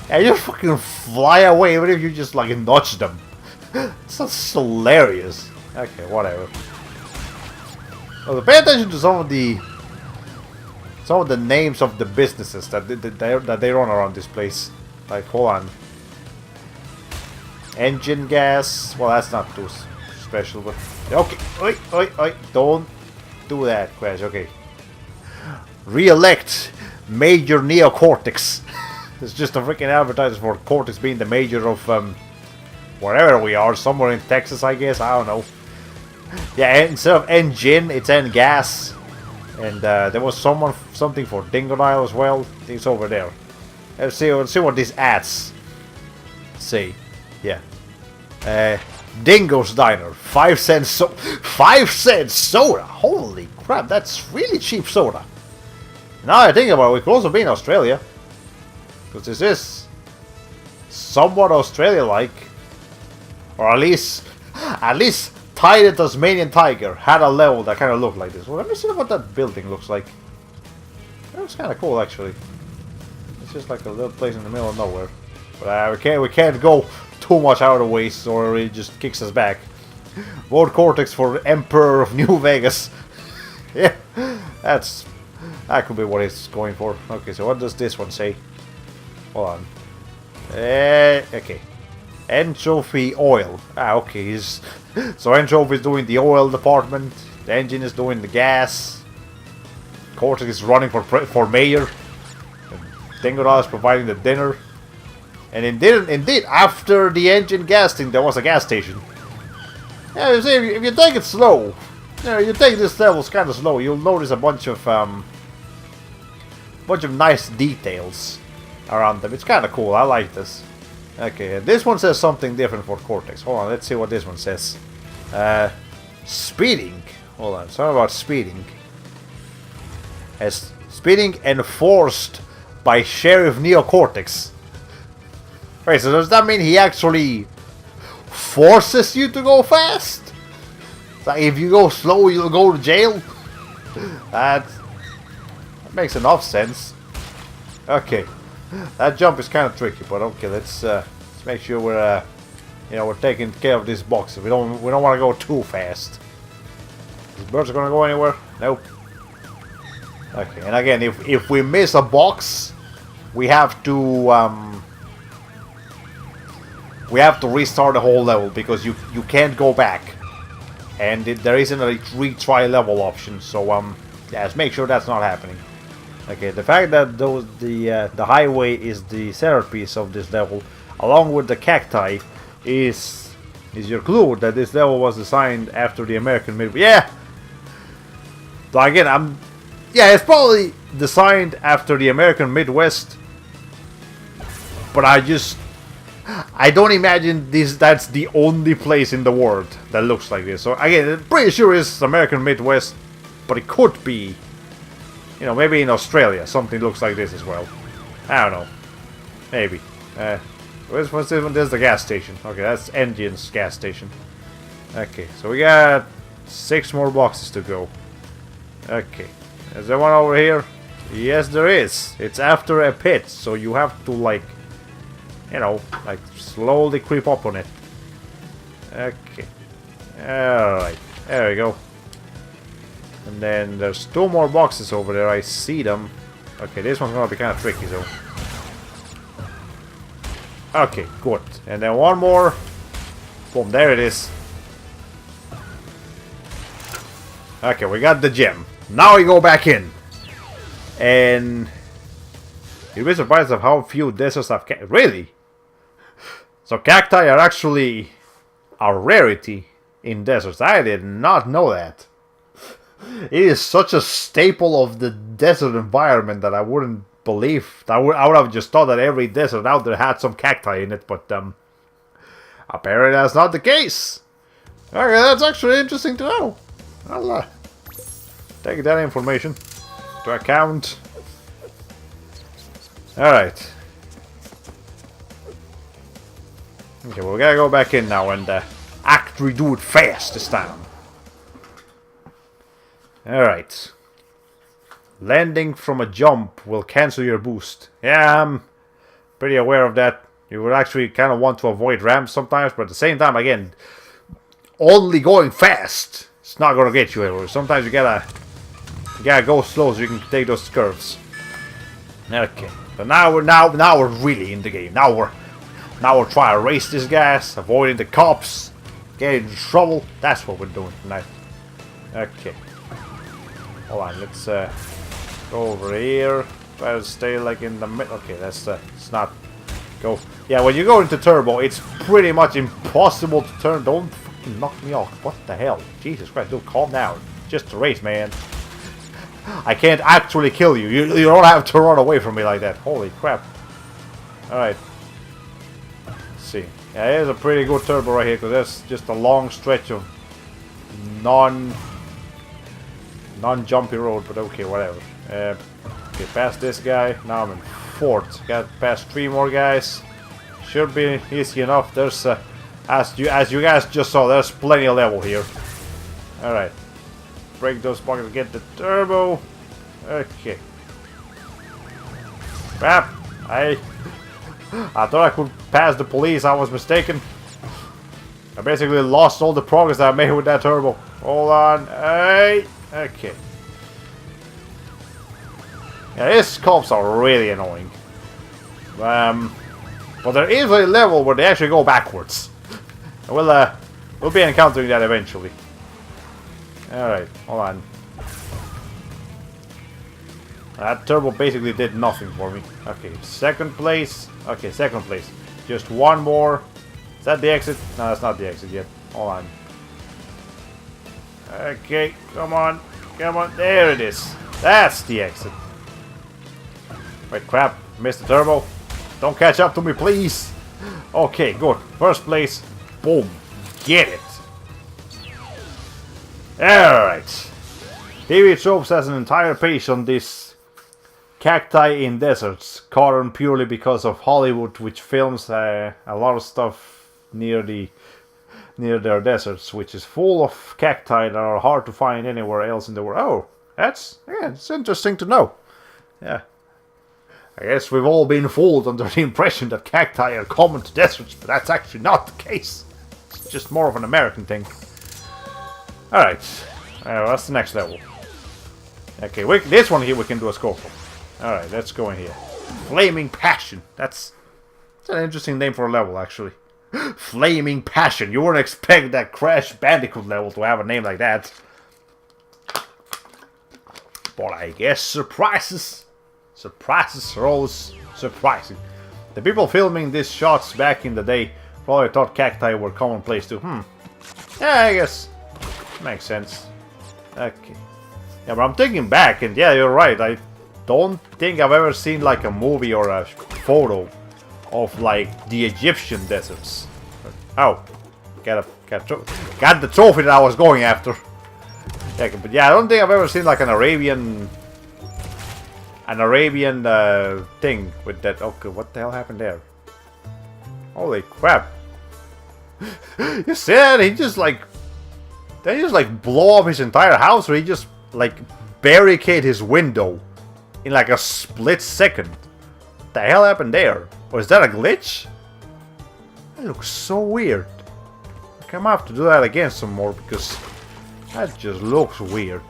Yeah, you fucking fly away even if you just like nudge them. That's hilarious. Okay, whatever. Well, pay attention to some of the names of the businesses that they run around this place. Like, hold on. Engine gas. Well, that's not too special, but okay. Oi, don't do that, Crash. Okay. Re-elect Major Neocortex. It's just a freaking advertisement for Cortex being the major of wherever we are, somewhere in Texas, I guess. I don't know. Yeah, instead of engine, it's N gas. And there was something for Dingodile as well. It's over there. Let's see what these ads say. Yeah. Dingo's Diner, 5 cents 5 cents soda. Holy crap, that's really cheap soda. Now I think about it, we could also be in Australia. Because this is somewhat Australia-like. Or at least Ty the Tasmanian Tiger had a level that kind of looked like this. Well, let me see what that building looks like. It looks kind of cool, actually. It's just like a little place in the middle of nowhere. But we can't go too much out of the way, or it just kicks us back. Vote Cortex for Emperor of New Vegas. Yeah, that could be what it's going for. Okay, so what does this one say? Hold on. Okay. Entropy Oil. Okay. So Entropy is doing the oil department. The engine is doing the gas. Cortex is running for mayor. Dingodile is providing the dinner. And indeed, after the engine gas thing, there was a gas station. Yeah, you see, if you take it slow, you take this levels kind of slow, you'll notice a bunch of nice details around them. It's kind of cool. I like this. Okay, this one says something different for Cortex. Hold on, let's see what this one says. Speeding. Hold on, something about speeding. As speeding enforced by Sheriff Neocortex. Wait, so does that mean he actually forces you to go fast? Like if you go slow, you'll go to jail? That makes enough sense. Okay, that jump is kind of tricky, but okay, let's make sure we're we're taking care of this box. We don't want to go too fast. These birds are gonna go anywhere? Nope. Okay, and again, if we miss a box, we have to restart the whole level because you can't go back, and there isn't a retry level option. So yeah, let's make sure that's not happening. Okay, the fact that the highway is the centerpiece of this level, along with the cacti, is your clue that this level was designed after the American Midwest. Yeah. So again, yeah, it's probably designed after the American Midwest, but I don't imagine that's the only place in the world that looks like this. So again, I'm pretty sure it's American Midwest, but it could be, maybe in Australia something looks like this as well. I don't know. Maybe. What's this one? There's the gas station. Okay, that's Engine's gas station. Okay, so we got 6 more boxes to go. Okay. Is there one over here? Yes, there is. It's after a pit, so you have to like slowly creep up on it. Okay. Alright. There we go. And then there's 2 more boxes over there. I see them. Okay, this one's gonna be kind of tricky, though. Okay, good. And then one more. Boom, there it is. Okay, we got the gem. Now we go back in. And you'll be surprised of how few deserts have cacti. Really? So cacti are actually a rarity in deserts. I did not know that. It is such a staple of the desert environment that I wouldn't believe. I would have just thought that every desert out there had some cacti in it, but apparently that's not the case. Okay, that's actually interesting to know. I'll take that information to account. Alright. Okay, well, we gotta go back in now and actually do it fast this time. Alright. Landing from a jump will cancel your boost. Yeah, I'm pretty aware of that. You would actually kind of want to avoid ramps sometimes, but at the same time, again, only going fast, it's not gonna get you anywhere. Sometimes you gotta go slow so you can take those curves. Okay, so now we're really in the game. Now we're trying to race this guys, avoiding the cops, getting in trouble. That's what we're doing tonight. Okay. Hold on, let's go over here. Try to stay like in the middle. Okay, let's not go. Yeah, when you go into turbo, it's pretty much impossible to turn. Don't fucking knock me off. What the hell? Jesus Christ, dude, calm down. Just a race, man. I can't actually kill you. You don't have to run away from me like that. Holy crap. Alright. Let's see. Yeah, there's a pretty good turbo right here, because that's just a long stretch of non-jumpy road, but okay, whatever. Okay, past this guy. Now I'm in 4th. Got past 3 more guys. Should be easy enough. There's as you guys just saw, there's plenty of level here. Alright. Break those buckets, get the turbo. Okay. Crap. I thought I could pass the police. I was mistaken. I basically lost all the progress that I made with that turbo. Hold on. Hey. Okay. Yeah, these cops are really annoying. But there is a level where they actually go backwards. We'll be encountering that eventually. Alright, hold on. That turbo basically did nothing for me. Okay, 2nd place. Okay, 2nd place. Just one more. Is that the exit? No, that's not the exit yet. Hold on. Okay, come on. Come on. There it is. That's the exit. Wait, crap. Missed the turbo. Don't catch up to me, please. Okay, good. 1st place. Boom. Get it. Alright. TV Tropes has an entire page on this cacti in deserts, caught purely because of Hollywood, which films a lot of stuff near their deserts, which is full of cacti that are hard to find anywhere else in the world. Oh, It's interesting to know. Yeah. I guess we've all been fooled under the impression that cacti are common to deserts, but that's actually not the case. It's just more of an American thing. Alright. What's the next level? Okay, this one here we can do a scope for. Alright, let's go in here. Flaming Passion. That's an interesting name for a level, actually. Flaming Passion. You wouldn't expect that Crash Bandicoot level to have a name like that. But I guess surprises are always surprising. The people filming these shots back in the day probably thought cacti were commonplace too. Yeah, I guess. Makes sense. Okay. Yeah, but I'm thinking back, and yeah, you're right. I don't think I've ever seen like a movie or a photo of like the Egyptian deserts. Oh, got the trophy that I was going after. Yeah, but yeah, I don't think I've ever seen like an Arabian thing with that. Okay, what the hell happened there? Holy crap! You see that? They just like blow up his entire house, or he just like barricade his window in like a split second. What the hell happened there? Was that a glitch? That looks so weird. Okay, I'm gonna have to do that again some more because that just looks weird.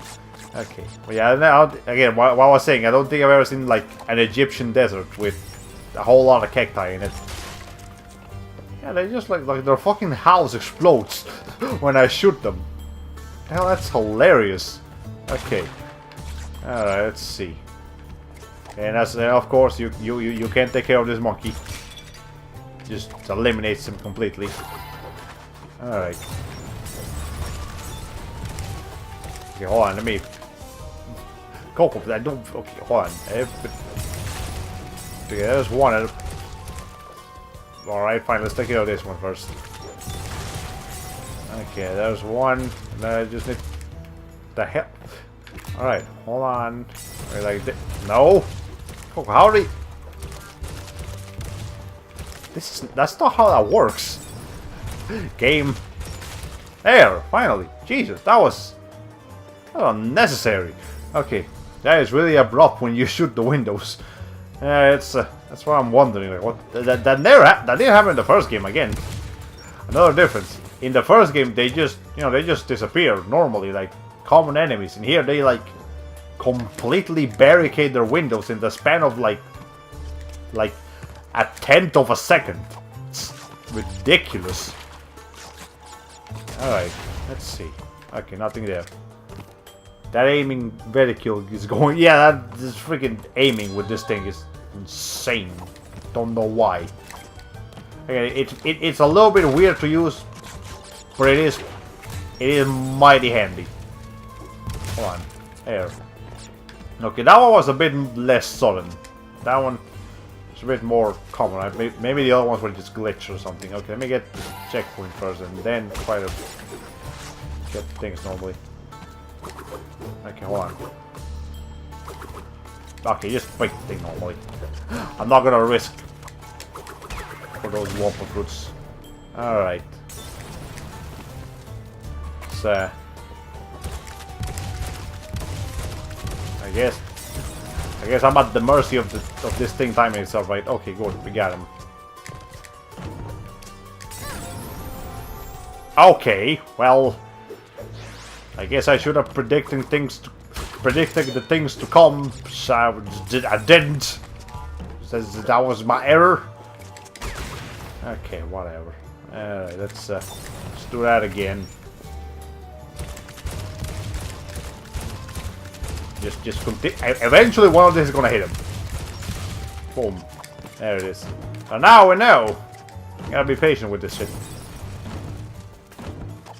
Okay, well, yeah. Now, again, what I was saying, I don't think I've ever seen like an Egyptian desert with a whole lot of cacti in it. Yeah, they just like their fucking house explodes when I shoot them. Hell, that's hilarious. Okay. Alright, let's see. And that's of course you can't take care of this monkey. Just eliminates him completely. Alright. Okay, hold on, let me Coco, I don't okay, hold on. Okay, there's one. Alright, fine, let's take care of this one first. Okay, there's one. I just need the hell. Alright, hold on. Like no. Oh, how do that's not how that works. Game. There, finally. Jesus, that was unnecessary. Okay, that is really abrupt when you shoot the windows. That's what I'm wondering. Like, what that didn't happen in the first game again. Another difference. In the first game, they just disappear normally, like common enemies. And here, they like completely barricade their windows in the span of like a tenth of a second. It's ridiculous. All right, let's see. Okay, nothing there. That aiming reticule is going. Yeah, that this freaking aiming with this thing is insane. Don't know why. Okay, it's a little bit weird to use, but it is mighty handy. Hold on, there. Okay, that one was a bit less solid. That one is a bit more common. Right? Maybe the other ones were just glitch or something. Okay, let me get the checkpoint first, and then try to get things normally. Okay, hold on. Okay, just wait the thing normally. I'm not gonna risk for those Wumpa fruits. Alright. So I guess I'm at the mercy of this thing timing itself, right? Okay, good, we got him. Okay, well, I guess I should have predicted the things to come. So I didn't. That was my error. Okay, whatever. Alright, let's do that again. Just continue. Eventually, one of these is gonna hit him. Boom. There it is. So now we know. Gotta be patient with this shit.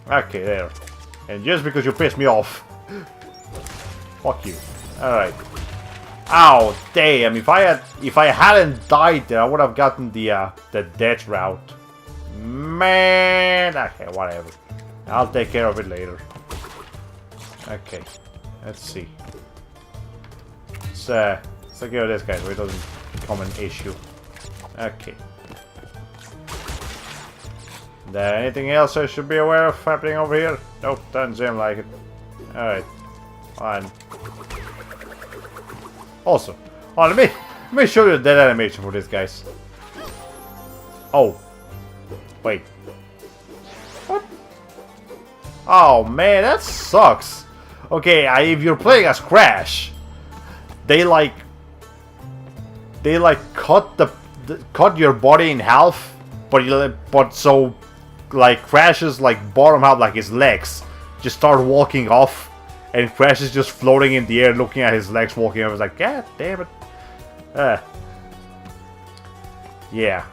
Okay, there. And just because you pissed me off. Fuck you. Alright. Ow, damn. If I hadn't died there, I would have gotten the death route. Man. Okay, whatever. I'll take care of it later. Okay. Let's see. Let's take care of this guy so it doesn't become an issue. Okay. There anything else I should be aware of happening over here? Nope, doesn't seem like it. Alright. Fine. Also, oh, let me show you that animation for this, guys. Oh, wait. What? Oh man, that sucks. Okay, if you're playing as Crash, they cut your body in half, but so like Crash's like bottom half, like his legs, just start walking off, and Crash is just floating in the air, looking at his legs walking. I was like, God damn it. Yeah.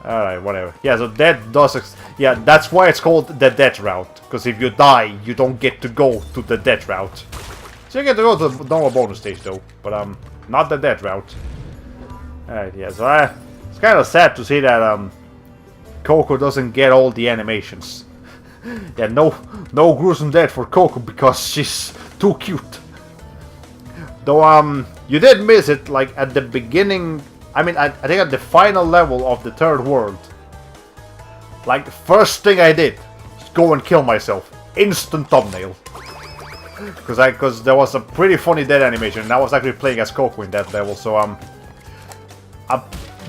Alright, whatever. Yeah, so that does... Yeah, that's why it's called the death route. Because if you die, you don't get to go to the death route. So you get to go to the normal bonus stage though. But, not the death route. Alright, yeah, so it's kind of sad to see that, Coco doesn't get all the animations. Yeah, no gruesome death for Coco because she's too cute. Though, you did miss it, like, at the beginning... I mean, I think at the final level of the third world, like, the first thing I did was go and kill myself. Instant thumbnail. Because there was a pretty funny death animation, and I was actually playing as Coco in that level, so,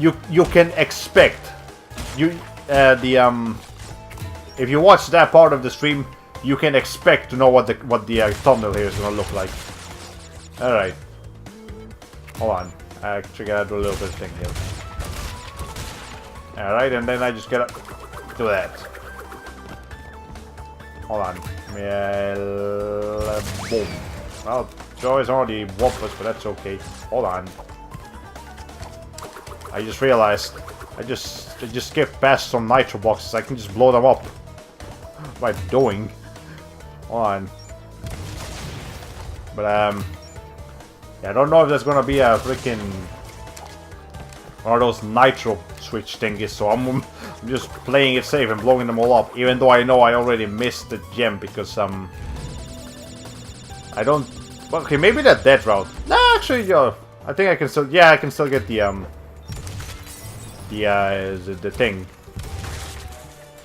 you can expect, if you watch that part of the stream, you can expect to know what the thumbnail here is gonna look like. Alright. Hold on. I actually gotta do a little bit of thing here. Alright, and then I just gotta do that. Hold on. Boom. Well, Joey's already whooped us, but that's okay. Hold on. I just realized I just skipped past some nitro boxes. I can just blow them up. What am I doing? Hold on. But yeah, I don't know if there's gonna be a freaking one of those nitro switch thingies, so I'm just playing it safe and blowing them all up, even though I know I already missed the gem because I don't. Okay, maybe that death route. Nah, actually, I think I can still. Yeah, I can still get the thing.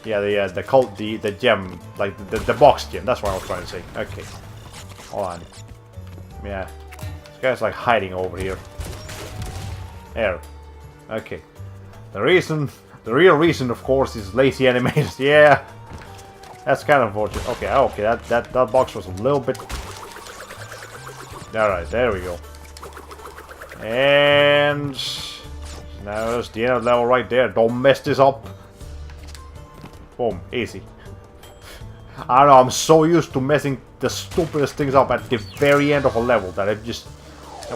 Yeah, the gem, like the box gem. That's what I was trying to say. Okay, hold on. Yeah. This guy's like hiding over here. There. Okay. The real reason, of course, is lazy animators. Yeah. That's kind of unfortunate. Okay, okay, that box was a little bit... Alright, there we go. And... now there's the end of the level right there. Don't mess this up. Boom, easy. I don't know, I'm so used to messing the stupidest things up at the very end of a level that I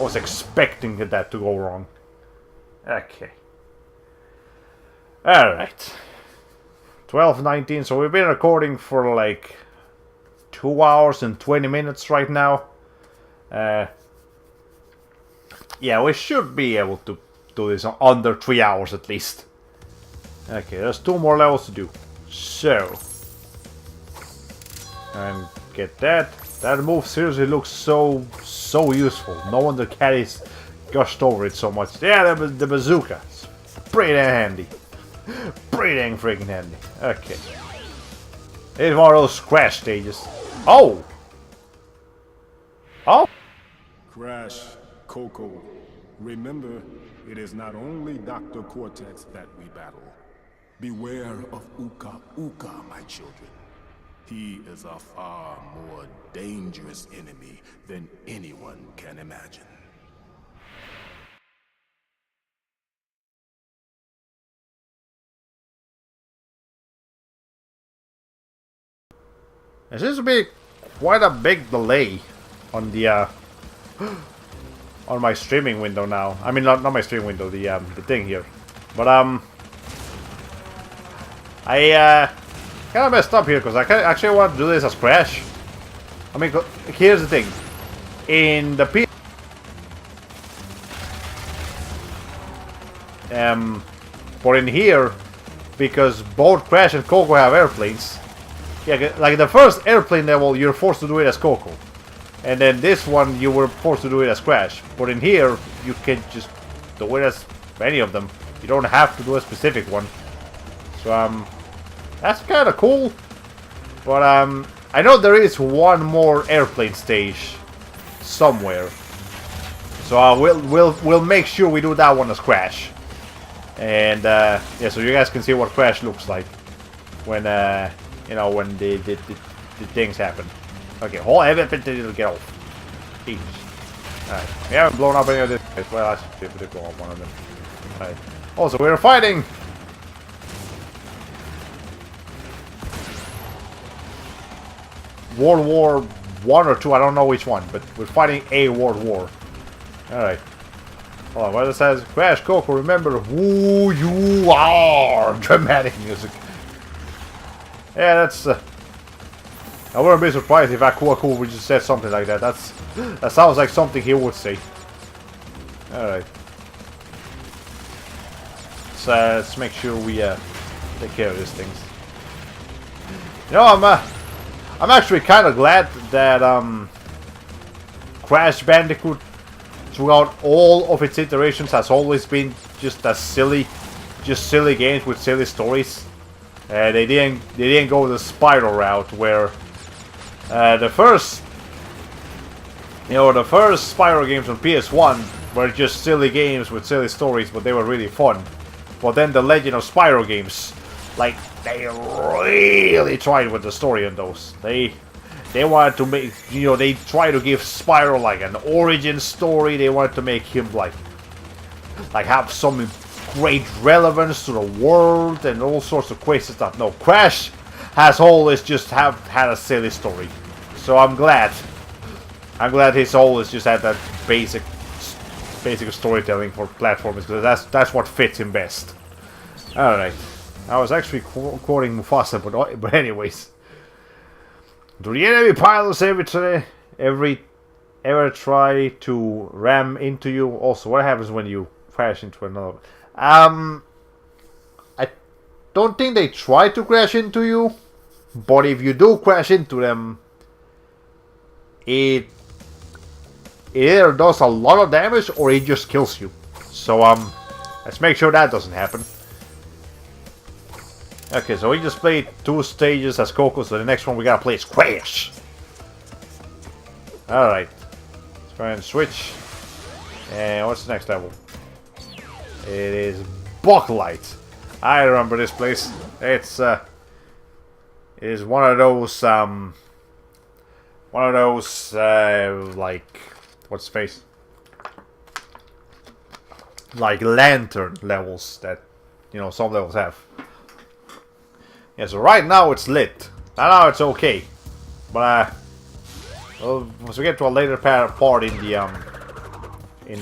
was expecting that to go wrong. Okay. Alright. 12:19, so we've been recording for like 2 hours and 20 minutes right now. Yeah, we should be able to do this under 3 hours at least. Okay, there's 2 more levels to do. So... and get that. That move seriously looks so useful. No wonder Caddy's gushed over it so much. Yeah, the bazooka. It's pretty damn handy. Pretty dang freaking handy. Okay. It's one of those crash stages. Oh! Oh! Crash, Coco, remember, it is not only Dr. Cortex that we battle. Beware of Uka Uka, my children. He is a far more dangerous enemy than anyone can imagine. There seems to be quite a big delay on the on my streaming window now. I mean, not my streaming window, the thing here. But I kind of messed up here because I actually want to do this as Crash. I mean, here's the thing. In the but in here, because both Crash and Coco have airplanes. Yeah, like the first airplane level, you're forced to do it as Coco. And then this one, you were forced to do it as Crash. But in here, you can just do it as any of them. You don't have to do a specific one. So, that's kind of cool. But, I know there is one more airplane stage somewhere. So we'll make sure we do that one as Crash. And yeah, so you guys can see what Crash looks like when you know, when the things happen. Okay, hold everything to get off. Jesus. Alright, we haven't blown up any of this. Well, I should blow up one of them. Alright. Also, we're fighting! World War 1 or 2, I don't know which one, but we're fighting a world war. Alright. Hold on, what it says? Crash Coco, remember who you are! Dramatic music. Yeah, that's... I wouldn't be surprised if Coco would just said something like that. That sounds like something he would say. Alright. So let's make sure we take care of these things. You know, I'm actually kind of glad that Crash Bandicoot, throughout all of its iterations, has always been just a silly games with silly stories. They didn't go the spiral route where the first Spyro games on PS1 were just silly games with silly stories, but they were really fun. But then the Legend of Spyro games, like, they really tried with the story on those. They wanted to make, you know, they tried to give Spyro like an origin story. They wanted to make him like have some great relevance to the world and all sorts of crazy stuff. No, Crash has always just had a silly story. So I'm glad he's always just had that basic storytelling for platformers, because that's what fits him best. Alright. I was actually quoting Mufasa, but anyways. Do the enemy pilots ever try to ram into you? Also, what happens when you crash into another? I don't think they try to crash into you, but if you do crash into them, it either does a lot of damage or it just kills you. So let's make sure that doesn't happen. Okay, so we just played 2 stages as Coco, so the next one we gotta play is Crash. Alright. Let's go ahead and switch. And what's the next level? It is Bucklight. I remember this place. It is one of those like, what's the face? Like lantern levels that, you know, some levels have. Yeah, so right now it's lit. Now it's okay. But once we get to a later part in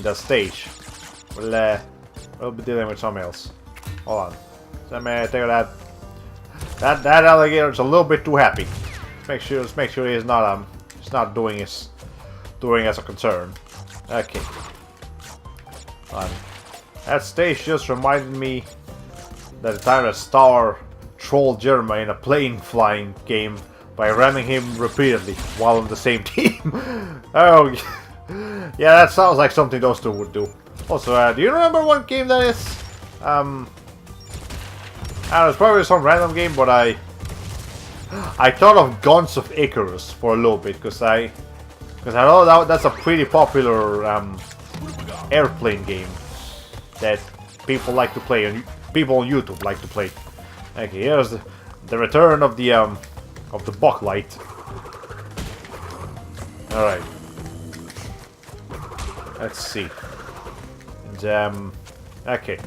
the stage, we'll be dealing with something else. Hold on. Let me take that. That alligator's a little bit too happy. Let's make sure he's not doing us a concern. Okay. That stage just reminded me that the time that Star trolled Jerma in a plane flying game by ramming him repeatedly while on the same team. Oh, yeah, that sounds like something those two would do. Also, do you remember what game that is? I don't know, it's probably some random game, but I thought of Guns of Icarus for a little bit, because I know that's a pretty popular airplane game that people like to play, and people on YouTube like to play. Okay, here's the return of the Bucklight. All right. Let's see. And, okay.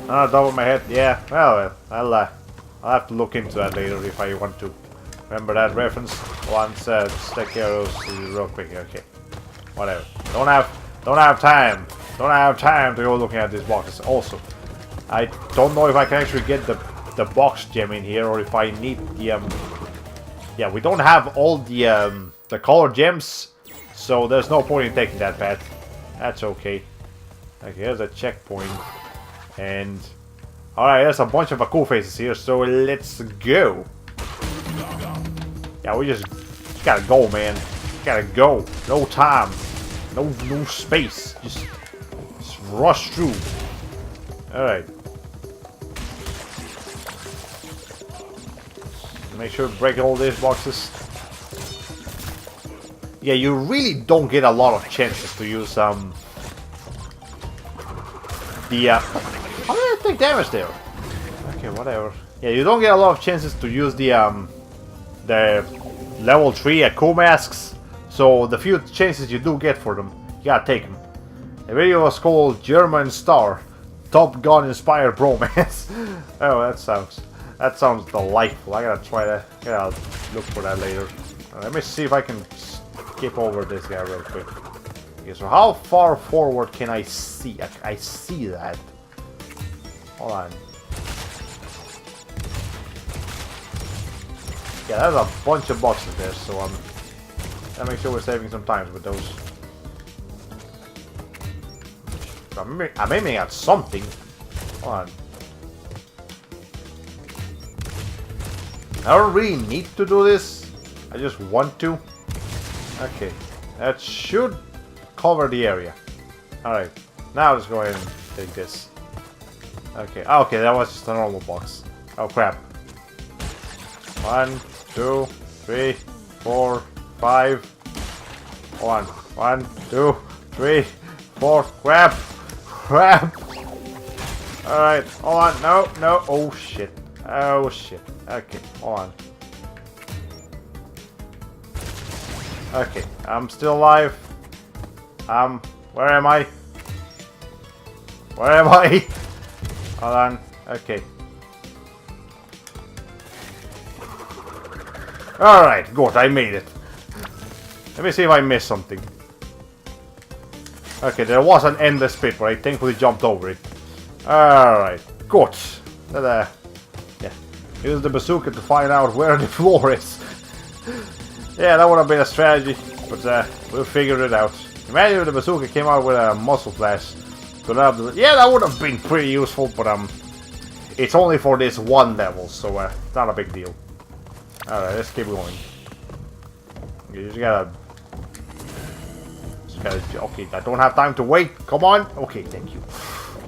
Top of my head. Yeah. Well, I'll have to look into that later if I want to remember that reference. Once, just take care of those real quick. Okay. Whatever. Don't have time. Don't have time to go looking at these boxes. Also, I don't know if I can actually get the box gem in here, or if I need the yeah, we don't have all the color gems, so there's no point in taking that path. That's okay. Okay, here's a checkpoint, and alright, there's a bunch of cool faces here, so let's go. Yeah, we just gotta go, man. Gotta go. No time. No space. Just rush through. Alright. Make sure to break all these boxes. yeah, you really don't get a lot of chances to use the how did I take damage there? Okay, whatever. Yeah, you don't get a lot of chances to use the level 3 Aku masks. So the few chances you do get for them, you gotta take them. The video was called German Star, Top Gun inspired bromance. Oh, that sounds delightful. I gotta try that. I gotta look for that later. Let me see if I can skip over this guy real quick. Okay, so how far forward can I see? I see that. Hold on. Yeah, there's a bunch of boxes there, so gotta make sure we're saving some time with those. I'm aiming at something. Hold on. I don't really need to do this. I just want to. Okay. That should cover the area. Alright. Now let's go ahead and take this. Okay. Okay, that was just a normal box. Oh crap. 1, 2, 3, 4, 5. Hold on. 1, 2, 3, 4. Crap! Crap! Alright, hold on. No, no. Oh shit. Oh shit. Okay, hold on. Okay, I'm still alive. Where am I? Where am I? Hold on. Okay. Alright, good, I made it. Let me see if I missed something. Okay, there was an endless pit, but I thankfully jumped over it. Alright, good. Yeah. Use the bazooka to find out where the floor is. Yeah, that would have been a strategy, but we'll figure it out. Imagine if the bazooka came out with a muzzle flash. Yeah, that would have been pretty useful, but it's only for this one level, so it's not a big deal. Alright, let's keep going. You just gotta... Okay, I don't have time to wait. Come on. Okay, thank you.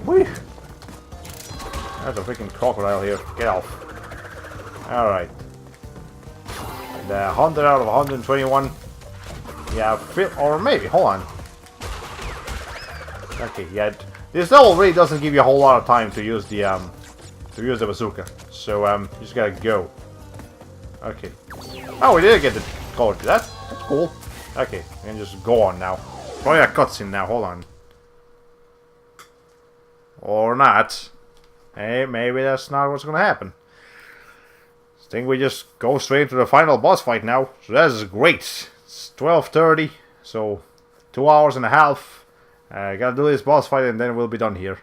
Whee. There's a freaking crocodile here. Get off. Alright. And 100 out of 121. Yeah, or maybe. Hold on. Okay, yeah. This level really doesn't give you a whole lot of time to use the bazooka. So you just gotta go. Okay. Oh, we did get the code. That's cool. Okay, we can just go on now. Probably a cutscene now. Hold on. Or not. Hey, maybe that's not what's gonna happen. I think we just go straight to the final boss fight now. So that's great. It's 12:30, so 2 hours and a half. Gotta do this boss fight and then we'll be done here.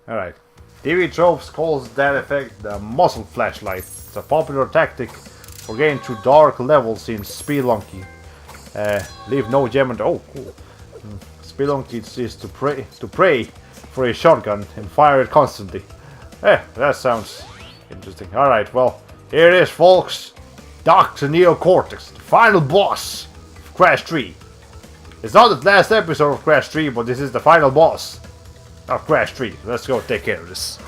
Alright. TV Tropes calls that effect the muzzle flashlight. It's a popular tactic for getting through dark levels in Spelunky. Leave no gem and oh cool. Spelunky is to pray for a shotgun and fire it constantly. That sounds interesting. Alright, well, here it is folks. Dr. Neocortex, the final boss of Crash 3. It's not the last episode of Crash 3, but this is the final boss of Crash 3. Let's go take care of this.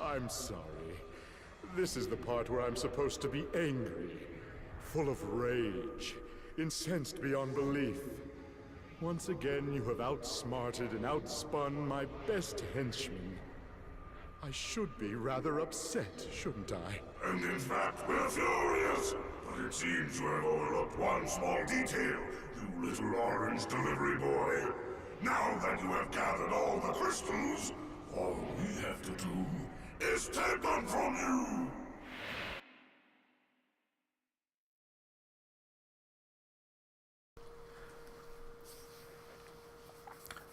I'm sorry. This is the part where I'm supposed to be angry, full of rage, incensed beyond belief. Once again, you have outsmarted and outspun my best henchman. I should be rather upset, shouldn't I? And in fact, we're furious. But it seems you have overlooked one small detail, you little orange delivery boy. Now that you have gathered all the crystals, all we have to do is take them from you.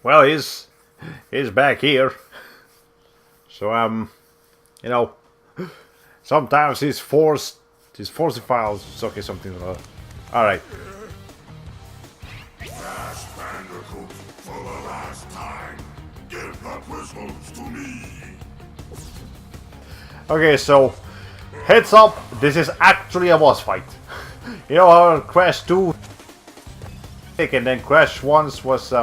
Well, he's back here. So you know, sometimes he's falsified. Okay, something like that. All right. Crash Bandicoot, for the last time, give the crystals to me. Okay, so heads up, this is actually a boss fight. You know how Crash 2 and then Crash 1 was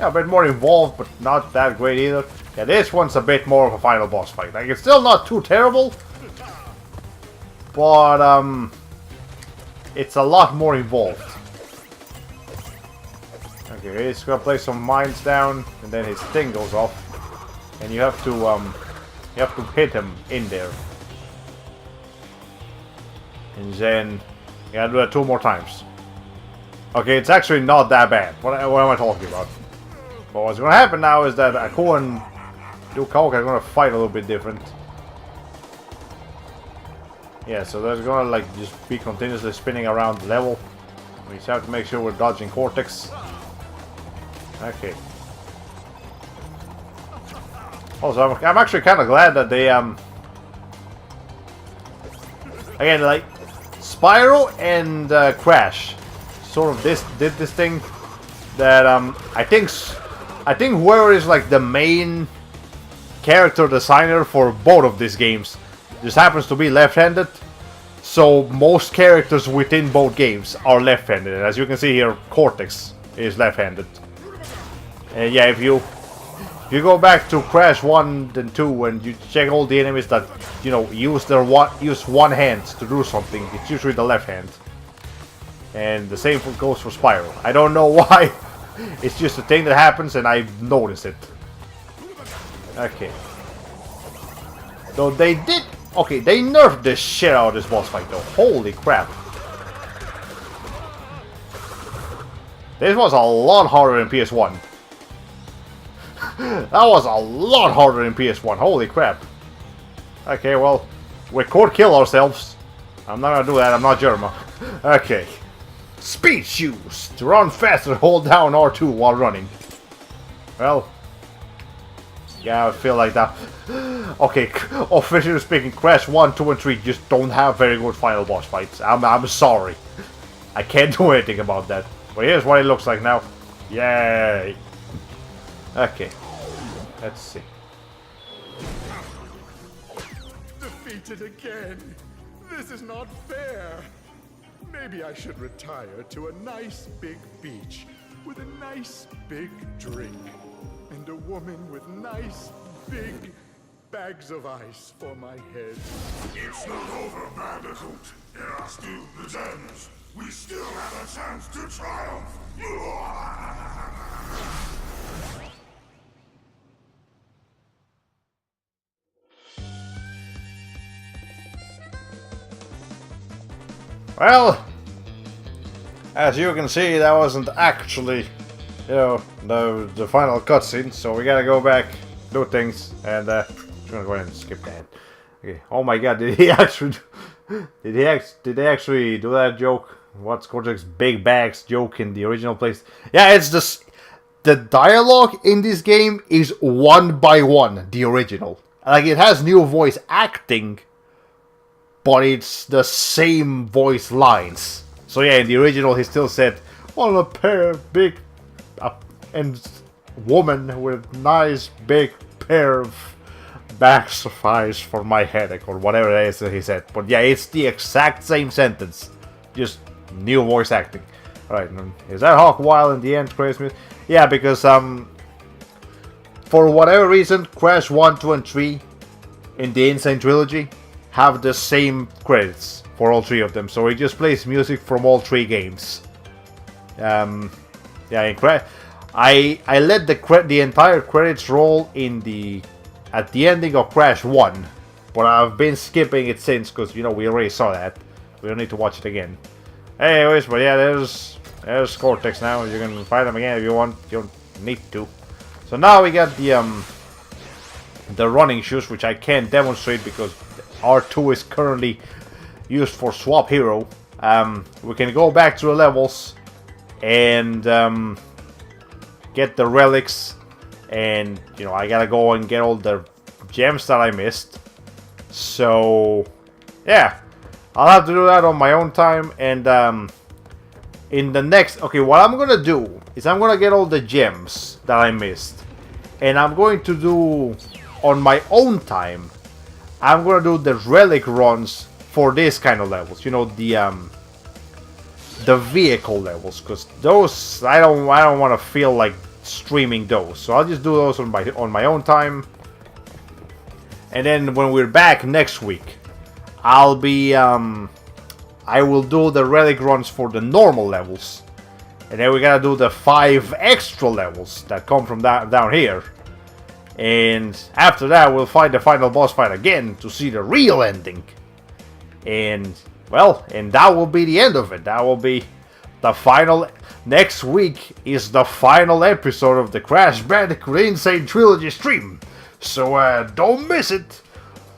yeah, a bit more involved, but not that great either. Yeah, this one's a bit more of a final boss fight. Like, it's still not too terrible, but it's a lot more involved. Okay, he's gonna place some mines down, and then his thing goes off, and you have to hit him in there, and then you gotta do that 2 more times. Okay, it's actually not that bad. What am I talking about? But what's gonna happen now is that Ako and Duke are gonna fight a little bit different. Yeah, so they're gonna like just be continuously spinning around the level. We just have to make sure we're dodging Cortex. Okay. Also, I'm actually kind of glad that they again, like Spyro and Crash sort of did this thing that I think whoever is like the main character designer for both of these games just happens to be left-handed, so most characters within both games are left-handed. As you can see here, Cortex is left-handed. And yeah, if you go back to Crash 1 and 2 and you check all the enemies that, you know, use one hand to do something, it's usually the left hand. And the same goes for Spyro. I don't know why. It's just a thing that happens and I've noticed it. Okay. Though they did... Okay, they nerfed the shit out of this boss fight though. Holy crap. This was a lot harder than PS1. That was a lot harder than PS1. Holy crap. Okay, well, we could kill ourselves. I'm not gonna do that. I'm not Germa. Okay. Speed shoes. To run faster, hold down R2 while running. Well, yeah, I feel like that. Okay, officially speaking, Crash 1, 2, and 3 just don't have very good final boss fights. I'm sorry. I can't do anything about that. But here's what it looks like now. Yay. Okay. Let's see. Defeated again. This is not fair. Maybe I should retire to a nice big beach with a nice big drink and a woman with nice big bags of ice for my head. It's not over, Bandicoot. There are still the gems. We still have a chance to triumph. Well, as you can see, that wasn't actually, you know, the final cutscene, so we gotta go back, do things, and I'm gonna go ahead and skip that. Okay. Oh my God, did he actually? Did they actually do that joke? What's Cortex's big bags joke in the original place? Yeah, it's this. The dialogue in this game is 1 by 1 the original. Like, it has new voice acting, but it's the same voice lines. So yeah, in the original he still said, "On a pair of big and woman with nice big pair of bags of ice for my headache," or whatever it is that he said. But yeah, it's the exact same sentence, just new voice acting. Alright, is that Hawk Wild in the end Christmas? Yeah, because for whatever reason, Crash 1, 2, and 3 in the Insane Trilogy have the same credits for all 3 of them, so it just plays music from all 3 games. Yeah, in I let the entire credits roll at the ending of Crash 1, but I've been skipping it since because, you know, we already saw that. We don't need to watch it again. Anyways, but yeah, there's Cortex now. You can fight him again if you want. You don't need to. So now we got the running shoes, which I can't demonstrate because R2 is currently used for swap hero. We can go back to the levels and get the relics, and you know, I gotta go and get all the gems that I missed. So yeah, I'll have to do that on my own time. And in the next, okay, what I'm gonna do is I'm gonna get all the gems that I missed, and I'm going to do on my own time. I'm gonna do the relic runs for this kind of levels. You know, the vehicle levels, because those I don't want to feel like streaming those. So I'll just do those on my own time. And then when we're back next week, I'll be I will do the relic runs for the normal levels. And then we gotta do the 5 extra levels that come from down here. And after that, we'll fight the final boss fight again to see the real ending. And, well, and that will be the end of it. That will be the final. Next week is the final episode of the Crash Bandicoot Insane Trilogy stream. So, don't miss it.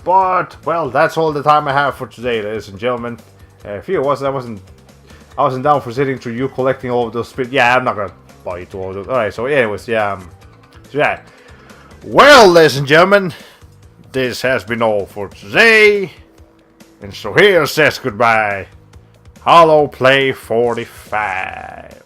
But, well, that's all the time I have for today, ladies and gentlemen. If you I wasn't down for sitting through you collecting all of those spirits. Yeah, I'm not gonna buy you all of those. Alright, so anyways, yeah. So yeah. Well, ladies and gentlemen, this has been all for today. And so here says goodbye, Hollow Play 45.